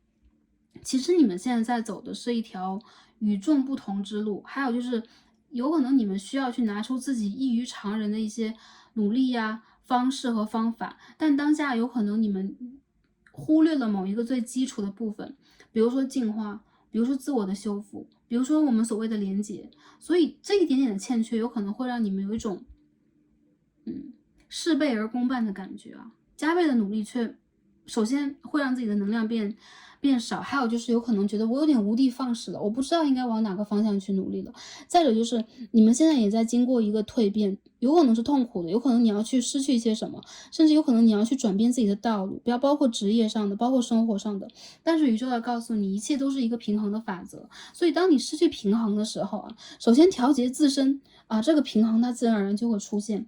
其实你们现在在走的是一条与众不同之路，还有就是有可能你们需要去拿出自己异于常人的一些努力呀、方式和方法，但当下有可能你们忽略了某一个最基础的部分，比如说进化，比如说自我的修复，比如说我们所谓的连结，所以这一点点的欠缺有可能会让你们有一种事倍而功半的感觉啊，加倍的努力却首先会让自己的能量变少，还有就是有可能觉得我有点无的放矢了，我不知道应该往哪个方向去努力了。再者就是你们现在也在经过一个蜕变，有可能是痛苦的，有可能你要去失去一些什么，甚至有可能你要去转变自己的道路，不要包括职业上的，包括生活上的。但是宇宙要告诉你，一切都是一个平衡的法则。所以当你失去平衡的时候啊，首先调节自身啊，这个平衡它自然而然就会出现。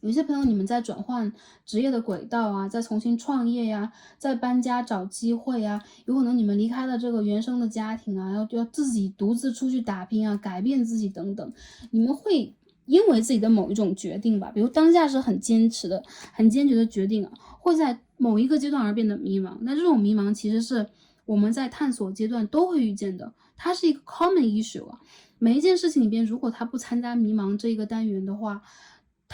有些朋友，你们在转换职业的轨道啊，在重新创业呀，在搬家找机会呀，有可能你们离开了这个原生的家庭啊，要自己独自出去打拼啊，改变自己等等，你们会因为自己的某一种决定吧，比如当下是很坚持的、很坚决的决定啊，会在某一个阶段而变得迷茫。那这种迷茫其实是我们在探索阶段都会遇见的，它是一个 common issue 啊。每一件事情里边，如果它不参加迷茫这一个单元的话，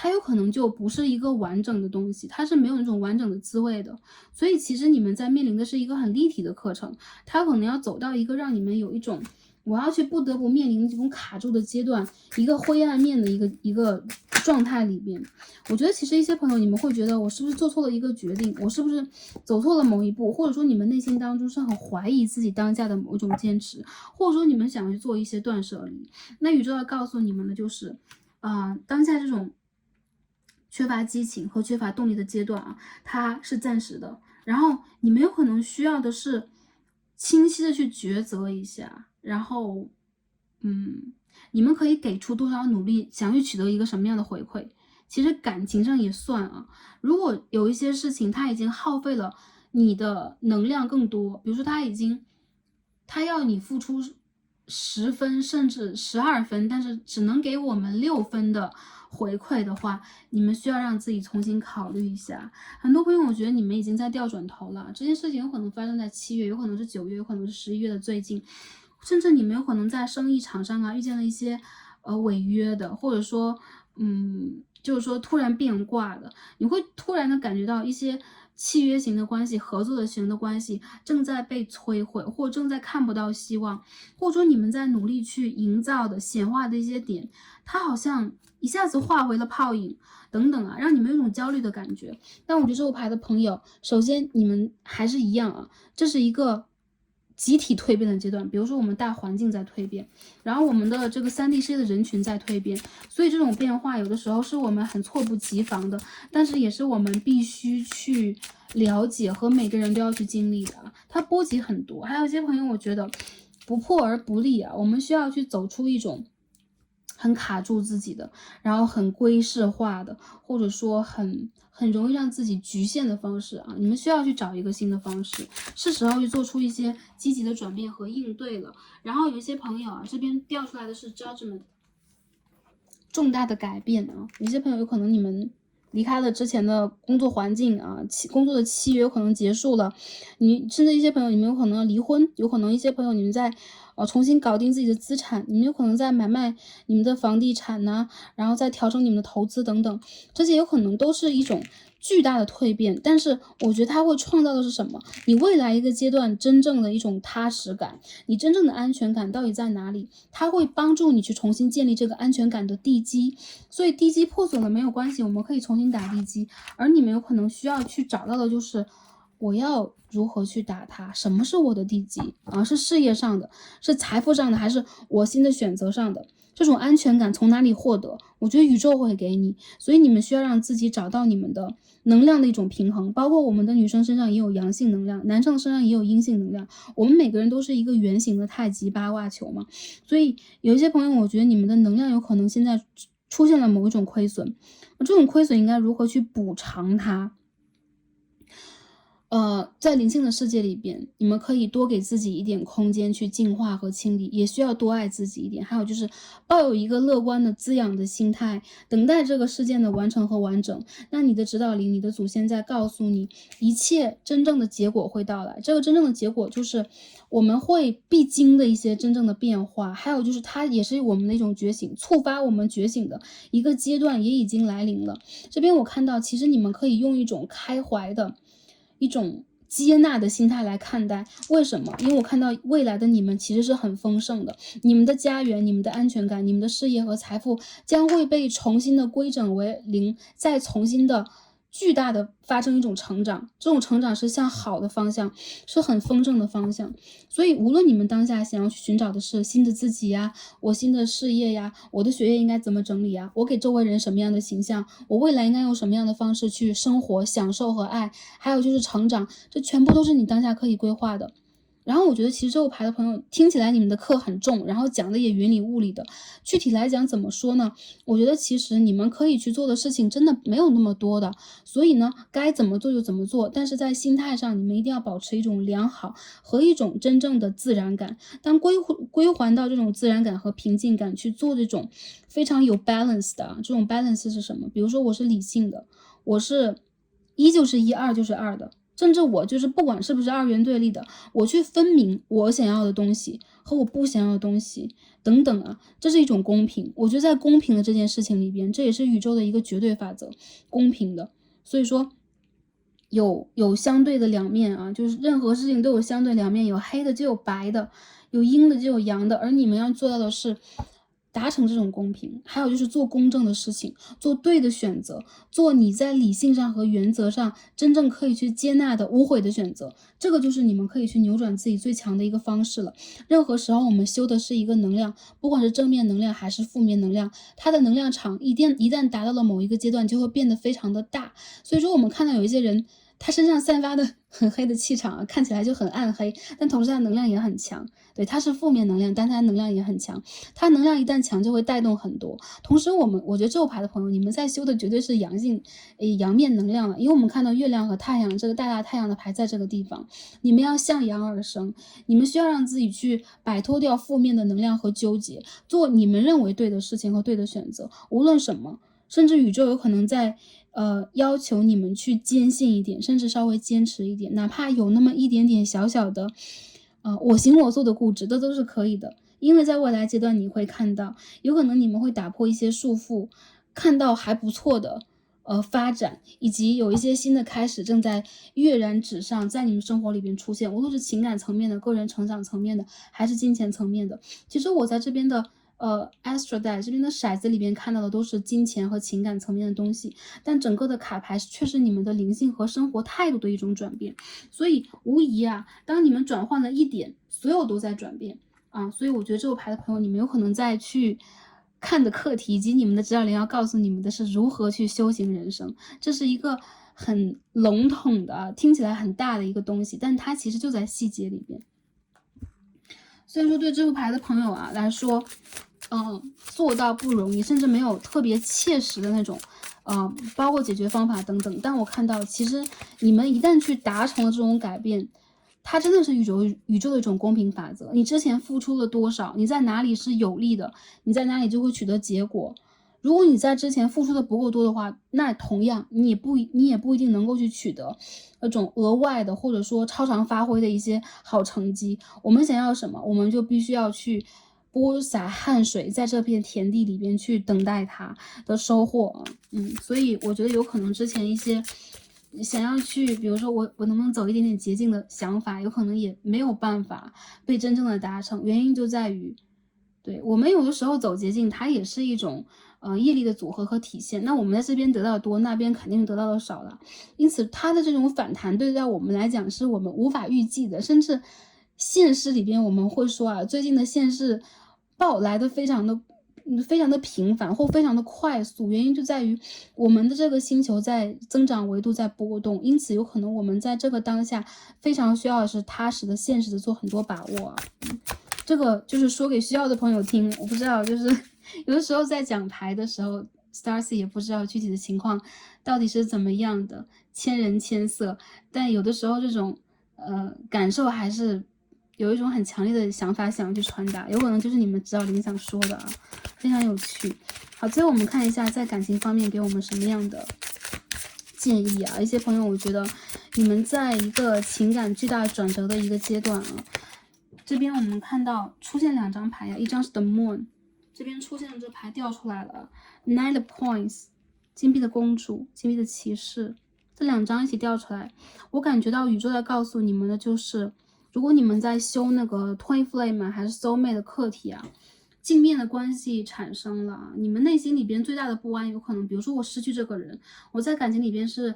它有可能就不是一个完整的东西，它是没有那种完整的滋味的。所以其实你们在面临的是一个很立体的课程，它可能要走到一个让你们有一种我要去不得不面临这种卡住的阶段，一个灰暗面的一个状态里边。我觉得其实一些朋友你们会觉得我是不是做错了一个决定，我是不是走错了某一步，或者说你们内心当中是很怀疑自己当下的某一种坚持，或者说你们想去做一些断舍离。那宇宙要告诉你们的就是当下这种缺乏激情和缺乏动力的阶段啊，它是暂时的。然后你们有可能需要的是清晰的去抉择一下，然后，你们可以给出多少努力，想去取得一个什么样的回馈。其实感情上也算啊，如果有一些事情它已经耗费了你的能量更多，比如说它要你付出10分甚至12分，但是只能给我们6分的回馈的话，你们需要让自己重新考虑一下。很多朋友，我觉得你们已经在掉转头了，这件事情有可能发生在7月，有可能是9月，有可能是11月的最近，甚至你们有可能在生意场上啊遇见了一些违约的，或者说就是说突然变卦的，你会突然的感觉到一些契约型的关系、合作的型的关系正在被摧毁，或正在看不到希望，或者说你们在努力去营造的显化的一些点，它好像一下子化为了泡影等等啊，让你们有一种焦虑的感觉。但我觉得这副牌的朋友，首先你们还是一样啊，这是一个集体蜕变的阶段，比如说我们大环境在蜕变，然后我们的这个3D 世界的人群在蜕变，所以这种变化有的时候是我们很猝不及防的，但是也是我们必须去了解和每个人都要去经历的啊，它波及很多。还有一些朋友我觉得不破而不立啊，我们需要去走出一种很卡住自己的，然后很规式化的，或者说很容易让自己局限的方式啊，你们需要去找一个新的方式，是时候去做出一些积极的转变和应对了。然后有一些朋友啊，这边调出来的是 judgment， 重大的改变啊，有些朋友有可能你们离开了之前的工作环境啊，工作的契约有可能结束了，你甚至一些朋友你们有可能要离婚，有可能一些朋友你们在重新搞定自己的资产，你们有可能在买卖你们的房地产呐，然后再调整你们的投资等等，这些有可能都是一种巨大的蜕变。但是我觉得它会创造的是什么？你未来一个阶段真正的一种踏实感，你真正的安全感到底在哪里？它会帮助你去重新建立这个安全感的地基。所以地基破损了没有关系，我们可以重新打地基，而你们有可能需要去找到的就是我要如何去打它？什么是我的地基啊？是事业上的，是财富上的，还是我新的选择上的？这种安全感从哪里获得？我觉得宇宙会给你，所以你们需要让自己找到你们的能量的一种平衡。包括我们的女生身上也有阳性能量，男生身上也有阴性能量，我们每个人都是一个圆形的太极八卦球嘛。所以有一些朋友，我觉得你们的能量有可能现在出现了某一种亏损，这种亏损应该如何去补偿它？在灵性的世界里边，你们可以多给自己一点空间去净化和清理，也需要多爱自己一点。还有就是抱有一个乐观的滋养的心态，等待这个事件的完成和完整。那你的指导灵、你的祖先在告诉你，一切真正的结果会到来。这个真正的结果就是我们会必经的一些真正的变化，还有就是它也是我们的一种觉醒，触发我们觉醒的一个阶段也已经来临了。这边我看到，其实你们可以用一种开怀的一种接纳的心态来看待。为什么？因为我看到未来的你们其实是很丰盛的，你们的家园、你们的安全感、你们的事业和财富将会被重新的规整为零，再重新的巨大的发生一种成长，这种成长是向好的方向，是很丰盛的方向。所以无论你们当下想要去寻找的是新的自己呀，我新的事业呀，我的学业应该怎么整理呀，我给周围人什么样的形象，我未来应该用什么样的方式去生活、享受和爱，还有就是成长，这全部都是你当下可以规划的。然后我觉得其实这个牌的朋友听起来你们的课很重，然后讲的也云里雾里的，具体来讲怎么说呢？我觉得其实你们可以去做的事情真的没有那么多的，所以呢该怎么做就怎么做，但是在心态上你们一定要保持一种良好和一种真正的自然感。当归还到这种自然感和平静感，去做这种非常有 balance 的这种 balance 是什么？比如说我是理性的，我是一就是一，二就是二的，甚至我就是不管是不是二元对立的，我去分明我想要的东西和我不想要的东西等等啊，这是一种公平。我觉得在公平的这件事情里边，这也是宇宙的一个绝对法则，公平的。所以说有相对的两面啊，就是任何事情都有相对两面，有黑的就有白的，有阴的就有阳的，而你们要做到的是达成这种公平，还有就是做公正的事情，做对的选择，做你在理性上和原则上真正可以去接纳的无悔的选择，这个就是你们可以去扭转自己最强的一个方式了。任何时候我们修的是一个能量，不管是正面能量还是负面能量，它的能量场一旦达到了某一个阶段，就会变得非常的大。所以说我们看到有一些人，他身上散发的很黑的气场啊，看起来就很暗黑，但同时他能量也很强。对，它是负面能量，但它能量也很强。它能量一旦强，就会带动很多。同时我觉得这牌的朋友，你们在修的绝对是阳面能量了，因为我们看到月亮和太阳这个大太阳的牌在这个地方，你们要向阳而生，你们需要让自己去摆脱掉负面的能量和纠结，做你们认为对的事情和对的选择，无论什么。甚至宇宙有可能在要求你们去坚信一点，甚至稍微坚持一点，哪怕有那么一点点小小的我行我素的固执，这都是可以的。因为在未来阶段你会看到，有可能你们会打破一些束缚，看到还不错的发展，以及有一些新的开始正在跃然纸上，在你们生活里边出现，无论是情感层面的、个人成长层面的，还是金钱层面的。其实我在这边的Astro Deck 这边的骰子里边看到的都是金钱和情感层面的东西，但整个的卡牌却是你们的灵性和生活态度的一种转变。所以无疑啊，当你们转换了一点，所有都在转变啊。所以我觉得这个牌的朋友，你们有可能再去看的课题，以及你们的指导灵要告诉你们的是如何去修行人生。这是一个很笼统的，听起来很大的一个东西，但它其实就在细节里边。所以说对这副牌的朋友啊来说，做到不容易，甚至没有特别切实的那种，包括解决方法等等。但我看到，其实你们一旦去达成了这种改变，它真的是宇宙的一种公平法则。你之前付出了多少，你在哪里是有利的，你在哪里就会取得结果。如果你在之前付出的不够多的话，那同样你也不一定能够去取得那种额外的或者说超常发挥的一些好成绩。我们想要什么，我们就必须要去播撒汗水，在这片田地里边去等待它的收获。所以我觉得有可能之前一些想要去，比如说我能不能走一点点捷径的想法，有可能也没有办法被真正的达成。原因就在于，对，我们有的时候走捷径，它也是一种业力的组合和体现。那我们在这边得到的多，那边肯定得到的少了。因此，它的这种反弹对待我们来讲是我们无法预计的，甚至现实里边我们会说啊，最近的现世报来的非常的频繁或非常的快速，原因就在于我们的这个星球在增长维度在波动，因此有可能我们在这个当下非常需要的是踏实的、现实的做很多把握啊。这个就是说给需要的朋友听，我不知道，就是有的时候在讲牌的时候 ，Starcy 也不知道具体的情况到底是怎么样的，千人千色，但有的时候这种感受还是有一种很强烈的想法想要去传达，有可能就是你们指导灵想说的啊，非常有趣。好，最后我们看一下在感情方面给我们什么样的建议啊？一些朋友，我觉得你们在一个情感巨大转折的一个阶段啊。这边我们看到出现两张牌呀，一张是 The Moon， 这边出现的这牌掉出来了 Nine of Coins， 金币的公主，金币的骑士，这两张一起掉出来，我感觉到宇宙在告诉你们的就是，如果你们在修那个 Twin Flame 还是 Soul Mate 的课题啊，镜面的关系产生了，你们内心里边最大的不安有可能，比如说我失去这个人，我在感情里边是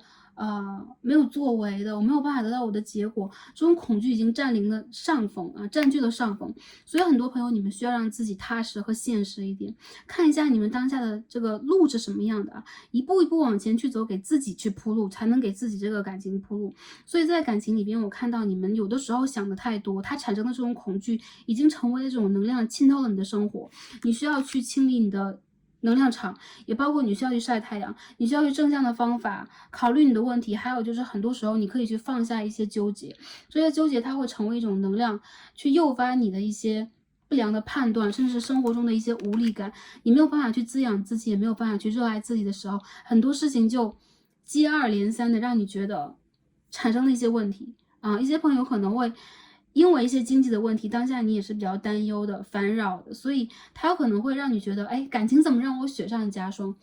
没有作为的，我没有办法得到我的结果，这种恐惧已经占据了上风，所以很多朋友你们需要让自己踏实和现实一点，看一下你们当下的这个路是什么样的啊，一步一步往前去走，给自己去铺路，才能给自己这个感情铺路。所以在感情里边，我看到你们有的时候想的太多，它产生的这种恐惧已经成为了这种能量，浸透了你的生活，你需要去清理你的能量场，也包括你需要去晒太阳，你需要去正向的方法考虑你的问题，还有就是很多时候你可以去放下一些纠结，这些纠结它会成为一种能量，去诱发你的一些不良的判断，甚至是生活中的一些无力感，你没有办法去滋养自己，也没有办法去热爱自己的时候，很多事情就接二连三的让你觉得产生了一些问题啊，一些朋友可能会因为一些经济的问题，当下你也是比较担忧的、烦扰的，所以它有可能会让你觉得，哎，感情怎么让我雪上加霜？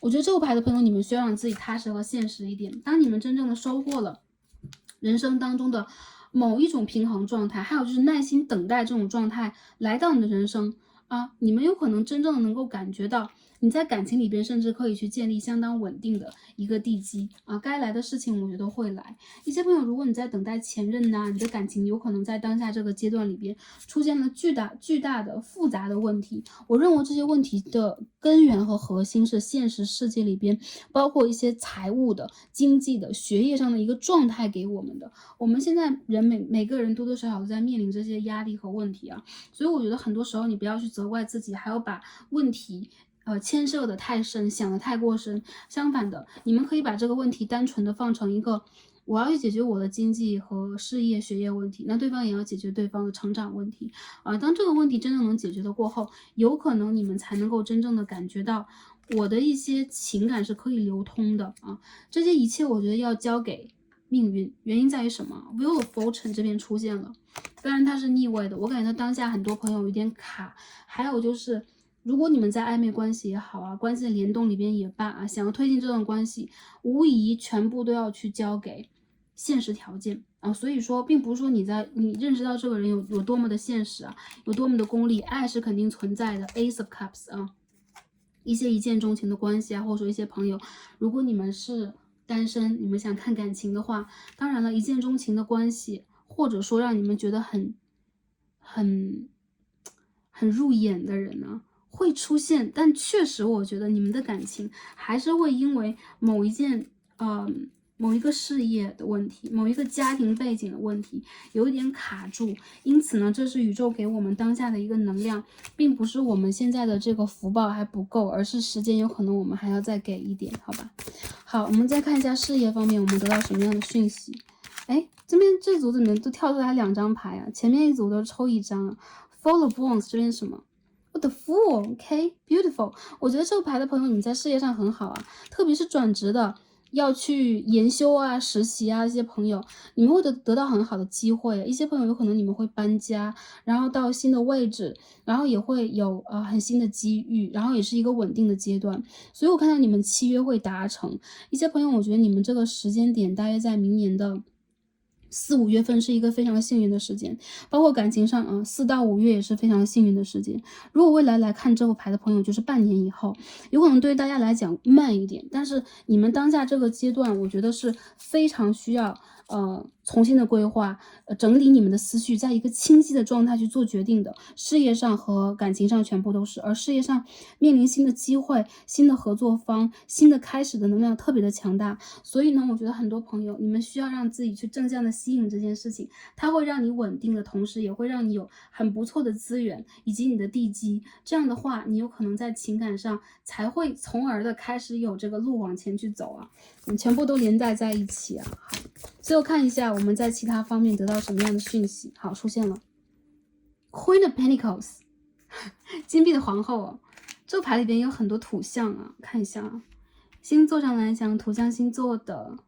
我觉得这个牌的朋友，你们需要让自己踏实和现实一点。当你们真正的收获了人生当中的某一种平衡状态，还有就是耐心等待这种状态来到你的人生啊，你们有可能真正的能够感觉到你在感情里边甚至可以去建立相当稳定的一个地基啊，该来的事情我觉得会来。一些朋友，如果你在等待前任呐，你的感情有可能在当下这个阶段里边出现了巨大的复杂的问题。我认为这些问题的根源和核心是现实世界里边包括一些财务的、经济的、学业上的一个状态给我们的。我们现在人每个人多多少少都在面临这些压力和问题啊，所以我觉得很多时候你不要去责怪自己，还要把问题牵涉的太深，想的太过深。相反的，你们可以把这个问题单纯的放成一个，我要去解决我的经济和事业、学业问题，那对方也要解决对方的成长问题啊。当这个问题真正能解决的过后，有可能你们才能够真正的感觉到我的一些情感是可以流通的啊。这些一切我觉得要交给命运，原因在于什么 ？Wheel of Fortune 这边出现了，当然它是逆位的，我感觉到当下很多朋友有点卡，还有就是如果你们在暧昧关系也好啊，关系的联动里边也罢啊，想要推进这段关系，无疑全部都要去交给现实条件啊。所以说，并不是说你认识到这个人有多么的现实啊，有多么的功利，爱是肯定存在的。Ace of Cups 啊，一些一见钟情的关系啊，或者说一些朋友，如果你们是单身，你们想看感情的话，当然了，一见钟情的关系，或者说让你们觉得很入眼的人呢，会出现，但确实我觉得你们的感情还是会因为某一个事业的问题，某一个家庭背景的问题，有一点卡住。因此呢，这是宇宙给我们当下的一个能量，并不是我们现在的这个福报还不够，而是时间有可能我们还要再给一点，好吧？好，我们再看一下事业方面，我们得到什么样的讯息？哎，这组怎么都跳出来2张牌啊？前面一组都抽1张啊。Full of Wands 这边是什么？The Fool，OK，beautiful。我觉得这个牌的朋友，你在事业上很好啊，特别是转职的，要去研修啊、实习啊，这些朋友，你们会得到很好的机会。一些朋友有可能你们会搬家，然后到新的位置，然后也会有很新的机遇，然后也是一个稳定的阶段。所以我看到你们契约会达成。一些朋友，我觉得你们这个时间点大约在明年的4、5月份是一个非常幸运的时间，包括感情上4到5月也是非常幸运的时间。如果未来来看这副牌的朋友，就是半年以后，有可能对于大家来讲慢一点，但是你们当下这个阶段，我觉得是非常需要重新的规划，整理你们的思绪，在一个清晰的状态去做决定的。事业上和感情上全部都是，而事业上面临新的机会、新的合作方、新的开始的能量特别的强大。所以呢，我觉得很多朋友，你们需要让自己去正向的吸引这件事情，它会让你稳定的同时，也会让你有很不错的资源以及你的地基。这样的话，你有可能在情感上才会从而的开始有这个路往前去走啊，全部都连带在一起啊。好，最后看一下我们在其他方面得到什么样的讯息。好，出现了 Queen of Pentacles 金币的皇后哦。这个牌里边有很多图像啊，看一下啊。星座上来讲，土象星座的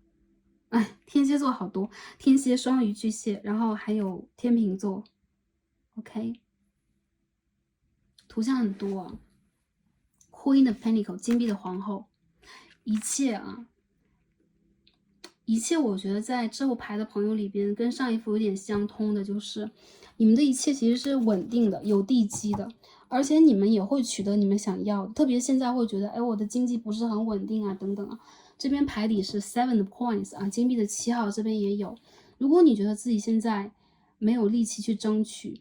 天蝎座好多，天蝎、双鱼、巨蟹，然后还有天秤座 OK， 图像很多啊。Queen of Pentacles 金币的皇后，一切我觉得在这副牌的朋友里边，跟上一副有点相通的，就是你们的一切其实是稳定的、有地基的，而且你们也会取得你们想要的。特别现在会觉得，哎，我的经济不是很稳定啊，等等啊。这边牌底是 Seven of Coins 啊，金币的7号这边也有。如果你觉得自己现在没有力气去争取，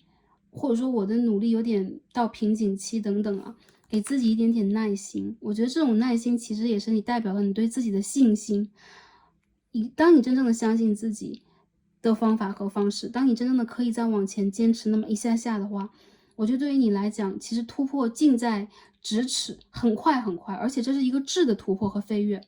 或者说我的努力有点到瓶颈期等等啊，给自己一点点耐心。我觉得这种耐心其实也是你代表了你对自己的信心。当你真正的相信自己的方法和方式，当你真正的可以再往前坚持那么一下下的话，我觉得对于你来讲，其实突破近在咫尺，很快很快，而且这是一个质的突破和飞跃。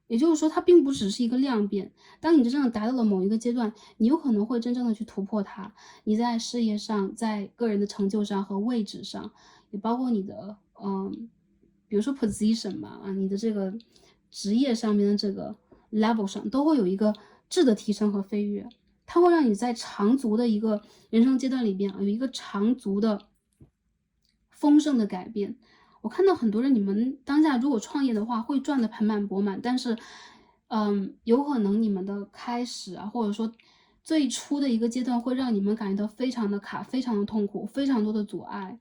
也就是说，它并不只是一个量变。当你真正的达到了某一个阶段，你有可能会真正的去突破它。你在事业上，在个人的成就上和位置上，也包括你的比如说 position 吧你的这个职业上面的这个level 上都会有一个质的提升和飞跃，它会让你在长足的一个人生阶段里边有一个长足的丰盛的改变。我看到很多人，你们当下如果创业的话，会赚得盆满钵满，但是有可能你们的开始啊，或者说最初的一个阶段，会让你们感觉到非常的卡，非常的痛苦，非常多的阻碍。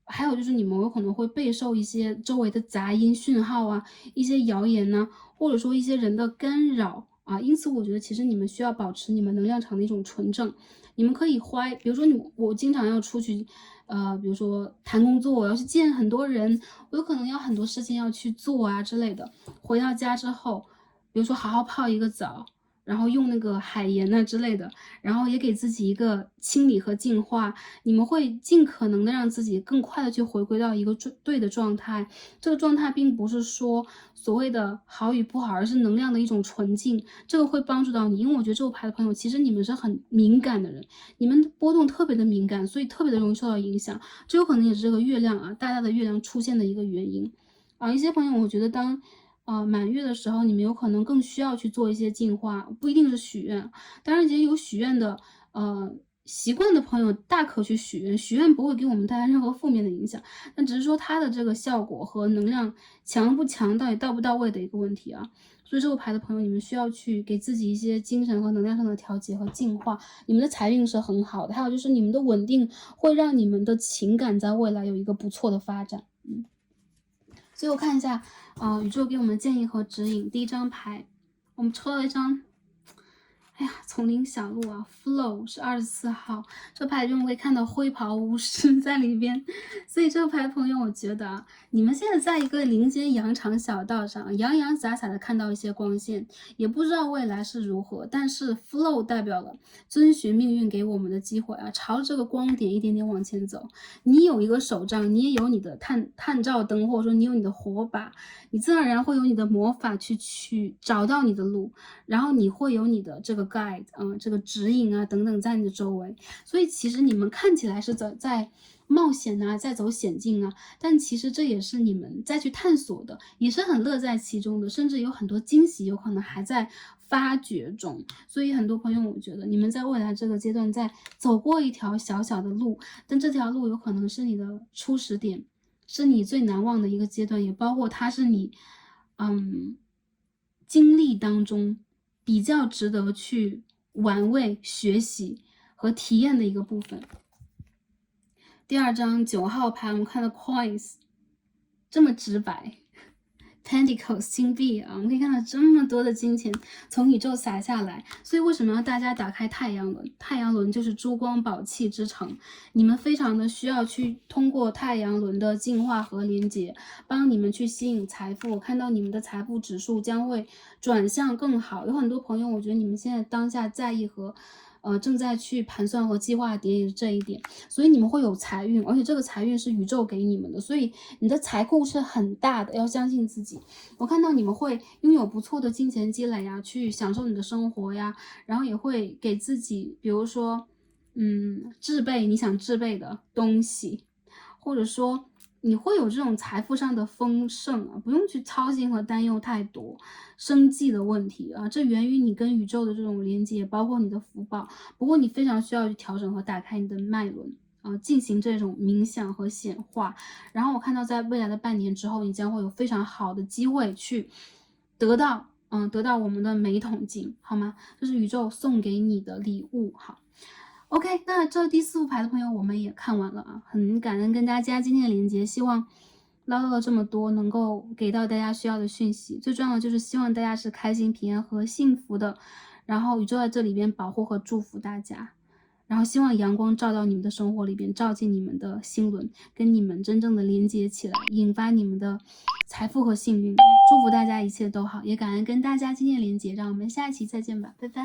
还有就是你们有可能会备受一些周围的杂音讯号啊，一些谣言呢，或者说一些人的干扰啊，因此我觉得其实你们需要保持你们能量场的一种纯正。你们可以比如说我经常要出去比如说谈工作，我要去见很多人，我有可能要很多事情要去做啊之类的。回到家之后，比如说好好泡一个澡，然后用那个海盐啊之类的，然后也给自己一个清理和净化。你们会尽可能的让自己更快的去回归到一个对的状态。这个状态并不是说所谓的好与不好，而是能量的一种纯净。这个会帮助到你，因为我觉得这副牌的朋友，其实你们是很敏感的人，你们波动特别的敏感，所以特别的容易受到影响。这有可能也是这个月亮大大的月亮出现的一个原因。一些朋友我觉得当满月的时候，你们有可能更需要去做一些净化，不一定是许愿。当然，其实有许愿的习惯的朋友大可去许愿，许愿不会给我们带来任何负面的影响，那只是说它的这个效果和能量强不强，到底到不到位的一个问题啊。所以这个牌的朋友，你们需要去给自己一些精神和能量上的调节和净化。你们的财运是很好的，还有就是你们的稳定会让你们的情感在未来有一个不错的发展。最后看一下，宇宙给我们的建议和指引。第一张牌，我们抽到一张。哎呀，丛林小路啊 ，Flow 是24号，这牌中可以看到灰袍巫师在里边，所以这个牌朋友，我觉得啊，你们现在在一个林间羊肠小道上，洋洋洒洒的看到一些光线，也不知道未来是如何，但是 Flow 代表了遵循命运给我们的机会啊，朝着这个光点一点点往前走。你有一个手杖，你也有你的探照灯，或者说你有你的火把，你自然而然会有你的魔法去找到你的路。然后你会有你的这个 guide 这个指引啊等等在你的周围，所以其实你们看起来是在冒险啊，在走险境啊，但其实这也是你们再去探索的，也是很乐在其中的，甚至有很多惊喜有可能还在发掘中。所以很多朋友，我觉得你们在未来这个阶段在走过一条小小的路，但这条路有可能是你的初始点，是你最难忘的一个阶段，也包括它是你经历当中比较值得去玩味、学习和体验的一个部分。第二张9号牌，我们看到 coins 这么直白 ，pentacles 金币啊，我们可以看到这么多的金钱从宇宙洒下来。所以为什么要大家打开太阳轮？太阳轮就是珠光宝气之城，你们非常的需要去通过太阳轮的净化和连接，帮你们去吸引财富。我看到你们的财富指数将会转向更好。有很多朋友，我觉得你们现在当下在意和正在去盘算和计划的也是这一点，所以你们会有财运，而且这个财运是宇宙给你们的，所以你的财库是很大的，要相信自己。我看到你们会拥有不错的金钱积累呀，去享受你的生活呀，然后也会给自己，比如说，置备你想置备的东西，或者说你会有这种财富上的丰盛啊，不用去操心和担忧太多生计的问题啊，这源于你跟宇宙的这种连接，包括你的福报。不过你非常需要去调整和打开你的脉轮啊，进行这种冥想和显化。然后我看到在未来的半年之后，你将会有非常好的机会去得到我们的每桶金，好吗？这是宇宙送给你的礼物，好。OK，那这第4副牌的朋友我们也看完了啊，很感恩跟大家今天的连接，希望唠叨了这么多能够给到大家需要的讯息，最重要的就是希望大家是开心、平安和幸福的，然后宇宙在这里边保护和祝福大家，然后希望阳光照到你们的生活里边，照进你们的心轮，跟你们真正的连接起来，引发你们的财富和幸运，祝福大家一切都好，也感恩跟大家今天的连接，让我们下一期再见吧，拜拜。